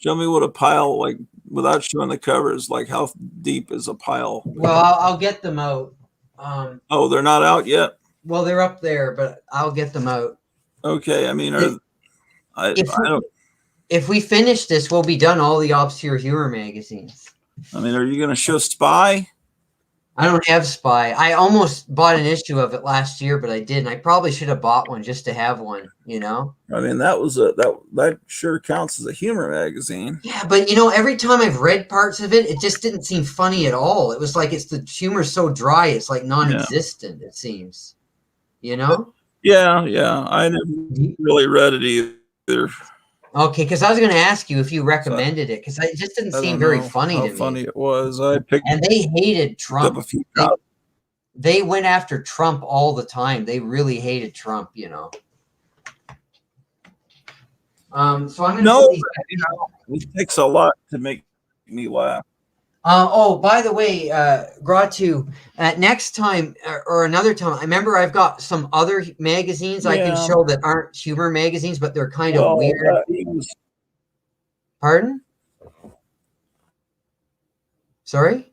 Show me what a pile, like, without showing the covers, like how deep is a pile? Well, I'll get them out. Oh, they're not out yet? Well, they're up there, but I'll get them out. Okay. I mean, I don't, If we finish this, we'll be done all the obscure humor magazines. I mean, are you going to show Spy? I don't have Spy. I almost bought an issue of it last year, but I didn't. I probably should have bought one just to have one, you know? I mean, that sure counts as a humor magazine. Yeah, but you know, every time I've read parts of it, it just didn't seem funny at all. It was like the humor's so dry, it's like non-existent, it seems. You know? Yeah. I never really read it either. Okay, because I was going to ask you if you recommended it, because it just didn't seem very funny to me. How funny it was. I picked And they hated up Trump. a few. They went after Trump all the time. They really hated Trump, you know. So I'm going to put these back. You know, it takes a lot to make me laugh. Oh, by the way, Gratu, next time or another time, I remember I've got some other magazines I can show that aren't humor magazines, but they're kind of weird. Pardon? Sorry?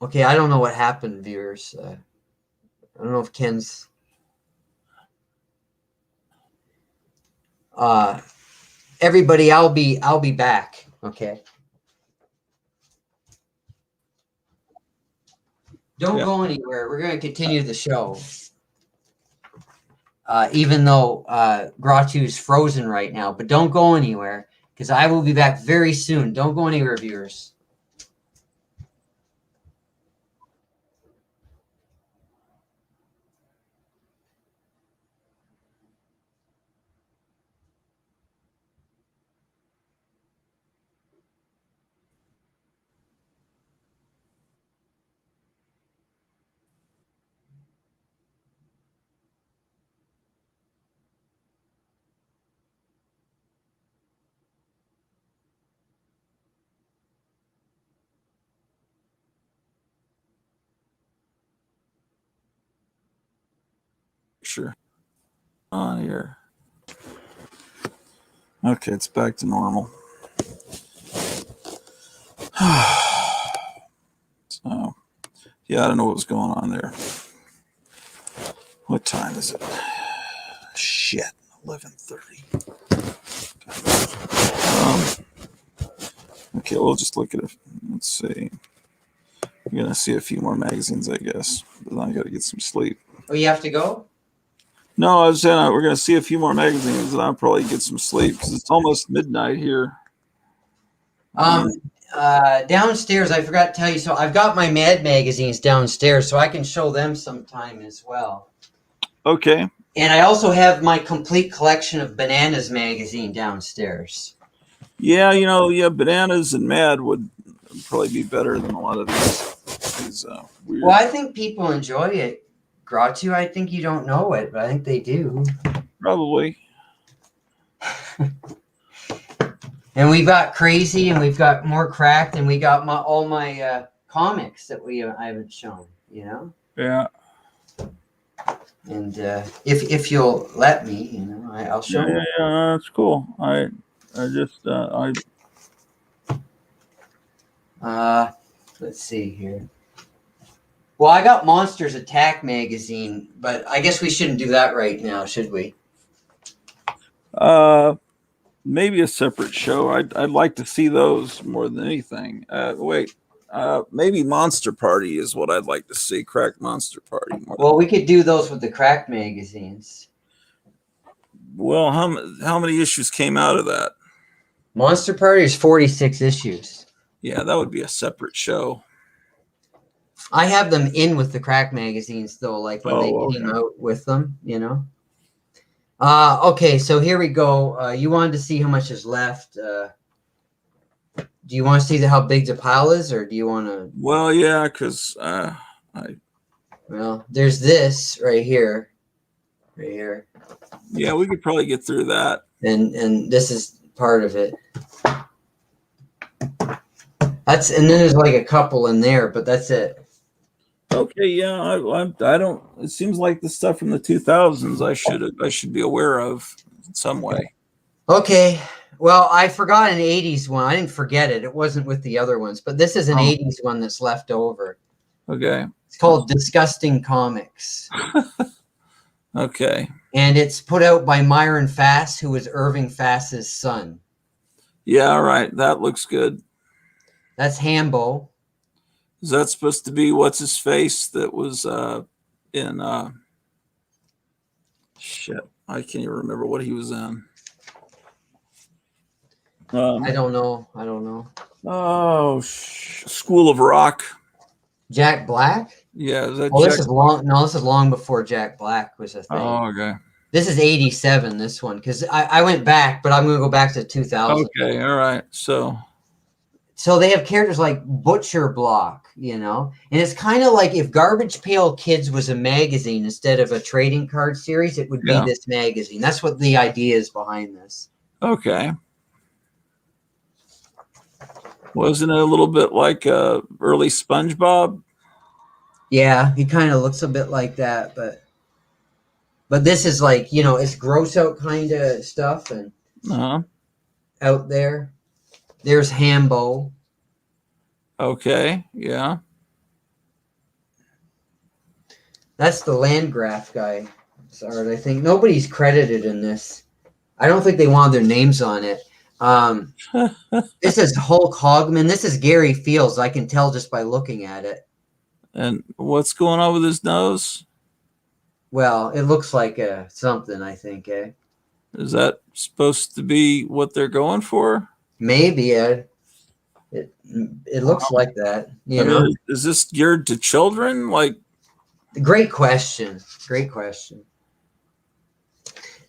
Okay, I don't know what happened, viewers. I don't know if Ken's... everybody, I'll be back. Okay. Don't go anywhere. We're going to continue the show. Even though Gratu is frozen right now, but don't go anywhere because I will be back very soon. Don't go anywhere, viewers. Sure. On here. Okay, it's back to normal. So, yeah, I don't know what was going on there. What time is it? Shit, 11:30. Okay, we'll just look at it. Let's see. We're gonna see a few more magazines, I guess. But then I gotta get some sleep. Oh, you have to go? No, I was saying we're gonna see a few more magazines, and I'll probably get some sleep because it's almost midnight here. Downstairs, I forgot to tell you. So I've got my Mad magazines downstairs, so I can show them sometime as well. Okay. And I also have my complete collection of Bananas magazine downstairs. Yeah, Bananas and Mad would probably be better than a lot of these weird. Well, I think people enjoy it. Gratu, I think you don't know it, but I think they do. Probably. And we've got Crazy, and we've got more Cracked, and we got all my comics that I haven't shown, you know? Yeah. And if you'll let me, I'll show you. Yeah, that's cool. Let's see here. Well, I got Monsters Attack magazine, but I guess we shouldn't do that right now, should we? Maybe a separate show. I'd like to see those more than anything. Maybe Monster Party is what I'd like to see. Crack Monster Party. Well, we could do those with the Cracked magazines. Well, how many issues came out of that? Monster Party is 46 issues. Yeah, that would be a separate show. I have them in with the Crack magazines, though, like when they came okay. out with them, Okay, so here we go. You wanted to see how much is left. Do you want to see how big the pile is, or do you want to? Well, yeah, because Well, there's this right here. Yeah, we could probably get through that. And this is part of it. And then there's like a couple in there, but that's it. Okay, yeah, I don't. It seems like the stuff from the 2000s I should be aware of in some way. Okay, well, I forgot an 80s one. I didn't forget it. It wasn't with the other ones, but this is an 80s one that's left over. Okay. It's called Disgusting Comics. Okay. And it's put out by Myron Fass, who is Irving Fass's son. Yeah, all right. That looks good. That's Hambo. Is that supposed to be what's his face that was in shit? I can't even remember what he was in. I don't know. I don't know. Oh, School of Rock. Jack Black? Yeah, is that Oh, Jack? this is long. No, this is long before Jack Black was a thing. Oh, okay. This is 87, this one, because I went back, but I'm going to go back to 2000. Okay, all right. So they have characters like Butcher Block, you know? And it's kind of like if Garbage Pail Kids was a magazine instead of a trading card series, it would be Yeah. this magazine. That's what the idea is behind this. okay. Wasn't it a little bit like early SpongeBob? Yeah, he kind of looks a bit like that, but this is like, you know, it's gross out kind of stuff and Uh-huh. out there. There's Hambo. Okay, yeah. That's the Landgraf guy. Sorry, I think nobody's credited in this. I don't think they wanted their names on it. This is Hulk Hogan. This is Gary Fields. I can tell just by looking at it. And what's going on with his nose? Well, it looks like something, I think. Is that supposed to be what they're going for? Maybe. It looks like that. You know? mean, is this geared to children? Like, Great question. Great question.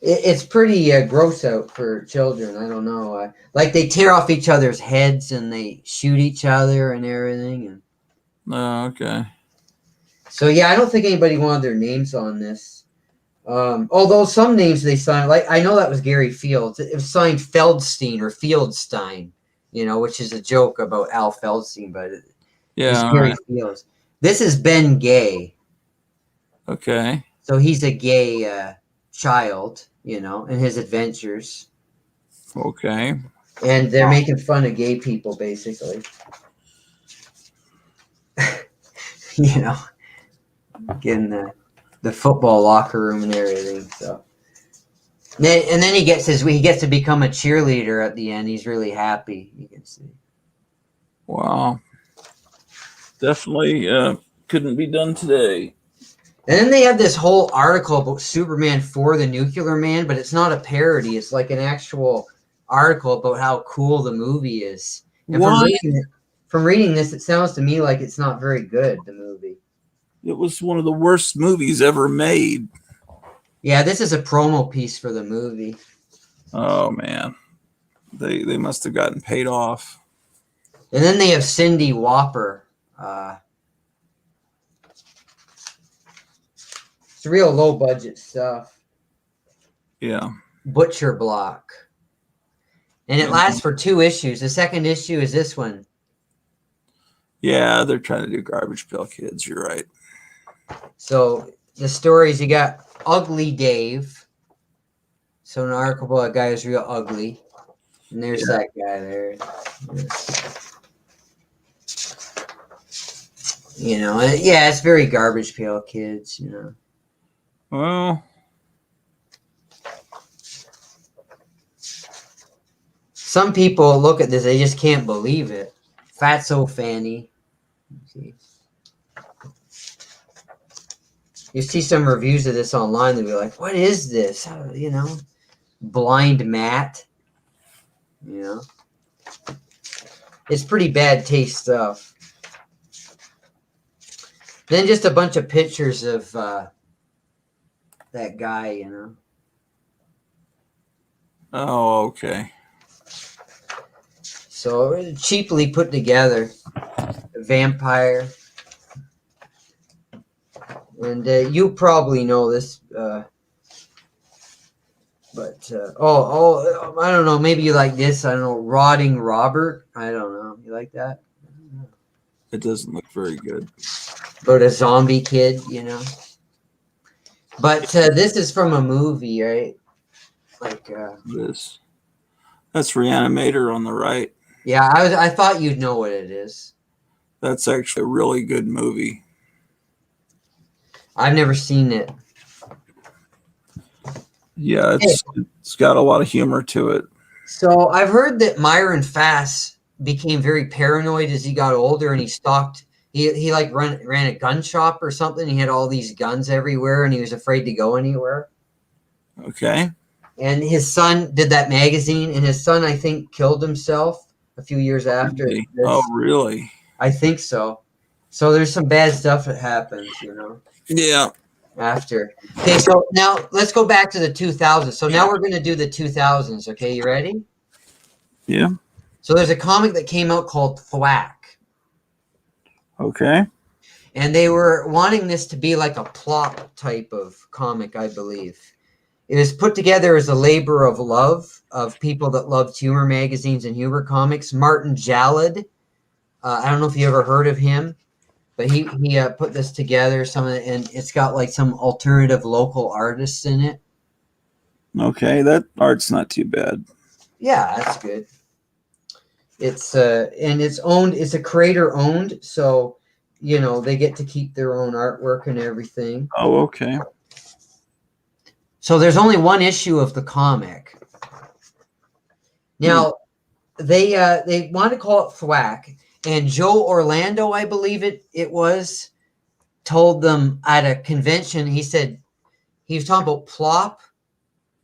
It's pretty gross out for children. I don't know. Like they tear off each other's heads and they shoot each other and everything. And okay. so, yeah, I don't think anybody wanted their names on this. Although some names they signed, like I know that was Gary Fields. It was signed Feldstein or Fieldstein, you know, which is a joke about Al Feldstein, but it's Yeah. Gary Right. Fields. This is Ben Gay. Okay. So he's a gay child, you know, in his adventures. Okay. And they're making fun of gay people, basically. You know, getting the football locker room and everything. So, and then he gets to become a cheerleader at the end. He's really happy. You can see. Wow. Definitely couldn't be done today. And then they have this whole article about Superman for the Nuclear Man, but it's not a parody. It's like an actual article about how cool the movie is. And from reading this, it sounds to me like it's not very good, the movie. It was one of the worst movies ever made. Yeah, this is a promo piece for the movie. Oh man. They must have gotten paid off. And then they have Cindy Whopper. It's real low budget stuff. Yeah. Butcher Block. And it lasts for 2 issues. The second issue is this one. Yeah, they're trying to do Garbage Pail Kids. You're right. So the stories, you got Ugly Dave. So an article about a guy who's real ugly. And there's that guy there. You know, yeah, it's very Garbage Pail Kids, you know. Well, some people look at this, they just can't believe it. Fatso Fanny. You see some reviews of this online, they'll be like, what is this? How, you know, Blind Matt. You know, it's pretty bad taste stuff. Then just a bunch of pictures of that guy, you know. oh, okay. So cheaply put together, a vampire. And you probably know this, but I don't know. Maybe you like this. I don't know. Rotting Robert. I don't know. You like that? It doesn't look very good. About a zombie kid, you know. But this is from a movie, right? Like This. That's Reanimator on the right. yeah, I thought you'd know what it is. That's actually a really good movie. I've never seen it. Yeah, it's got a lot of humor to it. So I've heard that Myron Fass became very paranoid as he got older, and he stalked He like ran a gun shop or something. He had all these guns everywhere, and he was afraid to go anywhere. Okay. And his son did that magazine, and his son, I think, killed himself a few years after Okay. this. Oh, really? I think so. So there's some bad stuff that happens, Yeah. after. Okay, so now let's go back to the 2000s. So now we're going to do the 2000s. Okay, you ready? Yeah. So there's a comic that came out called Thwack, Okay. and they were wanting this to be like a plot type of comic, I believe. It was put together as a labor of love of people that loved humor magazines and humor comics. Martin Jalad, I don't know if you ever heard of him, but he put this together. And it's got like some alternative local artists in it. Okay. That art's not too bad. Yeah, that's good. It's and it's owned. It's a creator owned, so they get to keep their own artwork and everything. Oh, okay. So there's only one issue of the comic. Now, they want to call it Thwack, and Joe Orlando, I believe it was, told them at a convention. He said he was talking about Plop,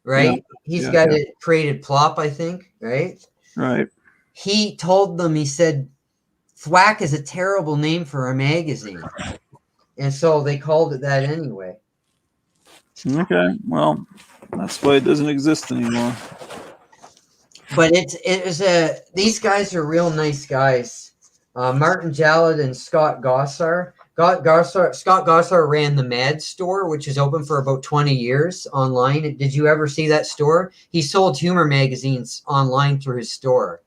right? He's got it created Plop, I think, right? Right. He told them, he said, Thwack is a terrible name for a magazine, and so they called it that anyway. Okay. Well, that's why it doesn't exist anymore. But these guys are real nice guys. Martin Jalad and Scott Gossar. Scott Gossar ran the Mad Store, which is open for about 20 years online. Did you ever see that store? He sold humor magazines online through his store.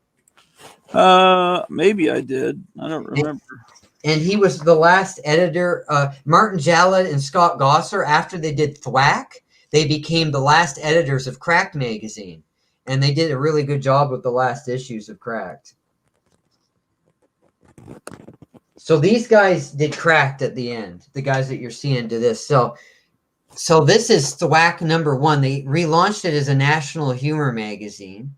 Maybe I did. I don't remember. And he was the last editor. Martin Jalad and Scott Gossar, after they did Thwack, they became the last editors of Cracked magazine. And they did a really good job with the last issues of Cracked. So these guys did Cracked at the end. The guys that you're seeing do this. So this is Thwack #1. They relaunched it as a national humor magazine.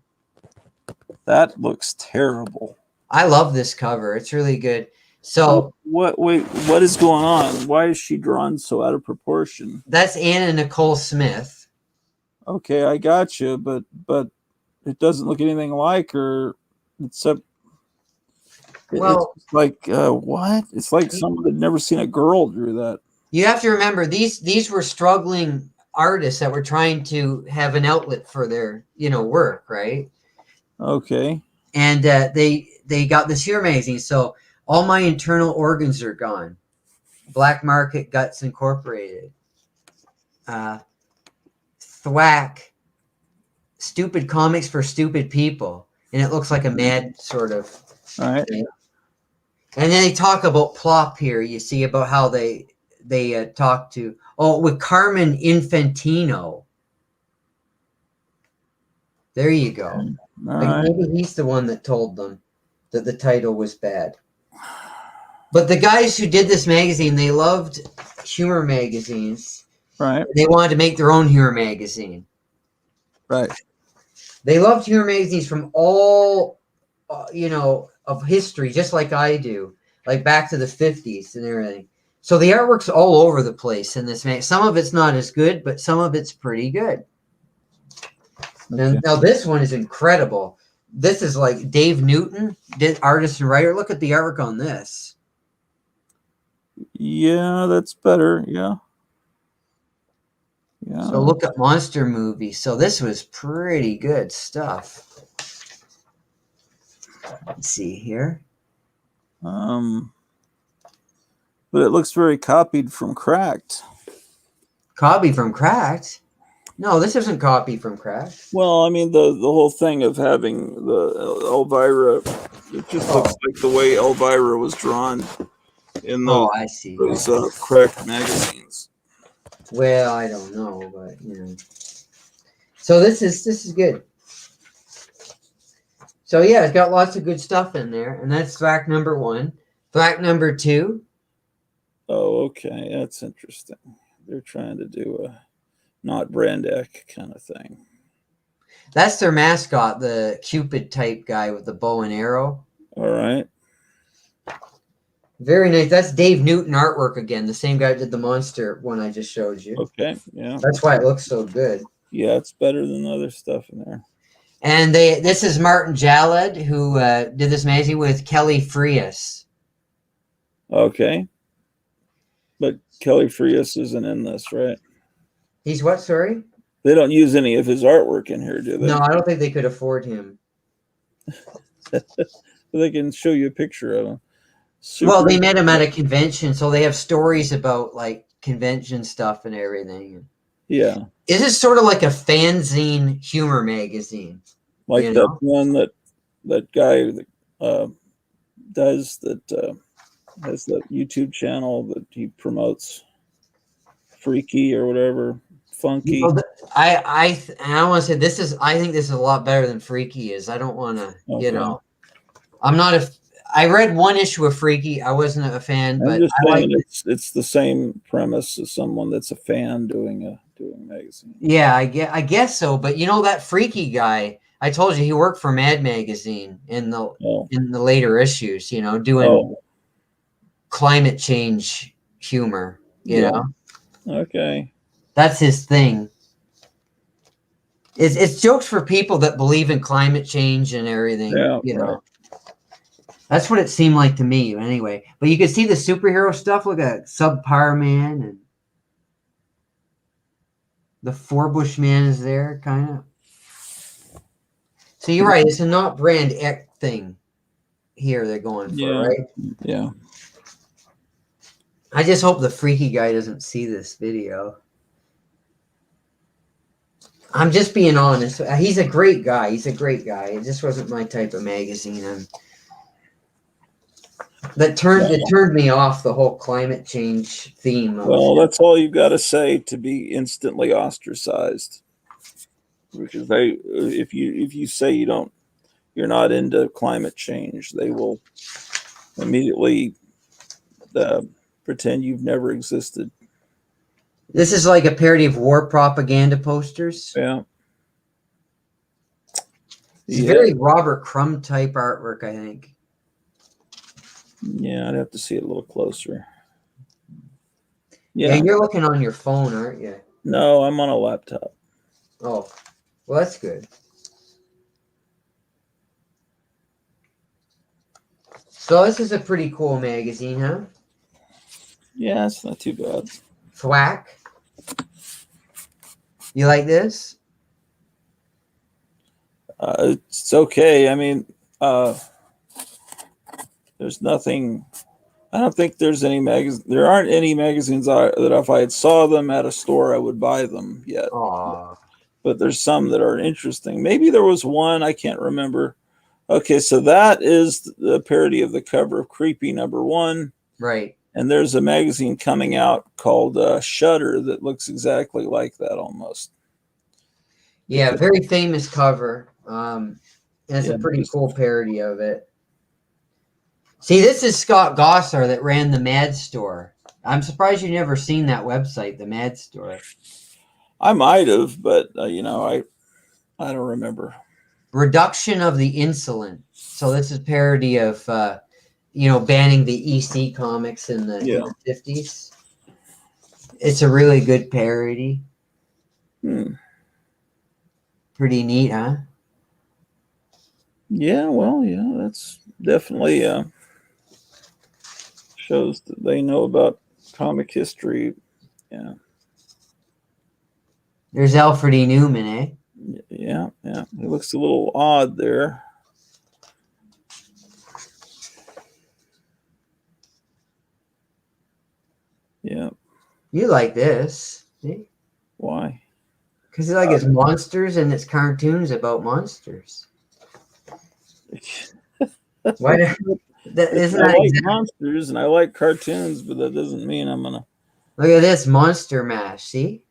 That looks terrible. I love this cover. It's really good. So what is going on? Why is she drawn so out of proportion? that's Anna Nicole Smith. Okay, I got you, but it doesn't look anything like her, except it's like what? It's like someone had never seen a girl drew that. You have to remember these were struggling artists that were trying to have an outlet for their work, right? Okay. And they got this humor magazine. So all my internal organs are gone. Black Market Guts Incorporated. Thwack. Stupid comics for stupid people. And it looks like a mad sort of All right. thing. And then they talk about Plop here. You see about how they talk to with Carmen Infantino. There you go. All Like right. maybe he's the one that told them that the title was bad. But the guys who did this magazine, they loved humor magazines. Right. They wanted to make their own humor magazine. Right. They loved humor magazines from all, of history, just like I do, like back to the 50s and everything. So the artwork's all over the place in this magazine. Some of it's not as good, but some of it's pretty good. Okay. Now this one is incredible. This is like Dave Newton, artist and writer. Look at the artwork on this. Yeah, that's better. Yeah. Yeah. So look at Monster Movie. So this was pretty good stuff. Let's see here. But it looks very copied from Cracked. Copy from Cracked? No, this isn't copy from Cracked. Well, I mean the whole thing of having the Elvira, it just looks like the way Elvira was drawn in I see. those Cracked magazines. Well, I don't know, but So this is good. So yeah, it's got lots of good stuff in there, and that's Thwack #1. Thwack #2. Oh, okay, that's interesting. They're trying to do a not Brandeck kind of thing. That's their mascot, the Cupid type guy with the bow and arrow. All right. Very nice. That's Dave Newton artwork again, the same guy that did the monster one I just showed you. Okay. Yeah. That's why it looks so good. Yeah, it's better than the other stuff in there. And this is Martin Jalad, who did this magazine with Kelly Frias. Okay. But Kelly Frias isn't in this, right? He's what, sorry? They don't use any of his artwork in here, do they? No, I don't think they could afford him. They can show you a picture of him. Well, they met him at a convention, so they have stories about like convention stuff and everything. Yeah. This is sort of like a fanzine humor magazine. Like You that know? one that guy that does that has that YouTube channel that he promotes, Freaky or whatever, Funky. You know, I want to say this is. I think this is a lot better than Freaky is. I don't want to. Okay. You know, I'm not a. I read one issue of Freaky. I wasn't a fan, I'm but just I saying like. it's the same premise as someone that's a fan doing a magazine. Yeah, I guess so. But you know that Freaky guy. I told you he worked for Mad Magazine in the later issues. You know, doing climate change humor. You know. Okay. That's his thing. It's jokes for people that believe in climate change and everything. Yeah, you know. right. That's what it seemed like to me, anyway. But you can see the superhero stuff. Look at Subpar Man and the Forbush Man is there, kind of. So you're right. It's a not brand X thing here they're going for, right? Yeah. I just hope the Freaky guy doesn't see this video. I'm just being honest. He's a great guy. He's a great guy. It just wasn't my type of magazine. It turned me off, the whole climate change theme. Well, that's all you've got to say to be instantly ostracized. Because if you say you're not into climate change, they will immediately pretend you've never existed. This is like a parody of war propaganda posters. Yeah. It's very Robert Crumb type artwork, I think. Yeah, I'd have to see it a little closer. Yeah, you're looking on your phone, aren't you? No, I'm on a laptop. Oh, well, that's good. So this is a pretty cool magazine, huh? Yeah, it's not too bad. Thwack. You like this? It's okay. I mean, there's nothing. I don't think there's any magazine. There aren't any magazines that if I had saw them at a store, I would buy them yet. Aww. But there's some that are interesting. Maybe there was one, I can't remember. Okay, so that is the parody of the cover of Creepy #1. Right. And there's a magazine coming out called Shudder that looks exactly like that almost. Yeah, very famous cover. And it's a pretty cool parody of it. See, this is Scott Gossar that ran the Mad Store. I'm surprised you've never seen that website, the Mad Store. I might have, but I don't remember. Reduction of the Insolent. So this is parody of banning the EC comics in the 50s. It's a really good parody. Pretty neat, huh? Yeah, well, yeah, that's definitely shows that they know about comic history. Yeah. There's Alfred E. Newman, eh? Yeah. It looks a little odd there. Yeah. You like this. See? Why? Because it's monsters and it's cartoons about monsters. Why? Isn't I that like monsters and I like cartoons, but that doesn't mean I'm gonna. Look at this Monster Mash. See?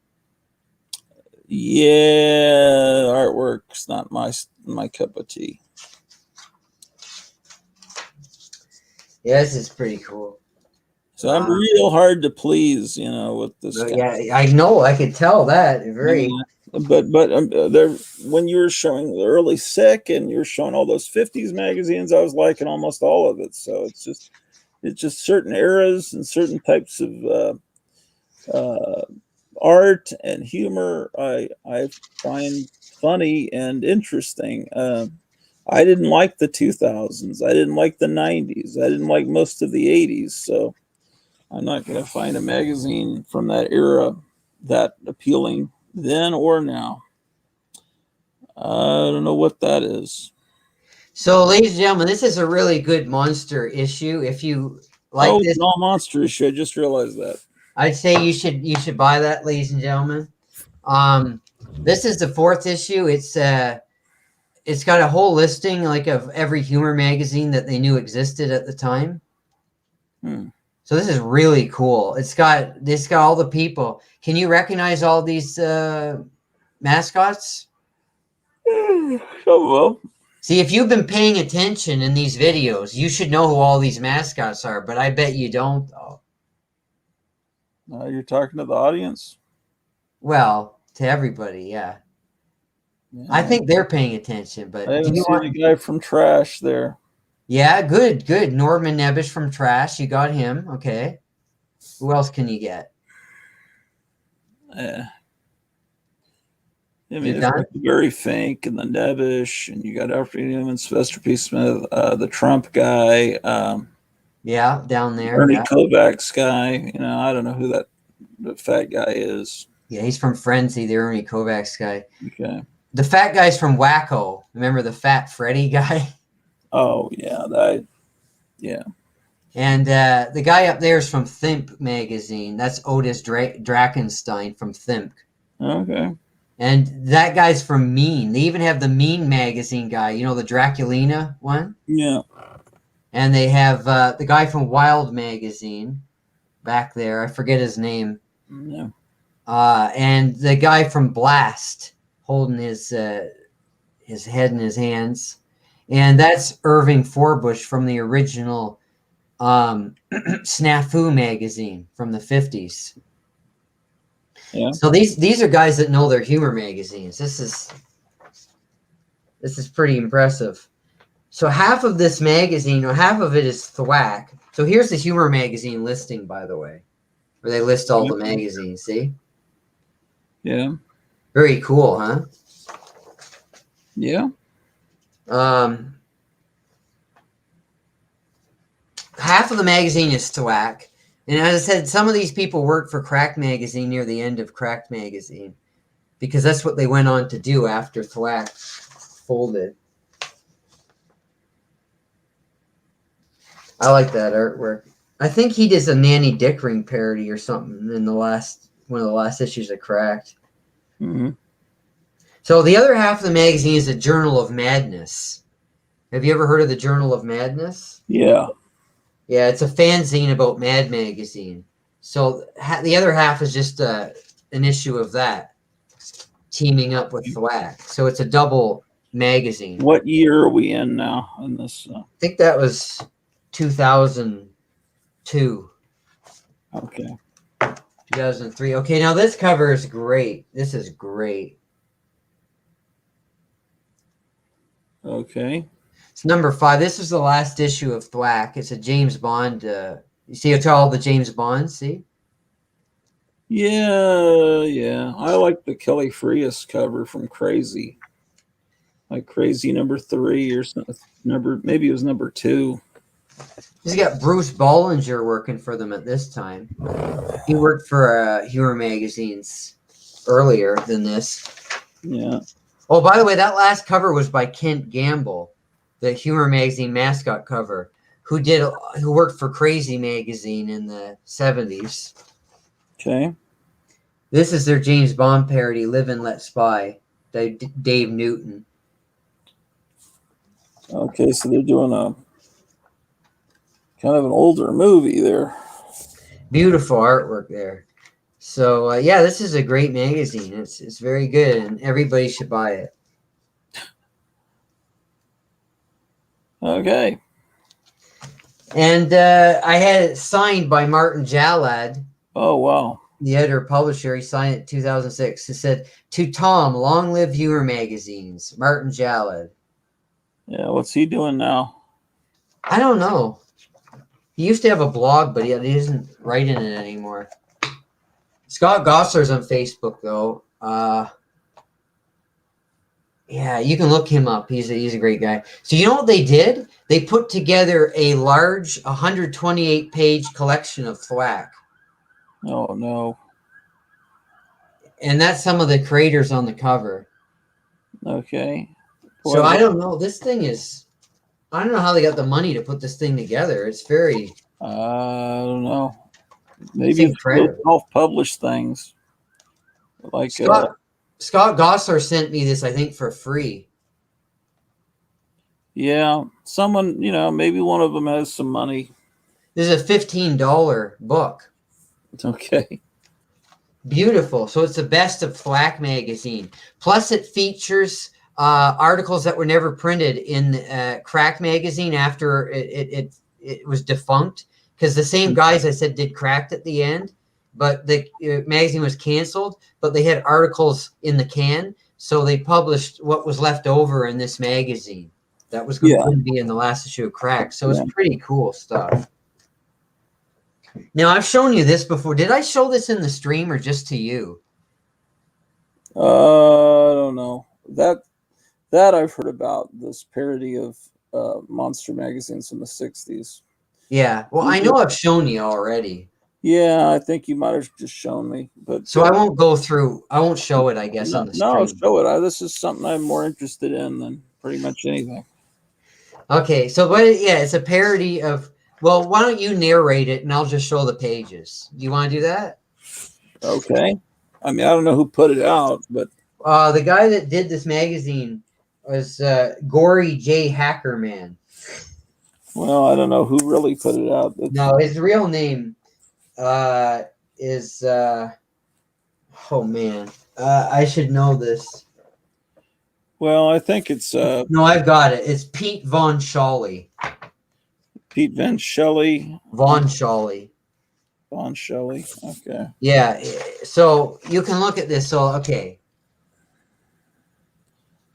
Yeah, artwork's not my cup of tea. Yeah, this is pretty cool. So I'm real hard to please, with this. Yeah, I know. I could tell that. Very. But there, when you were showing the early Sick and you were showing all those 50s magazines, I was liking almost all of it. So it's just, It's just certain eras and certain types of art and humor I find funny and interesting. I didn't like the 2000s. I didn't like the 90s. I didn't like most of the 80s. So I'm not going to find a magazine from that era that appealing then or now. I don't know what that is. So, ladies and gentlemen, this is a really good monster issue. If you like Oh, this, it's all monster issue. I just realized that. I'd say you should buy that, ladies and gentlemen. This is the 4th issue. It's got a whole listing like of every humor magazine that they knew existed at the time. So this is really cool. It's got all the people. Can you recognize all these mascots? Oh well. See, if you've been paying attention in these videos, you should know who all these mascots are, but I bet you don't, though. You're talking to the audience? Well, to everybody, yeah. I think they're paying attention, but I haven't do you seen want... the guy from Trash there. Yeah, good. Norman Nebish from Trash. You got him. Okay. Who else can you get? I mean, You it's done? like Gary Fink and the Nebish, and you got Alfred Newman, Sylvester P. Smith, the Trump guy, Yeah, down there. Ernie Yeah. Kovacs guy. You know, I don't know who the fat guy is. Yeah, he's from Frenzy, the Ernie Kovacs guy. Okay. The fat guy's from Wacko. Remember the Fat Freddy guy? Oh yeah, yeah. And the guy up there is from Thimp magazine. That's Otis Drakenstein from Thimp. Okay. And that guy's from Mean. They even have the Mean magazine guy. You know, the Draculina one? Yeah. And they have the guy from Wild magazine back there. I forget his name. Yeah. And the guy from Blast holding his head in his hands. And that's Irving Forbush from the original Snafu magazine from the 50s. Yeah. So these are guys that know their humor magazines. This is pretty impressive. So half of this magazine, or half of it, is Thwack. So here's the humor magazine listing, by the way, where they list all the magazines. See? Yeah. Very cool, huh? Yeah. Half of the magazine is Thwack. And as I said, some of these people worked for Crack Magazine near the end of Crack Magazine, because that's what they went on to do after Thwack folded. I like that artwork. I think he did a Nanny Dickering parody or something in one of the last issues of Cracked. Mm-hmm. So the other half of the magazine is a Journal of Madness. Have you ever heard of the Journal of Madness? Yeah. Yeah, it's a fanzine about Mad Magazine. So the other half is just an issue of that, teaming up with Thwack. So it's a double magazine. What year are we in now in this? I think that was 2002. Okay. 2003. Okay, now this cover is great. This is great. Okay. It's number 5. This is the last issue of Thwack. It's a James Bond. You see it's all the James Bonds, see? Yeah. I like the Kelly Frias cover from Crazy. Like Crazy number 3 or something. Maybe it was number 2. He's got Bruce Bollinger working for them at this time. He worked for humor magazines earlier than this. Yeah. Oh, by the way, that last cover was by Kent Gamble, the humor magazine mascot cover, who worked for Crazy magazine in the 70s. Okay. This is their James Bond parody, Live and Let Spy, Dave Newton. Okay, so they're doing a kind of an older movie there. Beautiful artwork there. So yeah, this is a great magazine. It's very good, and everybody should buy it. Okay. And I had it signed by Martin Jalad, Oh wow. the editor publisher. He signed it in 2006. It said, "To Tom, long live humor magazines, Martin Jalad." Yeah, what's he doing now? I don't know. He used to have a blog, but he isn't writing it anymore. Scott Gosler's on Facebook though. Yeah, you can look him up. He's a great guy. So you know what they did? They put together a large 128-page collection of thwack. Oh no. And that's some of the creators on the cover. Okay. So I don't know. This thing is, I don't know how they got the money to put this thing together. It's very, I don't know. Maybe it's it's incredible. self-published things. Like Scott Gosler sent me this, I think, for free. yeah, someone, maybe one of them has some money. This is a $15 book. Okay. Beautiful. So it's the best of Thwack magazine. Plus, it features articles that were never printed in Crack magazine after it was defunct. Because the same guys I said did Cracked at the end, but the magazine was canceled. But they had articles in the can, so they published what was left over in this magazine. That was going to be in the last issue of Crack. So it's pretty cool stuff. Now, I've shown you this before. Did I show this in the stream or just to you? I don't know. That I've heard about, this parody of monster magazines in the 60s. Yeah. Well, I know I've shown you already. Yeah, I think you might have just shown me. But so I won't go through. I won't show it, I guess, on the stream. No, show it. This is something I'm more interested in than pretty much anything. Okay. So, but yeah, it's a parody of... Well, why don't you narrate it and I'll just show the pages? Do you want to do that? Okay. I mean, I don't know who put it out, but the guy that did this magazine was Gory J. Hackerman. Well, I don't know who really put it out. No, his real name is oh man, I should know this. Well, I think it's no, I've got it. It's Pete Von Shawley. Pete Van Shelley. Von Shawley. Von Shelley. Okay. Yeah. So you can look at this. So, okay.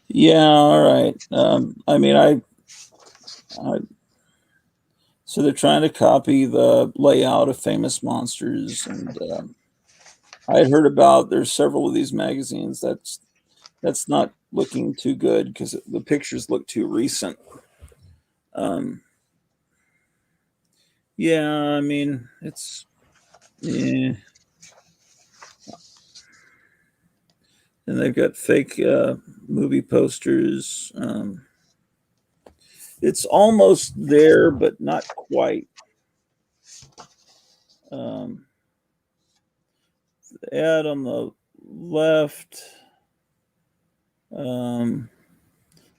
Yeah. All right. I mean, so they're trying to copy the layout of Famous Monsters. And I had heard about, there's several of these magazines that's not looking too good because the pictures look too recent. Yeah, I mean, it's, yeah. And they've got fake movie posters. It's almost there, but not quite. The ad on the left.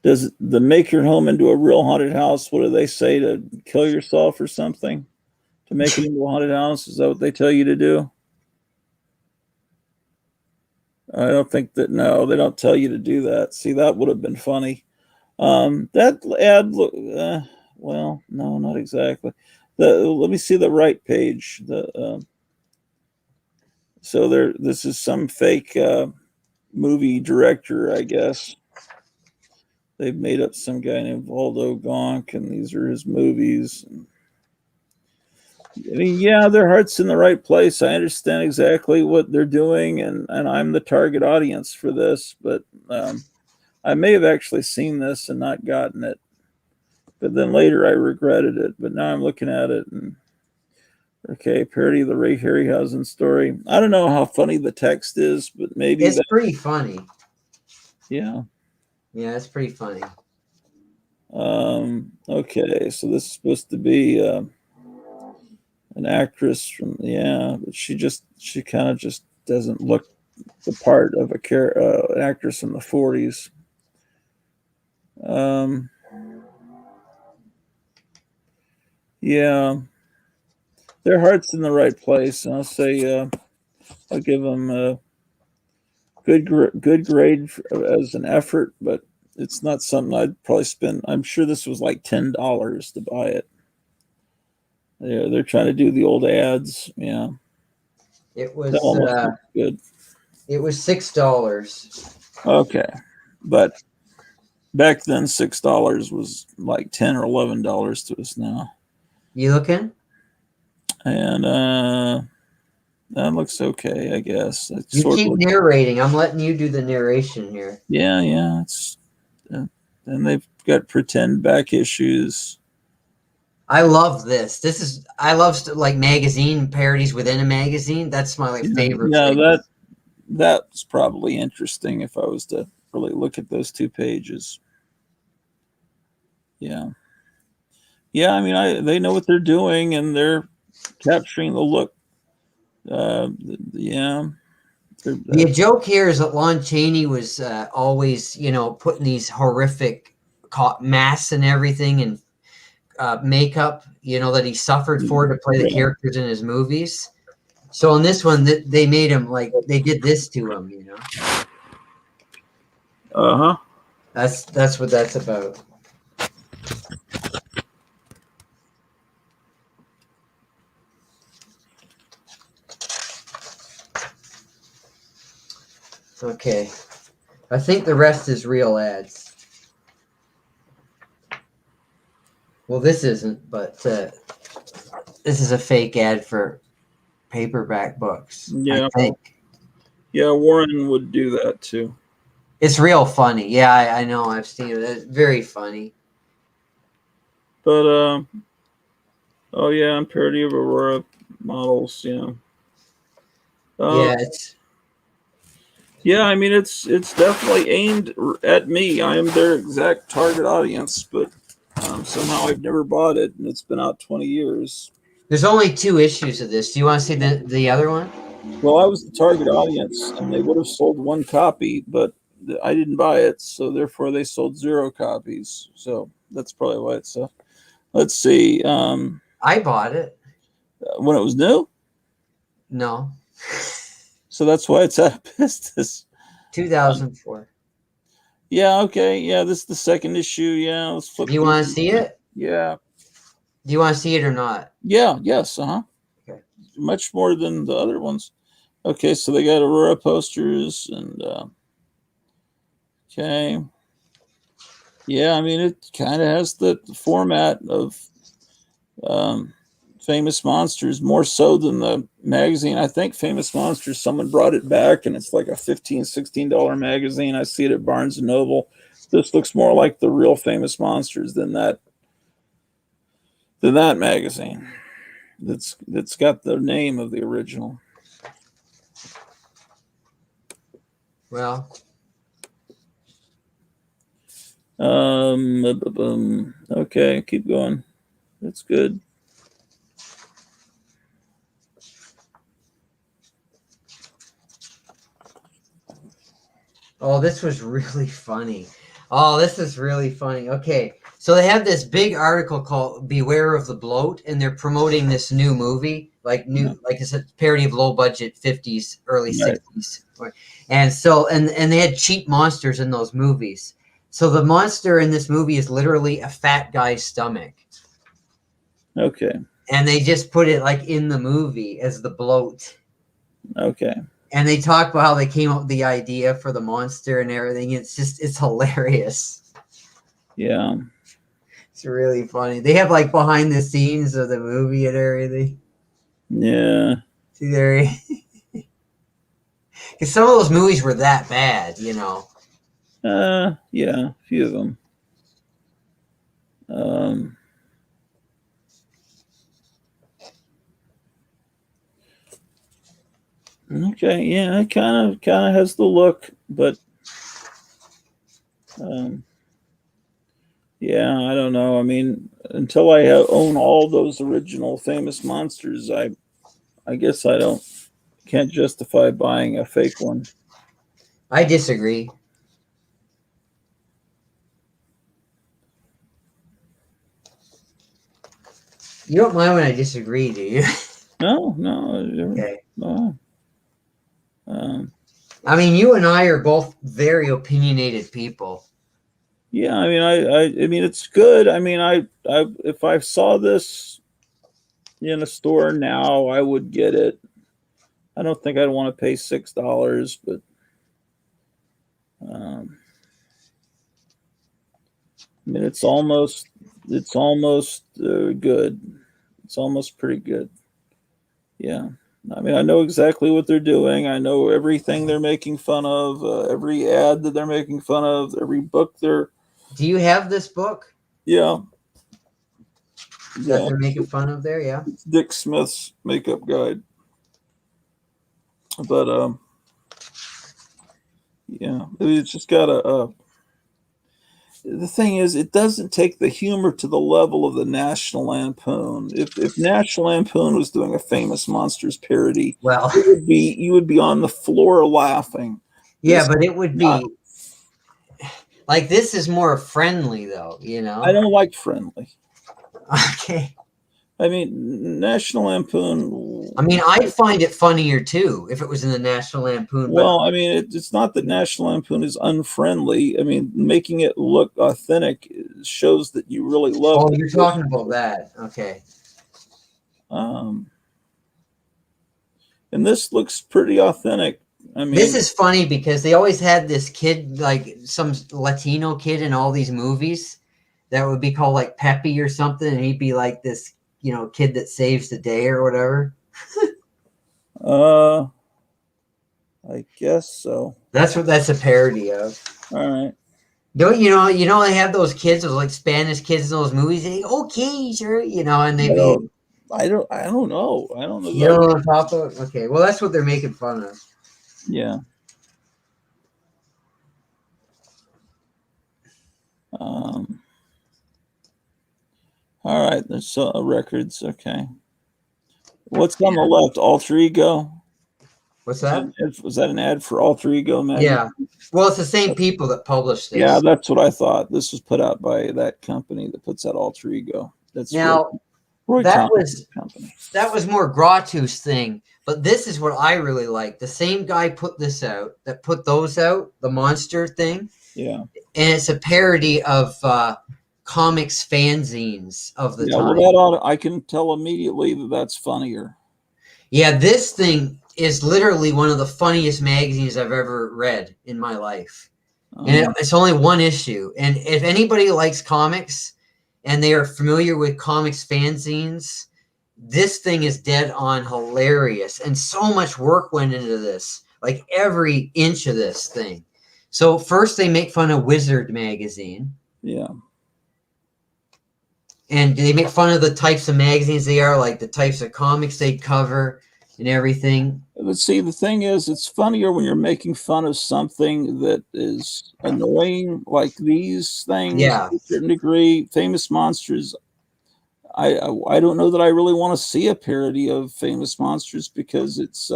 Does the make your home into a real haunted house? What do they say, to kill yourself or something to make it into a haunted house? Is that what they tell you to do? I don't think that. No, they don't tell you to do that. See, that would have been funny. That ad, well, no, not exactly. Let me see the right page. So this is some fake movie director, I guess. They've made up some guy named Waldo Gonk, and these are his movies. I mean, yeah, their heart's in the right place. I understand exactly what they're doing, and I'm the target audience for this. But I may have actually seen this and not gotten it. But then later I regretted it. But now I'm looking at it, and okay, parody of the Ray Harryhausen story. I don't know how funny the text is, but maybe it's pretty funny. Yeah. Yeah, it's pretty funny. Okay, so this is supposed to be an actress from, but she kind of just doesn't look the part of an actress in the 40s. Yeah, their heart's in the right place, and I'll say I'll give them a good grade as an effort, but it's not something I'd probably spend. I'm sure this was like $10 to buy it. Yeah, they're trying to do the old ads. Yeah, it was good. It was $6. Okay, but back then $6 was like $10 or $11 to us now. You looking? And that looks okay, I guess. It You sort of keep looks, narrating. I'm letting you do the narration here. yeah. It's and they've got pretend back issues. I love this. I love like magazine parodies within a magazine. That's my favorite Yeah, thing. that's probably interesting if I was to really look at those two pages. Yeah. Yeah, I mean, they know what they're doing and they're capturing the look. Yeah. The joke here is that Lon Chaney was always, putting these horrific masks and everything and makeup, that he suffered for to play the Yeah. characters in his movies. So in this one, they made him they did this to him, Uh-huh. That's what that's about. Okay. I think the rest is real ads. Well, this isn't, but this is a fake ad for paperback books. Yeah. I think. Yeah, Warren would do that too. It's real funny. Yeah, I know. I've seen it. It's very funny. But oh yeah, I'm parody of Aurora models, yeah. Yeah, it's Yeah, I mean it's definitely aimed at me. I am their exact target audience, but somehow I've never bought it, and it's been out 20 years. there's only 2 issues of this. Do you want to see the other one? Well, I was the target audience, and they would have sold 1 copy, but I didn't buy it, so therefore they sold 0 copies. So that's probably why it's. Let's see. I bought it. When it was new, No, so that's why it's out of business. 2004. Yeah. Okay. Yeah. This is the 2nd issue. Yeah. Let's flip. Do you want to see it? Yeah. Do you want to see it or not? Yeah. Yes. Uh huh. Okay. Much more than the other ones. Okay. So they got Aurora posters and. Okay. Yeah. I mean, it kind of has the format of Famous Monsters more so than the magazine. I think Famous Monsters, someone brought it back and it's like a $15-16 magazine. I see it at Barnes and Noble. This looks more like the real Famous Monsters than that magazine. That's got the name of the original. Well, Okay, keep going. That's good. oh, this was really funny. Oh, this is really funny. Okay, so they have this big article called "Beware of the Bloat," and they're promoting this new movie, like it's a parody of low budget 50s, early Right. 60s, and so and they had cheap monsters in those movies. So the monster in this movie is literally a fat guy's stomach, Okay. and they just put it like in the movie as the bloat. Okay. And they talk about how they came up with the idea for the monster and everything. It's hilarious. Yeah. It's really funny. They have like behind the scenes of the movie and everything. Yeah. See there, because some of those movies were that bad, Yeah, a few of them. Okay, yeah, it kind of has the look, but yeah, I don't know. I mean, until I own all those original Famous Monsters, I guess can't justify buying a fake one. I disagree. You don't mind when I disagree, do you? No. Okay. No. I mean, you and I are both very opinionated people. Yeah, I mean, I mean, it's good. I mean, I if I saw this in a store now, I would get it. I don't think I'd want to pay $6, but I mean, it's almost good. It's almost pretty good. Yeah. I mean, I know exactly what they're doing. I know everything they're making fun of, every ad that they're making fun of, every book they're, Do you have this book yeah, that yeah. they're making fun of there? Yeah. It's Dick Smith's makeup guide. But, yeah, it's just got the thing is, it doesn't take the humor to the level of the National Lampoon. If National Lampoon was doing a Famous Monsters parody, Well, you would be on the floor laughing. yeah, This but it would not, be like this is more friendly though, you I know? don't like friendly. Okay. I mean, National Lampoon. I mean, I'd find it funnier too if it was in the National Lampoon, but Well, I mean, it's not that National Lampoon is unfriendly. I mean, making it look authentic shows that you really love. oh, the you're talking about that. Okay. Um, and this looks pretty authentic. I mean, This is funny because they always had this kid, like some Latino kid in all these movies that would be called like Peppy or something, and he'd be like this, you know, kid that saves the day or whatever. I guess so. That's what that's a parody of. All right. Don't you know they have those kids, those like Spanish kids in those movies. They okay, sure, you know, and they be I don't know. I don't know. you know what I'm talking about. Okay, well that's what they're making fun of. Yeah. All right. There's records. Okay. What's on the left? Alter Ego. What's that? Was that an ad for Alter Ego magazine? Yeah. Well, it's the same people that published this. Yeah, that's what I thought. This was put out by that company that puts out Alter Ego. That's Now Roy that Thomas' company. that was more Gratu's thing, but this is what I really like. The same guy put this out that put those out, the monster thing, Yeah. and it's a parody of comics fanzines of the Yeah. time. Well, I can tell immediately that that's funnier. Yeah, this thing is literally one of the funniest magazines I've ever read in my life. And it's only one issue. And if anybody likes comics and they are familiar with comics fanzines, this thing is dead on hilarious. And so much work went into this, like every inch of this thing. So first they make fun of Wizard magazine. Yeah. And they make fun of the types of magazines they are, like the types of comics they cover and everything. But see, the thing is, it's funnier when you're making fun of something that is annoying, like these things. Yeah. To a certain degree, Famous Monsters. I don't know that I really want to see a parody of Famous Monsters because it's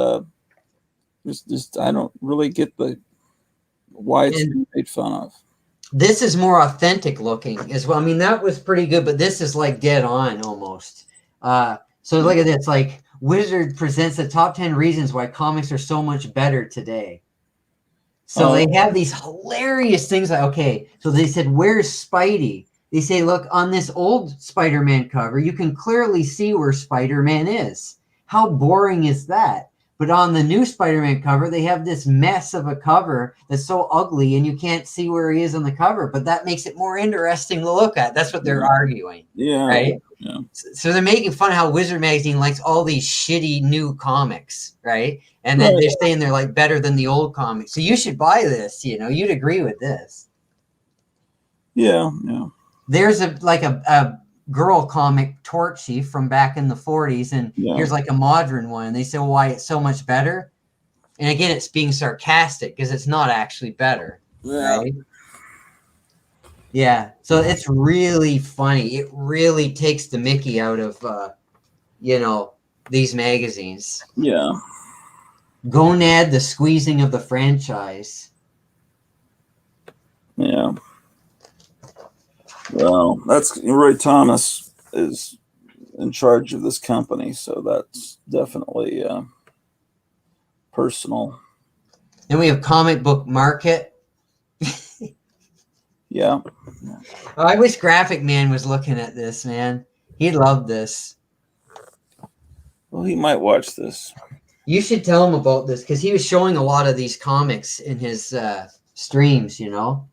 just I don't really get why it's being made fun of. This is more authentic looking as well. I mean, that was pretty good, but this is like dead on almost. So look at this, like Wizard presents the top 10 reasons why comics are so much better today. So they have these hilarious things like, okay, so they said, where's Spidey? They say, look, on this old Spider-Man cover, you can clearly see where Spider-Man is. How boring is that? But on the new Spider-Man cover, they have this mess of a cover that's so ugly and you can't see where he is on the cover. But that makes it more interesting to look at. That's what they're arguing. Yeah. Right? Yeah. So they're making fun of how Wizard Magazine likes all these shitty new comics, right? And then they're saying they're like better than the old comics. So you should buy this, you know, you'd agree with this. Yeah. Yeah. There's a girl comic, Torchy, from back in the 40s, and here's like a modern one. And they say, well, why it's so much better? And again, it's being sarcastic because it's not actually better. Yeah. Right? Yeah. So it's really funny. It really takes the Mickey out of, you know, these magazines. Yeah. Gonad, the squeezing of the franchise. Yeah. Well, that's Roy Thomas is in charge of this company, so that's definitely personal. Then we have Comic Book Market. Yeah. I wish Graphic Man was looking at this, man. He'd love this. Well, he might watch this. You should tell him about this because he was showing a lot of these comics in his streams, you know?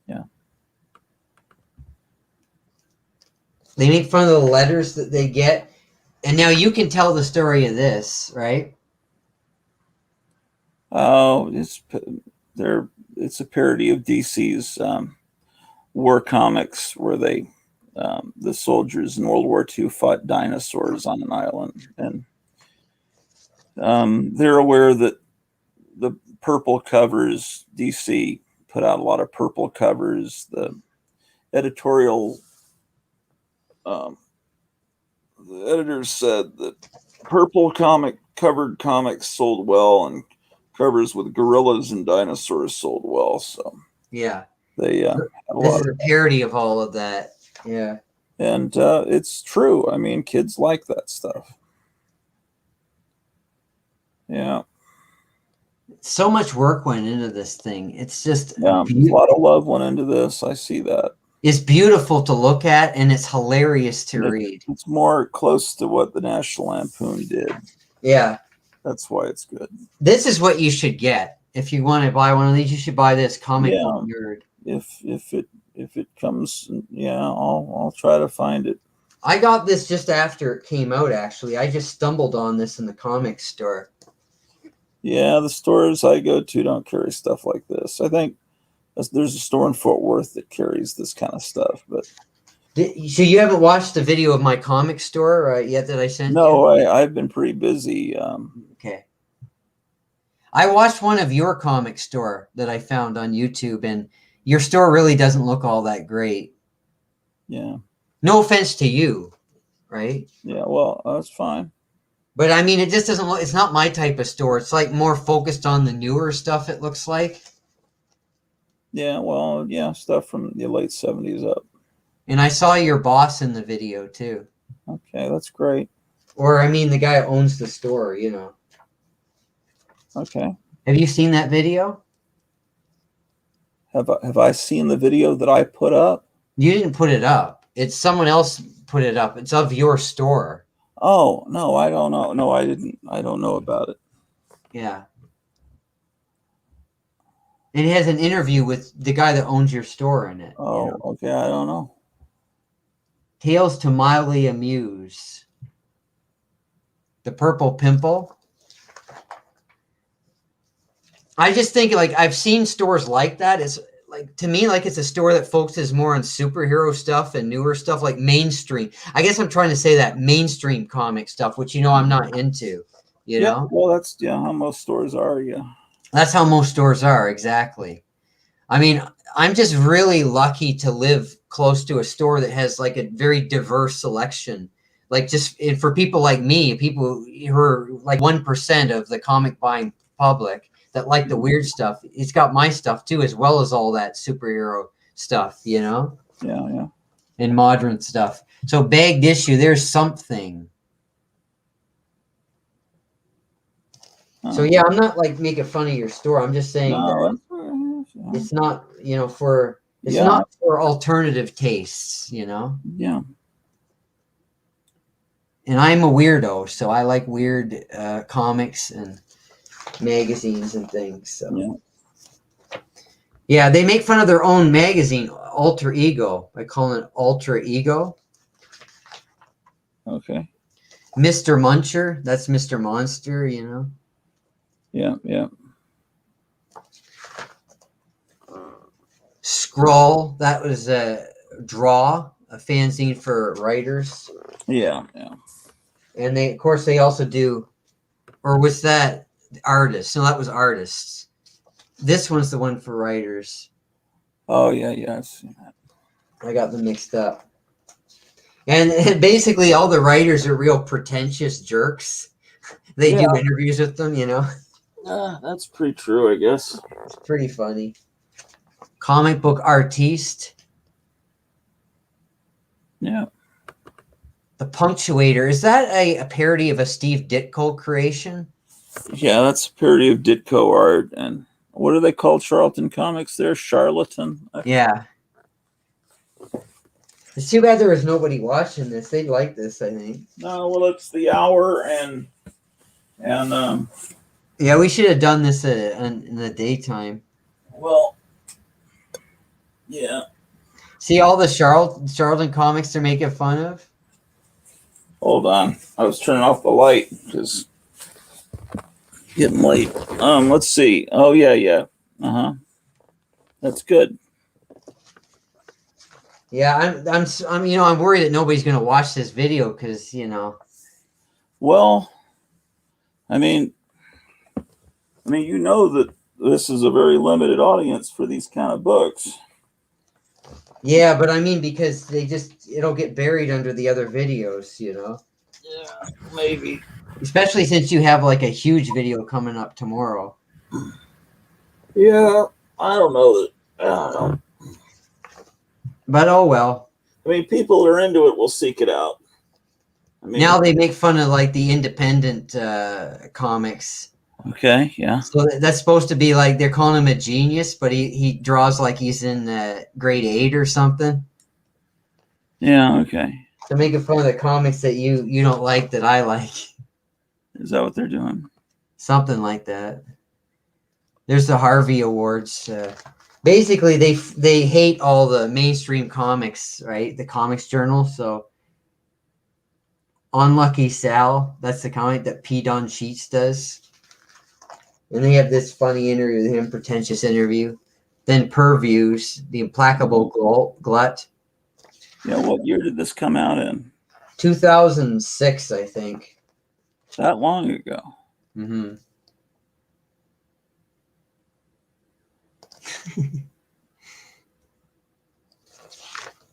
Yeah. They make fun of the letters that they get. And now you can tell the story of this, right? Oh, it's a parody of DC's war comics where the soldiers in World War II fought dinosaurs on an island, and they're aware that the purple covers, DC put out a lot of purple covers. The editorial, the editors said that purple covered comics sold well, and covers with gorillas and dinosaurs sold well. So Yeah. they had a This lot is a parody of all of that. Yeah. and it's true. I mean, kids like that stuff. Yeah. So much work went into this thing. It's just Yeah, a lot of love went into this. I see that. It's beautiful to look at, and it's hilarious to read. It's more close to what the National Lampoon did. Yeah. That's why it's good. This is what you should get. If you want to buy one of these, you should buy this Comic Book Nerd. If it comes, yeah, I'll try to find it. I got this just after it came out, actually. I just stumbled on this in the comic store. Yeah, the stores I go to don't carry stuff like this. I think there's a store in Fort Worth that carries this kind of stuff, but So you haven't watched the video of my comic store yet that I sent you? no, I've been pretty busy. Okay. I watched one of your comic store that I found on YouTube, and your store really doesn't look all that great. Yeah. No offense to you, right? Yeah, well, that's fine. But I mean, it just doesn't look, it's not my type of store. It's like more focused on the newer stuff, it looks like. Yeah, well, yeah, stuff from the late 70s up. And I saw your boss in the video too. Okay, that's great. Or, I mean, the guy who owns the store, you know. Okay. Have you seen that video? Have I seen the video that I put up? You didn't put it up. It's someone else put it up. It's of your store. Oh, no, I don't know. No, I didn't. I don't know about it. Yeah. And it has an interview with the guy that owns your store in it. Oh, you know? okay, I don't know. Tales to Mildly Amuse. The Purple Pimple. I just think, like, I've seen stores like that. It's like, to me, like, it's a store that focuses more on superhero stuff and newer stuff, like mainstream. I guess I'm trying to say that mainstream comic stuff, which, you know, I'm not into, you know? Well, that's how most stores are, yeah. That's how most stores are, exactly. I mean, I'm just really lucky to live close to a store that has like a very diverse selection. Like, just for people like me, people who are like 1% of the comic buying public that like the weird stuff, it's got my stuff too, as well as all that superhero stuff, you know? Yeah, yeah. And modern stuff. So bagged issue, there's something. So yeah, I'm not like making fun of your store. I'm just saying that it's not, you know, it's not for alternative tastes, you know? Yeah. And I'm a weirdo, so I like weird comics and magazines and things. So yeah, they make fun of their own magazine, Alter Ego, by calling it Ultra Ego. Okay. Mr. Muncher, that's Mr. Monster, you know? Yeah, yeah. Scroll, that was a fanzine for writers. Yeah, yeah. And they, of course, they also do, or was that artists? No, that was artists. This one's the one for writers. Oh, yeah, yeah. I've seen that. I got them mixed up. And basically, all the writers are real pretentious jerks. They do interviews with them, you know? That's pretty true, I guess. It's pretty funny. Comic book artiste. Yeah. The Punctuator. Is that a parody of a Steve Ditko creation? Yeah, that's a parody of Ditko art. And what are they called? Charlton Comics there? Charlatan? Yeah. It's too bad there was nobody watching this. They'd like this, I think. No, well, it's the hour and yeah, we should have done this in the daytime. well, yeah. See all the Charlton comics they're making fun of? Hold on. I was turning off the light because getting late. Let's see. Oh yeah, yeah. Uh-huh. That's good. Yeah, I'm worried that nobody's gonna watch this video because Well, I mean, you know that this is a very limited audience for these kind of books. Yeah, but I mean because it'll get buried under the other videos, Yeah, maybe. especially since you have like a huge video coming up tomorrow. Yeah, I don't know that. I don't know. But oh well. I mean, people that are into it will seek it out. I mean, Now they make fun of like the independent comics. okay, yeah, So that's supposed to be like they're calling him a genius, but he draws like he's in grade 8 or something. yeah, okay. They're making fun of the comics that you don't like that I like. Is that what they're doing? Something like that. There's the Harvey Awards. Basically, they hate all the mainstream comics, right? The Comics Journal. So, Unlucky Sal, that's the comic that P. Don Sheets does. And they have this funny interview with him, pretentious interview. Then Purviews, the Implacable Glut. Yeah, what year did this come out in? 2006, I think. That long ago. Mm-hmm.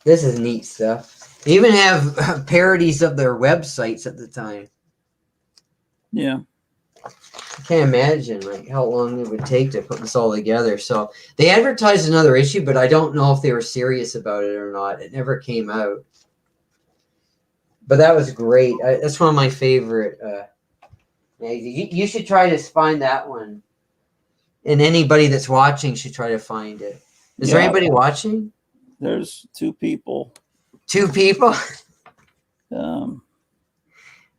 This is neat stuff. They even have parodies of their websites at the time. Yeah. I can't imagine like how long it would take to put this all together. So they advertised another issue, but I don't know if they were serious about it or not. It never came out. But that was great. That's one of my favorite. You should try to find that one. And anybody that's watching should try to find it. Is there anybody watching? There's 2 people. 2 people?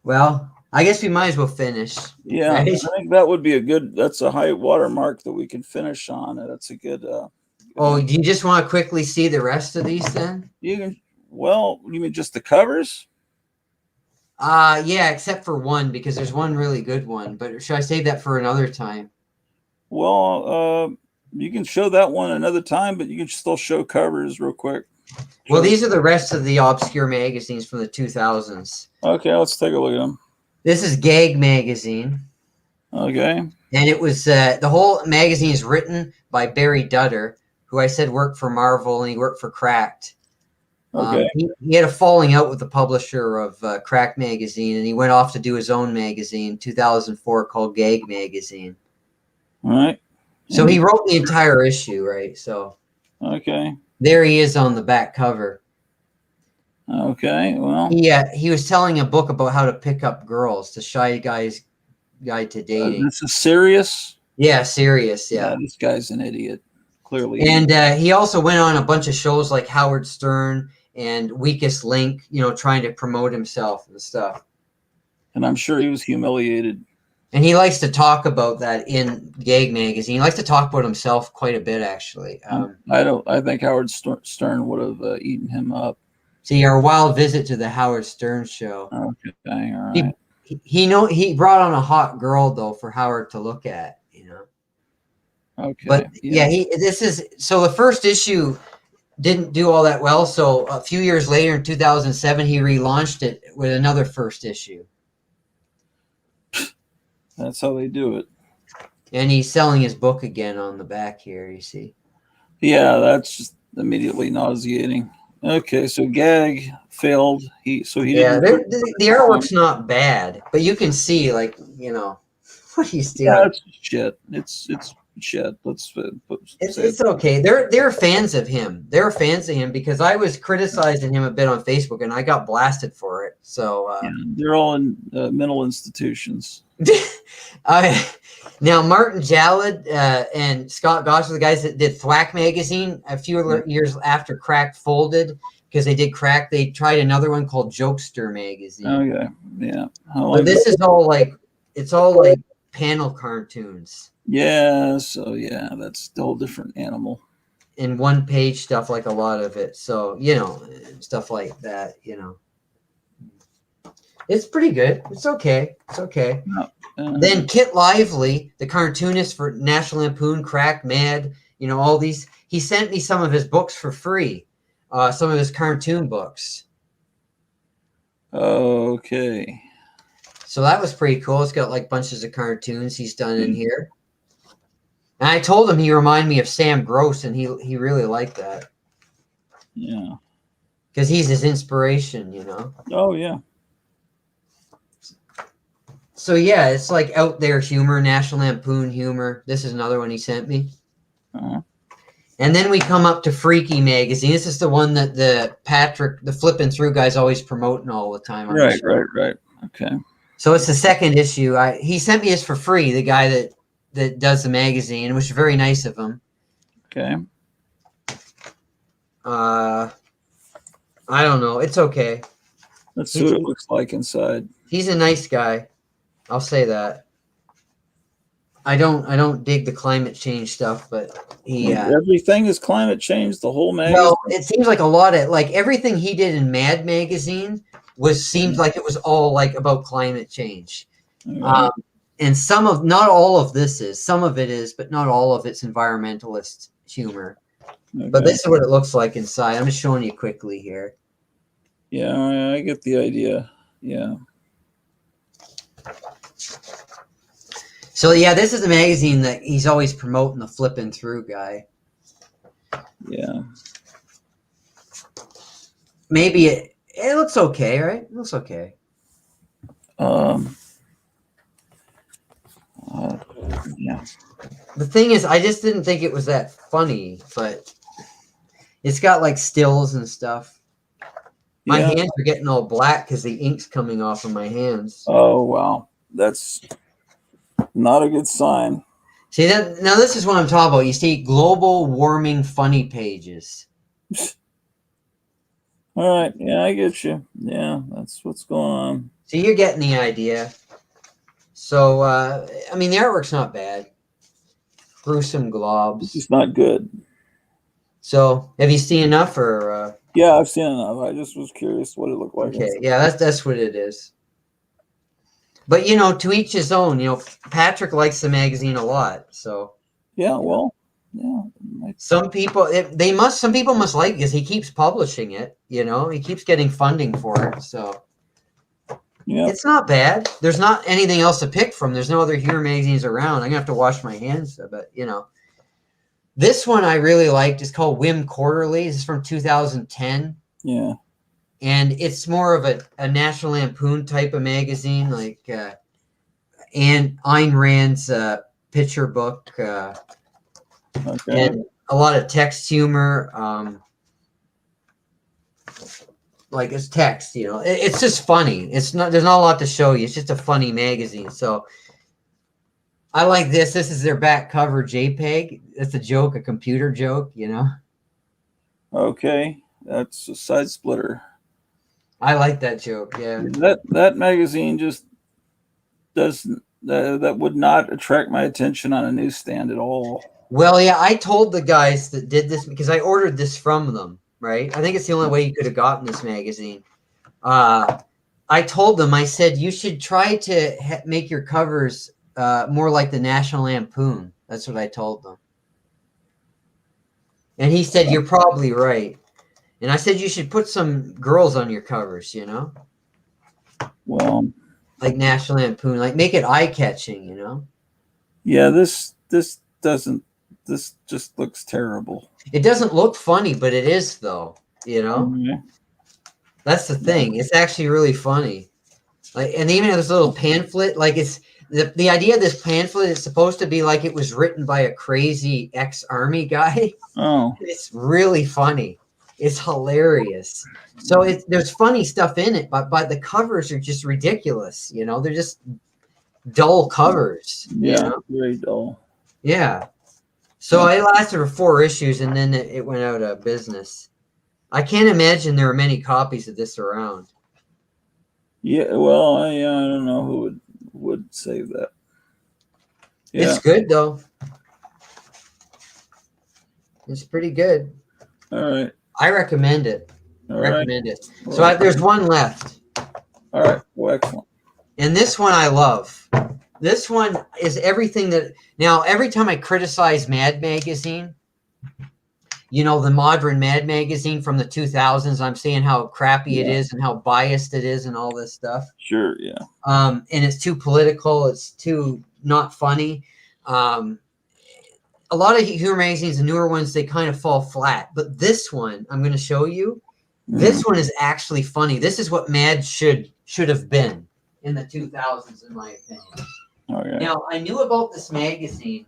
Well, I guess we might as well finish. Yeah, right? I think that would be that's a high watermark that we can finish on. That's a good. Oh, do you just want to quickly see the rest of these then? You can. Well, you mean just the covers? Yeah, except for one because there's one really good one. But should I save that for another time? Well, you can show that one another time, but you can still show covers real quick. Well, these are the rest of the obscure magazines from the 2000s. Okay, let's take a look at them. This is Gag Magazine. Okay. And it was the whole magazine is written by Barry Dudder, who I said worked for Marvel and he worked for Cracked. Okay. He had a falling out with the publisher of Cracked Magazine, and he went off to do his own magazine, 2004, called Gag Magazine. All right. So he wrote the entire issue, right? So okay. There he is on the back cover. Okay. Well. He was telling a book about how to pick up girls, the Shy Guy's Guide to Dating. This is serious. Yeah, serious. Yeah. This guy's an idiot. Clearly. And he also went on a bunch of shows like Howard Stern and Weakest Link, trying to promote himself and stuff. And I'm sure he was humiliated. And he likes to talk about that in Gag Magazine. He likes to talk about himself quite a bit, actually. I think Howard Stern would have eaten him up. See, our wild visit to the Howard Stern show. Okay, all right. He brought on a hot girl though for Howard to look at, Okay. But so the first issue didn't do all that well. So a few years later, in 2007, he relaunched it with another first issue. That's how they do it. And he's selling his book again on the back here, you see. Yeah, that's just immediately nauseating. Okay, so Gag failed. The artwork's not bad, but you can see, what he's doing. Yeah, it's shit. It's shit. It's okay. They're fans of him. They're fans of him because I was criticizing him a bit on Facebook and I got blasted for it. So they're all in mental institutions. Now Martin Jalad and Scott Goss are the guys that did Thwack magazine a few years after Cracked folded because they did Crack. They tried another one called Jokester magazine. Okay, yeah. But this is all it's all like panel cartoons. Yeah, so yeah, that's a whole different animal. In one page stuff, like a lot of it. So stuff like that. It's pretty good. It's okay. It's okay. Uh, Then Kit Lively, the cartoonist for National Lampoon, Crack, Mad, all these. He sent me some of his books for free, some of his cartoon books. okay. So that was pretty cool. It's got like bunches of cartoons he's done in here. And I told him he reminded me of Sam Gross, and he really liked that Yeah. because he's his inspiration, Oh yeah. So yeah, it's like out there humor, National Lampoon humor. This is another one he sent me. Uh-huh. And then we come up to Freaky Magazine. This is the one that the flipping through guy's always promoting all the time. Right. Okay. So it's the second issue. He sent me this for free, the guy that does the magazine, which is very nice of him. Okay. I don't know. It's okay. Let's see what it looks like inside. He's a nice guy. I'll say that. I don't dig the climate change stuff, but he Everything is climate change. The whole magazine. well, it seems like a lot of like everything he did in Mad Magazine seemed like it was all like about climate change. Okay. And not all of this is, some of it is, but not all of it's environmentalist humor. But Okay. this is what it looks like inside. I'm just showing you quickly here. Yeah, I get the idea. Yeah. So yeah, this is a magazine that he's always promoting, the flipping through guy. Yeah. Maybe it looks okay, right? It looks okay. Yeah. The thing is, I just didn't think it was that funny, but it's got like stills and stuff. My Yeah. hands are getting all black because the ink's coming off of my hands. Oh wow, that's not a good sign. See that? Now this is what I'm talking about. You see, global warming funny pages. All right. Yeah, I get you. Yeah, that's what's going on. So you're getting the idea. So I mean, the artwork's not bad. Gruesome globs. It's not good. So have you seen enough, or? Yeah, I've seen enough. I just was curious what it looked like. Okay, yeah, that's what it is. But to each his own. Patrick likes the magazine a lot, so Yeah. Well. Yeah. some people some people must like it because he keeps publishing it. He keeps getting funding for it, so Yeah. it's not bad. There's not anything else to pick from. There's no other humor magazines around. I'm gonna have to wash my hands, but this one I really liked. It's called Whim Quarterly. This is from 2010. Yeah. And it's more of a National Lampoon type of magazine, like and Ayn Rand's picture book, Okay. and a lot of text humor. Like it's text, it's just funny. There's not a lot to show you. It's just a funny magazine. So I like this. This is their back cover JPEG. It's a joke, a computer joke, Okay. That's a side splitter. I like that joke. Yeah. That magazine just doesn't. That would not attract my attention on a newsstand at all. Well, yeah, I told the guys that did this because I ordered this from them, right? I think it's the only way you could have gotten this magazine. I told them, I said, you should try to make your covers more like the National Lampoon. That's what I told them. And he said, you're probably right. And I said, you should put some girls on your covers, Well, like National Lampoon, like make it eye-catching, yeah, this just looks terrible. It doesn't look funny, but it is, though, Okay. That's the thing. It's actually really funny. Like, and even this little pamphlet, like it's the idea of this pamphlet is supposed to be like it was written by a crazy ex-army guy. Oh, It's really funny. It's hilarious. So there's funny stuff in it, but the covers are just ridiculous. They're just dull covers. yeah, very dull. Yeah. So it lasted for 4 issues, and then it went out of business. I can't imagine there are many copies of this around. Yeah, well, I don't know who would say that. Yeah, It's good though. It's pretty good. all right, I recommend it. all right, Recommend it. So there's one left. all right. What Oh, excellent. And this one I love. This one is everything that. Now, every time I criticize Mad Magazine, you know, the modern Mad Magazine from the 2000s, I'm saying how crappy it is and how biased it is and all this stuff. Sure, yeah. And it's too political. It's too not funny. A lot of humor magazines, the newer ones, they kind of fall flat. But this one, I'm going to show you. This one is actually funny. This is what Mad should have been in the 2000s, in my opinion. Okay. Now, I knew about this magazine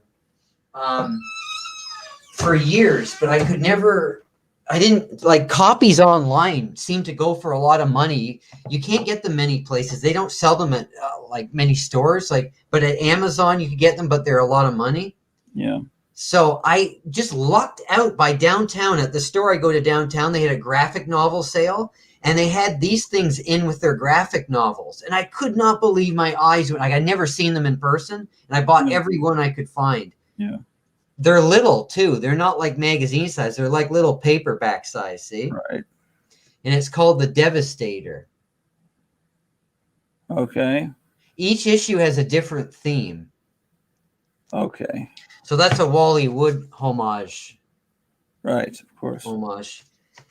for years, but I didn't like copies online seem to go for a lot of money. You can't get them many places. They don't sell them at like many stores, but at Amazon you could get them, but they're a lot of money. Yeah. So I just lucked out by downtown. At the store I go to downtown, they had a graphic novel sale, and they had these things in with their graphic novels. And I could not believe my eyes. Like, I'd never seen them in person, and I bought every one I could find. Yeah. They're little, too. They're not like magazine size. They're like little paperback size, see? Right. And it's called The Devastator. Okay. Each issue has a different theme. Okay. So that's a Wally Wood homage. Right, of course. Homage.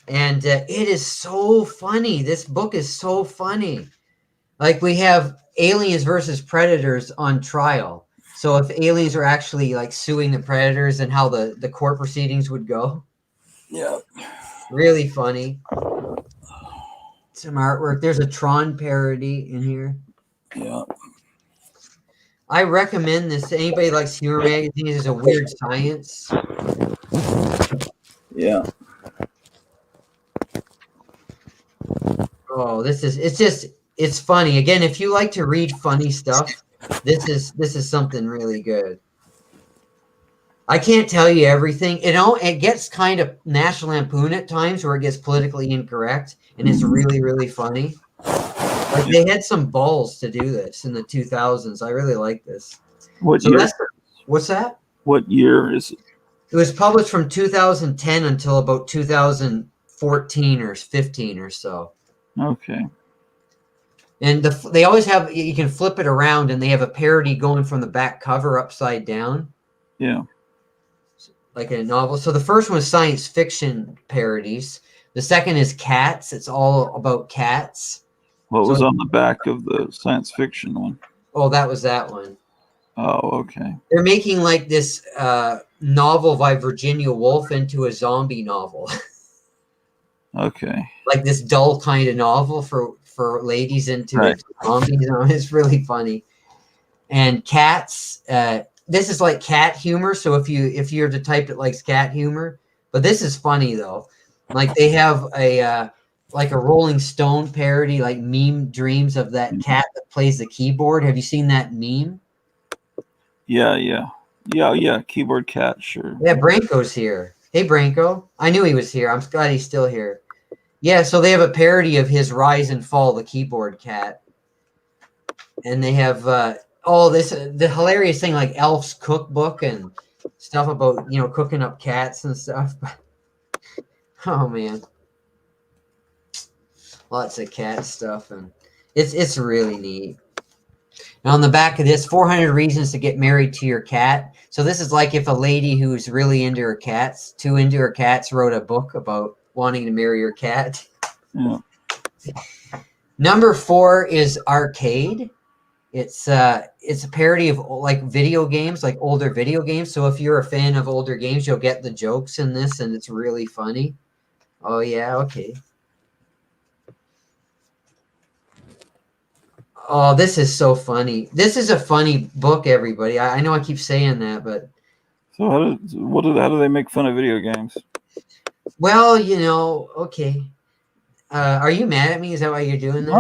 And it is so funny. This book is so funny. Like, we have aliens versus predators on trial. So if aliens are actually like suing the predators, and how the court proceedings would go. Yeah. Really funny. Some artwork. There's a Tron parody in here. Yeah. I recommend this to anybody who likes humor magazines. It's a Weird Science. Yeah. Oh, it's funny. Again, if you like to read funny stuff, this is something really good. I can't tell you everything. It gets kind of National Lampoon at times, where it gets politically incorrect, and it's really, really funny. Like, they had some balls to do this in the 2000s. I really like this. What year? What's that? What year is it? It was published from 2010 until about 2014 or 15 or so. Okay. And they always have, you can flip it around, and they have a parody going from the back cover upside down. Yeah. Like a novel. So the first one is science fiction parodies. The second is cats. It's all about cats. What was on the back of the science fiction one? Oh, that was that one. Oh, okay. They're making like this novel by Virginia Woolf into a zombie novel. Okay. Like this dull kind of novel for ladies into zombies. It's really funny. And cats, this is like cat humor. So if you're the type that likes cat humor, but this is funny though. Like, they have a Rolling Stone parody, like Meme Dreams, of that cat that plays the keyboard. Have you seen that meme? Yeah. Keyboard cat, sure. Yeah, Branko's here. Hey, Branko. I knew he was here. I'm glad he's still here. Yeah, so they have a parody of his Rise and Fall, the keyboard cat. And they have the hilarious thing, like Elf's Cookbook and stuff about, cooking up cats and stuff. Oh, man. Lots of cat stuff, and it's really neat. Now, on the back of this, 400 reasons to get married to your cat. So this is like if a lady who's really into her cats, too into her cats, wrote a book about wanting to marry your cat. Yeah. Number 4 is Arcade. It's a parody of like video games, like older video games. So if you're a fan of older games, you'll get the jokes in this, and it's really funny. Oh yeah, okay. Oh, this is so funny. This is a funny book, everybody. I know I keep saying that, but So how do they make fun of video games? well, okay. Are you mad at me? Is that why you're doing that?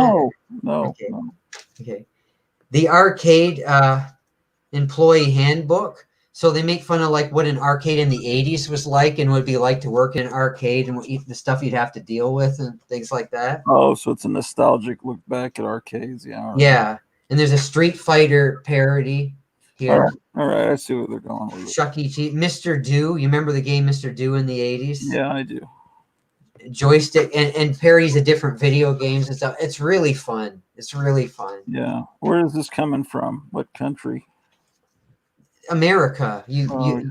No. Okay. No. Okay. The Arcade Employee Handbook. So they make fun of like what an arcade in the 80s was like, and would be like to work in an arcade, and the stuff you'd have to deal with and things like that. Oh, so it's a nostalgic look back at arcades. Yeah. All right. Yeah. And there's a Street Fighter parody here. All right. I see what they're going with. Chuck E. Cheese. Mr. Do. You remember the game Mr. Do in the 80s? Yeah, I do. joystick and parodies of different video games and stuff. It's really fun. It's really fun. Yeah. Where is this coming from? What country? America. Oh,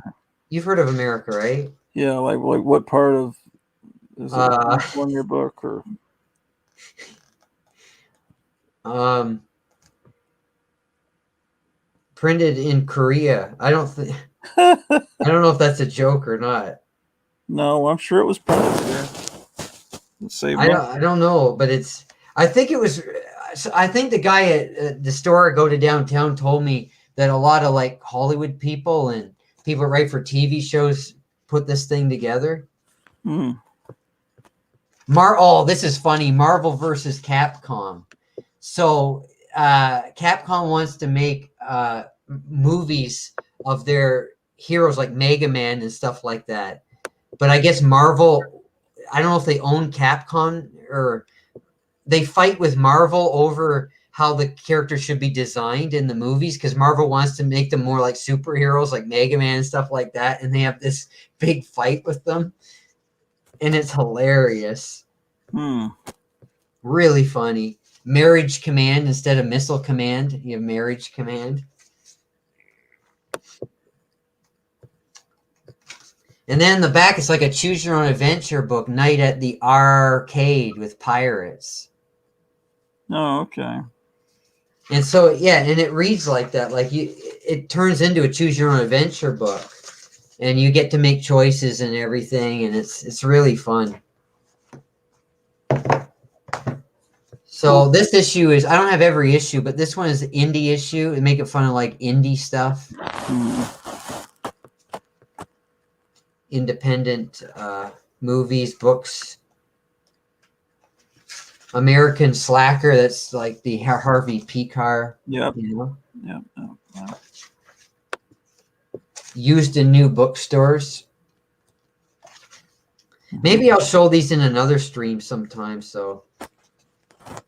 You've heard of America, right? yeah. Like what part of is it on your book or? Printed in Korea. I don't know if that's a joke or not. No, I'm sure it was printed there. Let's say I don't know, but I think it was. I think the guy at the store Go to Downtown told me that a lot of like Hollywood people and people that write for TV shows put this thing together. Mm. Oh, this is funny. Marvel versus Capcom. So Capcom wants to make movies of their heroes like Mega Man and stuff like that. But I guess Marvel, I don't know if they own Capcom or they fight with Marvel over how the characters should be designed in the movies because Marvel wants to make them more like superheroes like Mega Man and stuff like that. And they have this big fight with them. And it's hilarious. Really funny. Marriage Command instead of Missile Command. You have Marriage Command. And then in the back, it's like a choose your own adventure book, Night at the Arcade with Pirates. Oh, okay. And so, yeah, and it reads like that. Like it turns into a choose your own adventure book. And you get to make choices and everything. And it's really fun. So this issue is, I don't have every issue, but this one is the indie issue. And make it fun of like indie stuff. Independent movies, books. American Slacker, that's like the Harvey Pekar. Yep. You know? Yep. Used in new bookstores. Maybe I'll show these in another stream sometime so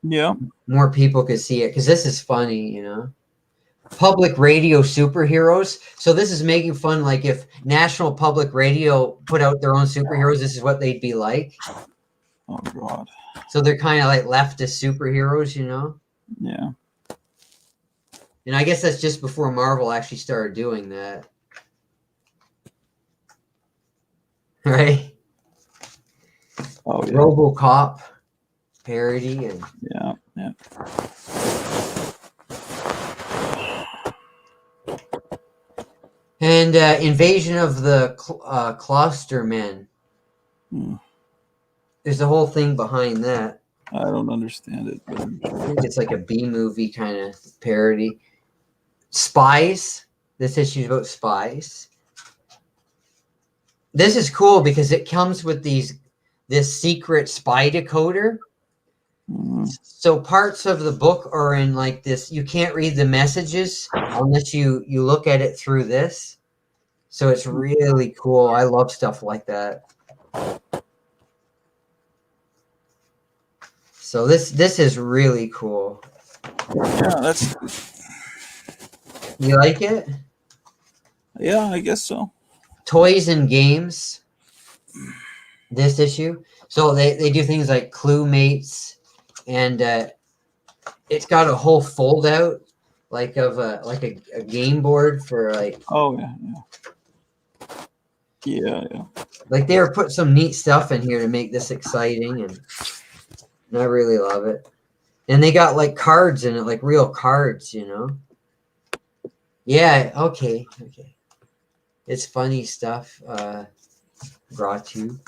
Yeah. more people could see it because this is funny, you know. Public radio superheroes. So this is making fun like if National Public Radio put out their own superheroes, this is what they'd be like. Oh God. So they're kind of like leftist superheroes, you know? Yeah. And I guess that's just before Marvel actually started doing that. Right? Oh yeah. RoboCop parody and Yeah. Yeah. and Invasion of the Klostermen. There's a whole thing behind that. I don't understand it, but I think it's like a B movie kind of parody. Spies. This issue is about spies. This is cool because it comes with this secret spy decoder. So parts of the book are in like this. You can't read the messages unless you look at it through this. So it's really cool. I love stuff like that. So this is really cool. yeah, that's You like it? yeah, I guess so. Toys and games. This issue. So they do things like Clue Mates, and it's got a whole fold out like of a game board for like. Oh yeah. Yeah. Like they were putting some neat stuff in here to make this exciting, and I really love it. And they got like cards in it, like real cards, you know. Yeah. Okay. It's funny stuff. Gratu.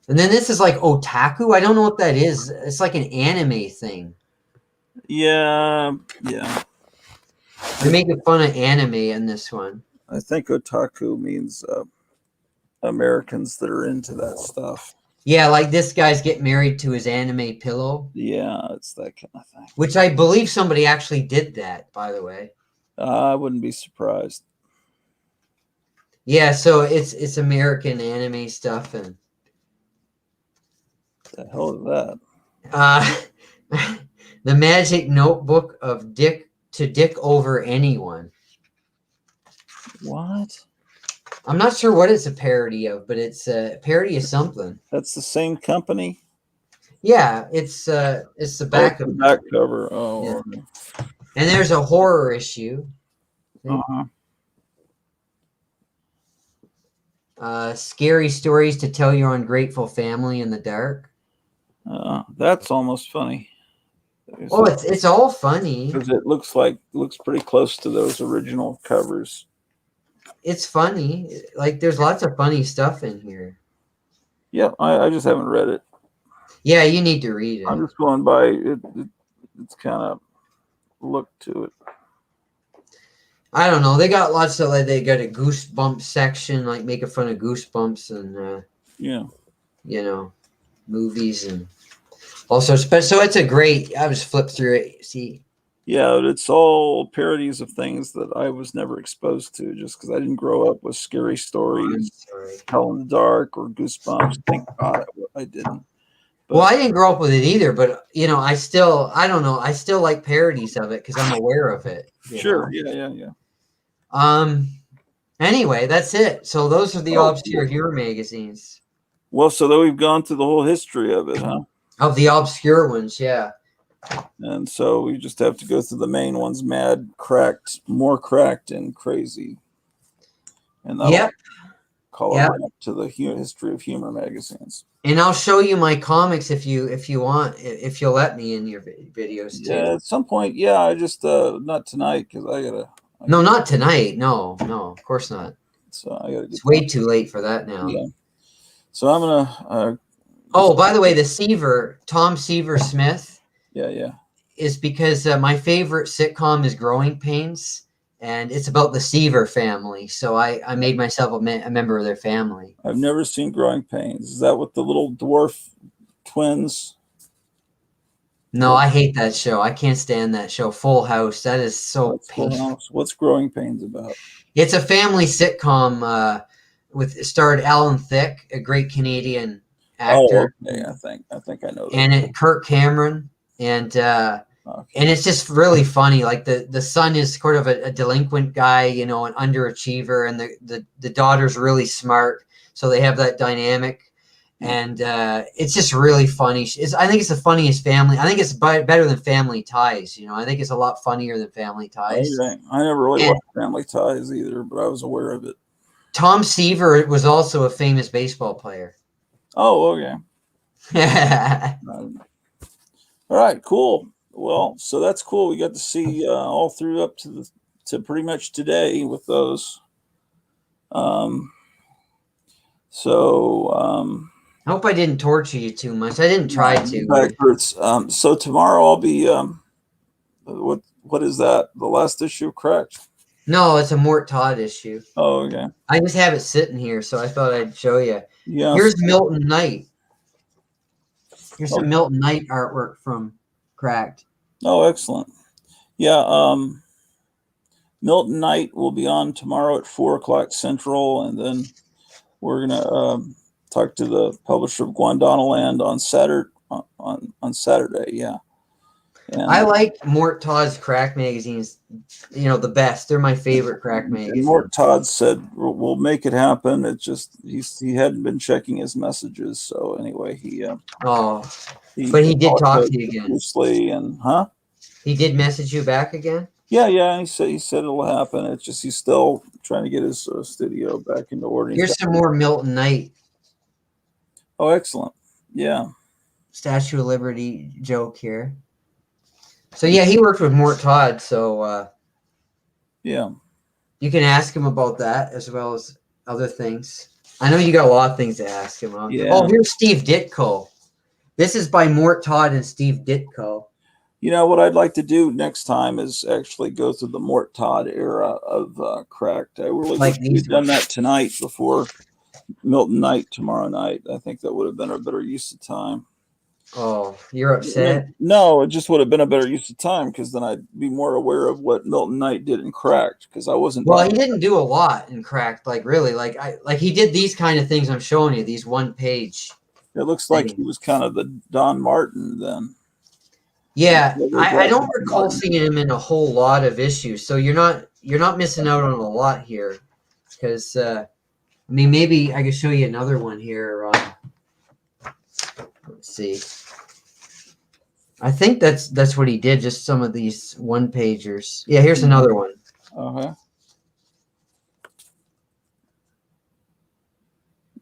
And then this is like otaku. I don't know what that is. It's like an anime thing. Yeah. They're making fun of anime in this one. I think otaku means Americans that are into that stuff. Yeah, like this guy's getting married to his anime pillow. Yeah, it's that kind of thing. Which I believe somebody actually did that, by the way. I wouldn't be surprised. Yeah, so it's American anime stuff, and The hell is that? the Magic Notebook of Dick over anyone. What? I'm not sure what it's a parody of, but it's a parody of something. That's the same company. Yeah, it's the Oh, back it's of the back cover. Oh, Yeah. okay. And there's a horror issue. Uh-huh. Scary stories to tell your ungrateful family in the dark. That's almost funny. Oh, it's all funny. Because it looks pretty close to those original covers. It's funny. Like there's lots of funny stuff in here. Yeah, I just haven't read it. Yeah, you need to read I'm it. just going by it's kind of look to it. I don't know. They got lots of like they got a Goosebumps section, like making fun of Goosebumps and Yeah. you know, movies and also so it's a great. I just flipped through it. See, Yeah, it's all parodies of things that I was never exposed to just because I didn't grow up with scary I'm stories, sorry. Hell in the Dark or Goosebumps. Thank God I didn't. But, Well, I didn't grow up with it either, but you know, I don't know. I still like parodies of it because I'm aware of it. you sure. know. Yeah. Anyway, that's it. So those are the Oh, obscure humor magazines. Well, so then we've gone through the whole history of it, huh? Of the obscure ones, yeah. And so we just have to go through the main ones: mad, cracked, more cracked, and crazy. And that'll Yep. call Yep. it up to the history of humor magazines. And I'll show you my comics if you want, if you'll let me in your videos too. Yeah, at some point. Yeah, I just not tonight because I gotta. No, not tonight. No, of course not. So I gotta. It's way too late for that now. Yeah. So I'm gonna. Oh, by the way, the Seaver, Tom Seaver Smith, Yeah. is because my favorite sitcom is Growing Pains, and it's about the Seaver family. So I made myself a member of their family. I've never seen Growing Pains. Is that with the little dwarf twins? No, I hate that show. I can't stand that show. Full House. That is so painful. What's Growing Pains about? It's a family sitcom with starred Alan Thicke, a great Canadian actor, Oh, okay. I think I know that. and Kirk Cameron, and it's just really funny. Like the son is sort of a delinquent guy, you know, an underachiever, and the daughter's really smart. So they have that dynamic. And it's just really funny. I think it's the funniest family. I think it's better than Family Ties. You know, I think it's a lot funnier than Family Ties. Okay. I never really watched Family Ties either, but I was aware of it. Tom Seaver was also a famous baseball player. Oh, okay. Yeah. All right, cool. Well, so that's cool. We got to see all through up to pretty much today with those. I hope I didn't torture you too much. I didn't try to. Back hurts. So tomorrow I'll be what is that? The last issue of Cracked? No, it's a Mort Todd issue. Oh, okay. I just have it sitting here, so I thought I'd show you. Yeah. Here's Milton Knight. Here's some Milton Knight artwork from Cracked. Oh, excellent. Yeah. Milton Knight will be on tomorrow at 4:00 Central, and then we're gonna talk to the publisher of Guandanaland on Saturday. On Saturday, yeah. And, I like Mort Todd's crack magazines, you know, the best. They're my favorite crack magazines. And Mort Todd said, "We'll make it happen." It just he hadn't been checking his messages, so anyway, but he did talk to you again. Loosely and huh? He did message you back again? Yeah. He said it'll happen. It's just he's still trying to get his studio back into order. Here's some more Milton Knight. Oh, excellent. Yeah. Statue of Liberty joke here. So yeah, he worked with Mort Todd. So yeah, you can ask him about that as well as other things. I know you got a lot of things to ask him about. Yeah. Oh, here's Steve Ditko. This is by Mort Todd and Steve Ditko. You know what I'd like to do next time is actually go through the Mort Todd era of Cracked. I really wish we'd done that tonight before Milton Knight tomorrow night. I think that would have been a better use of time. Oh, you're upset? No, it just would have been a better use of time because then I'd be more aware of what Milton Knight did in Cracked because I wasn't. Well, he didn't do a lot in Cracked, like really, like he did these kind of things I'm showing you, these one page. It looks like he was kind of the Don Martin then. Yeah, I don't recall seeing him in a whole lot of issues, so you're not missing out on a lot here, because mean, maybe I could show you another one here. Let's see. I think that's what he did. Just some of these one pagers. Yeah, here's another one. Uh-huh.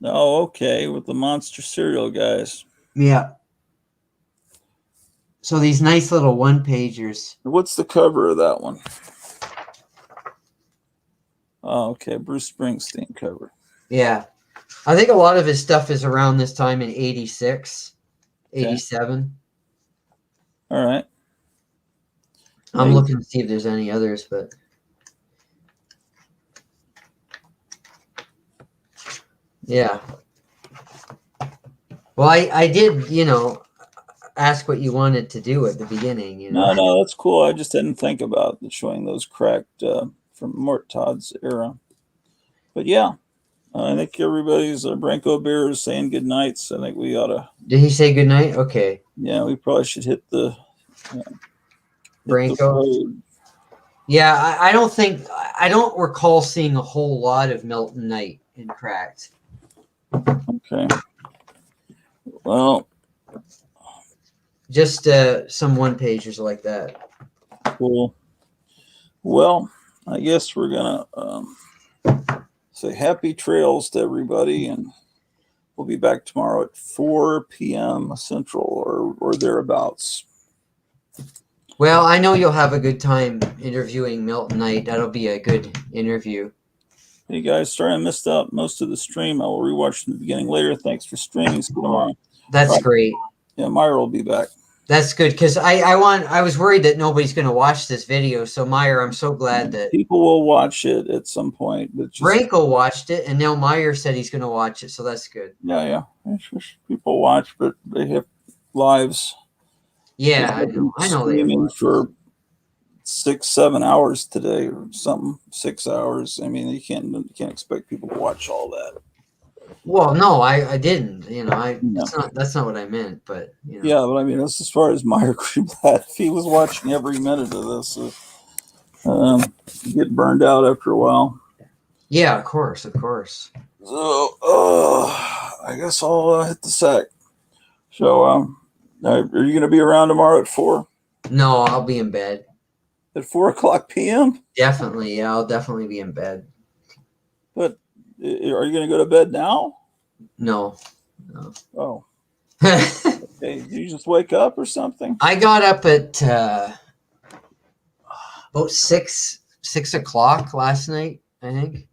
Oh, okay, with the monster cereal guys. Yeah. So these nice little one pagers. What's the cover of that one? Oh, okay, Bruce Springsteen cover. Yeah. I think a lot of his stuff is around this time in 86, Okay. 87. All right. I'm Hey. looking to see if there's any others, but yeah. Well, I did, ask what you wanted to do at the beginning, No, that's cool. I just didn't think about showing those cracked from Mort Todd's era. But yeah, I think everybody's Branko Bear is saying good nights. I think we ought to. Did he say goodnight? Okay. Yeah, we probably should hit the. Branko. road. Yeah, I don't recall seeing a whole lot of Milton Knight in Cracked. Okay. Well, Just some one pagers like that. cool. Well, I guess we're gonna say happy trails to everybody, and we'll be back tomorrow at 4 p.m. Central or thereabouts. Well, I know you'll have a good time interviewing Milton Knight. That'll be a good interview. Hey guys, sorry I missed out most of the stream. I will rewatch from the beginning later. Thanks for streaming. See you tomorrow. That's great. Yeah, Myra will be back. That's good because I was worried that nobody's going to watch this video. So Meyer, I'm so glad that People will watch it at some point, but just, Branko watched it, and now Meyer said he's going to watch it. So that's good. yeah. People watch, but they have lives. Yeah, I know they Streaming watch. for 6-7 hours today or something. 6 hours. I mean, you can't expect people to watch all that. Well, no, I didn't. No. That's not what I meant. But Yeah, but I mean, that's as far as Meyer Greenblatt. If he was watching every minute of this, you get burned out after a while. Yeah, of course. So, I guess I'll hit the sack. So, are you going to be around tomorrow at 4? No, I'll be in bed. At 4:00 p.m.? Definitely, yeah, I'll definitely be in bed. But are you going to go to bed now? No. Oh, I okay. Did you just wake up or something? got up at about 6 o'clock last night, I think.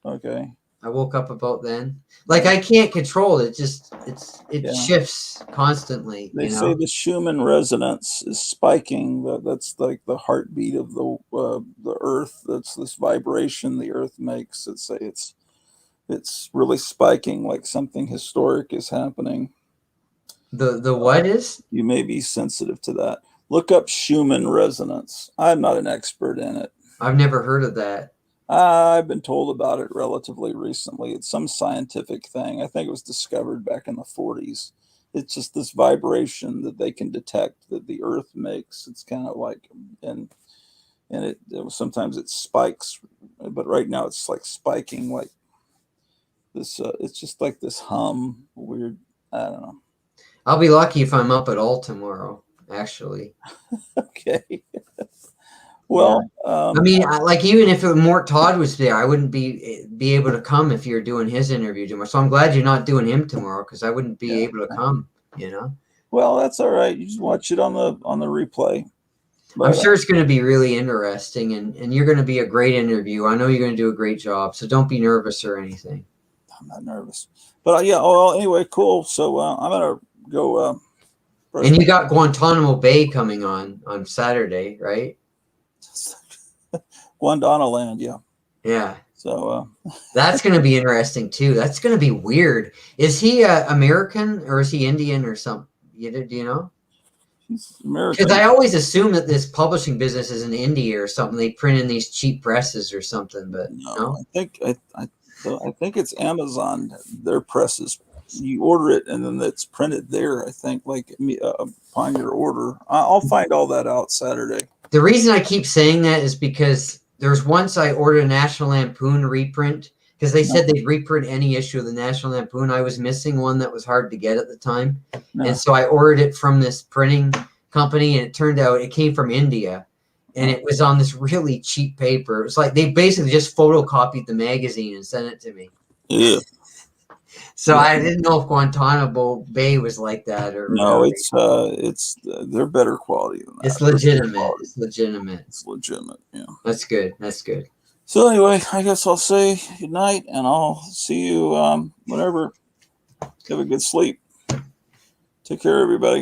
Okay. I woke up about then. Like I can't control it. It Yeah. shifts constantly. They say the Schumann resonance is spiking. That's like the heartbeat of the Earth. That's this vibration the Earth makes. It's really spiking, like something historic is happening. The what is? You may be sensitive to that. Look up Schumann resonance. I'm not an expert in it. I've never heard of that. I've been told about it relatively recently. It's some scientific thing. I think it was discovered back in the 40s. It's just this vibration that they can detect that the Earth makes. It's kind of like, and it sometimes it spikes, but right now it's like spiking like this. It's just like this hum. Weird. I don't know. I'll be lucky if I'm up at all tomorrow. Actually, Okay. Well, I mean, like even if Mort Todd was there, I wouldn't be able to come if you're doing his interview tomorrow. So I'm glad you're not doing him tomorrow because I wouldn't be able to come. well, that's all right. You just watch it on the replay. I'm But, sure it's going to be really interesting, and you're going to be a great interview. I know you're going to do a great job, so don't be nervous or anything. I'm not nervous. But yeah. Well, anyway, cool. So I'm gonna go. And you got Guantanamo Bay coming on Saturday, right? Guadalajara, yeah. Yeah. So That's going to be interesting too. That's going to be weird. Is he American or is he Indian or something? Do you know? he's American. Because I always assume that this publishing business is in India or something. They print in these cheap presses or something, but no. I think it's Amazon. Their presses. You order it and then it's printed there. I think like upon your order. I'll find all that out Saturday. The reason I keep saying that is because there's once I ordered a National Lampoon reprint because they said they'd reprint any issue of the National Lampoon. I was missing one that was hard to get at the time. No. And so I ordered it from this printing company, and it turned out it came from India, and it was on this really cheap paper. It was like they basically just photocopied the magazine and sent it to me. Yeah. So I didn't know if Guantanamo Bay was like that or No, whatever. it's they're better quality than that. It's They're good legitimate. quality. It's legitimate. It's legitimate. Yeah. That's good. That's good. So anyway, I guess I'll say good night, and I'll see you whenever. Have a good sleep. Take care, everybody.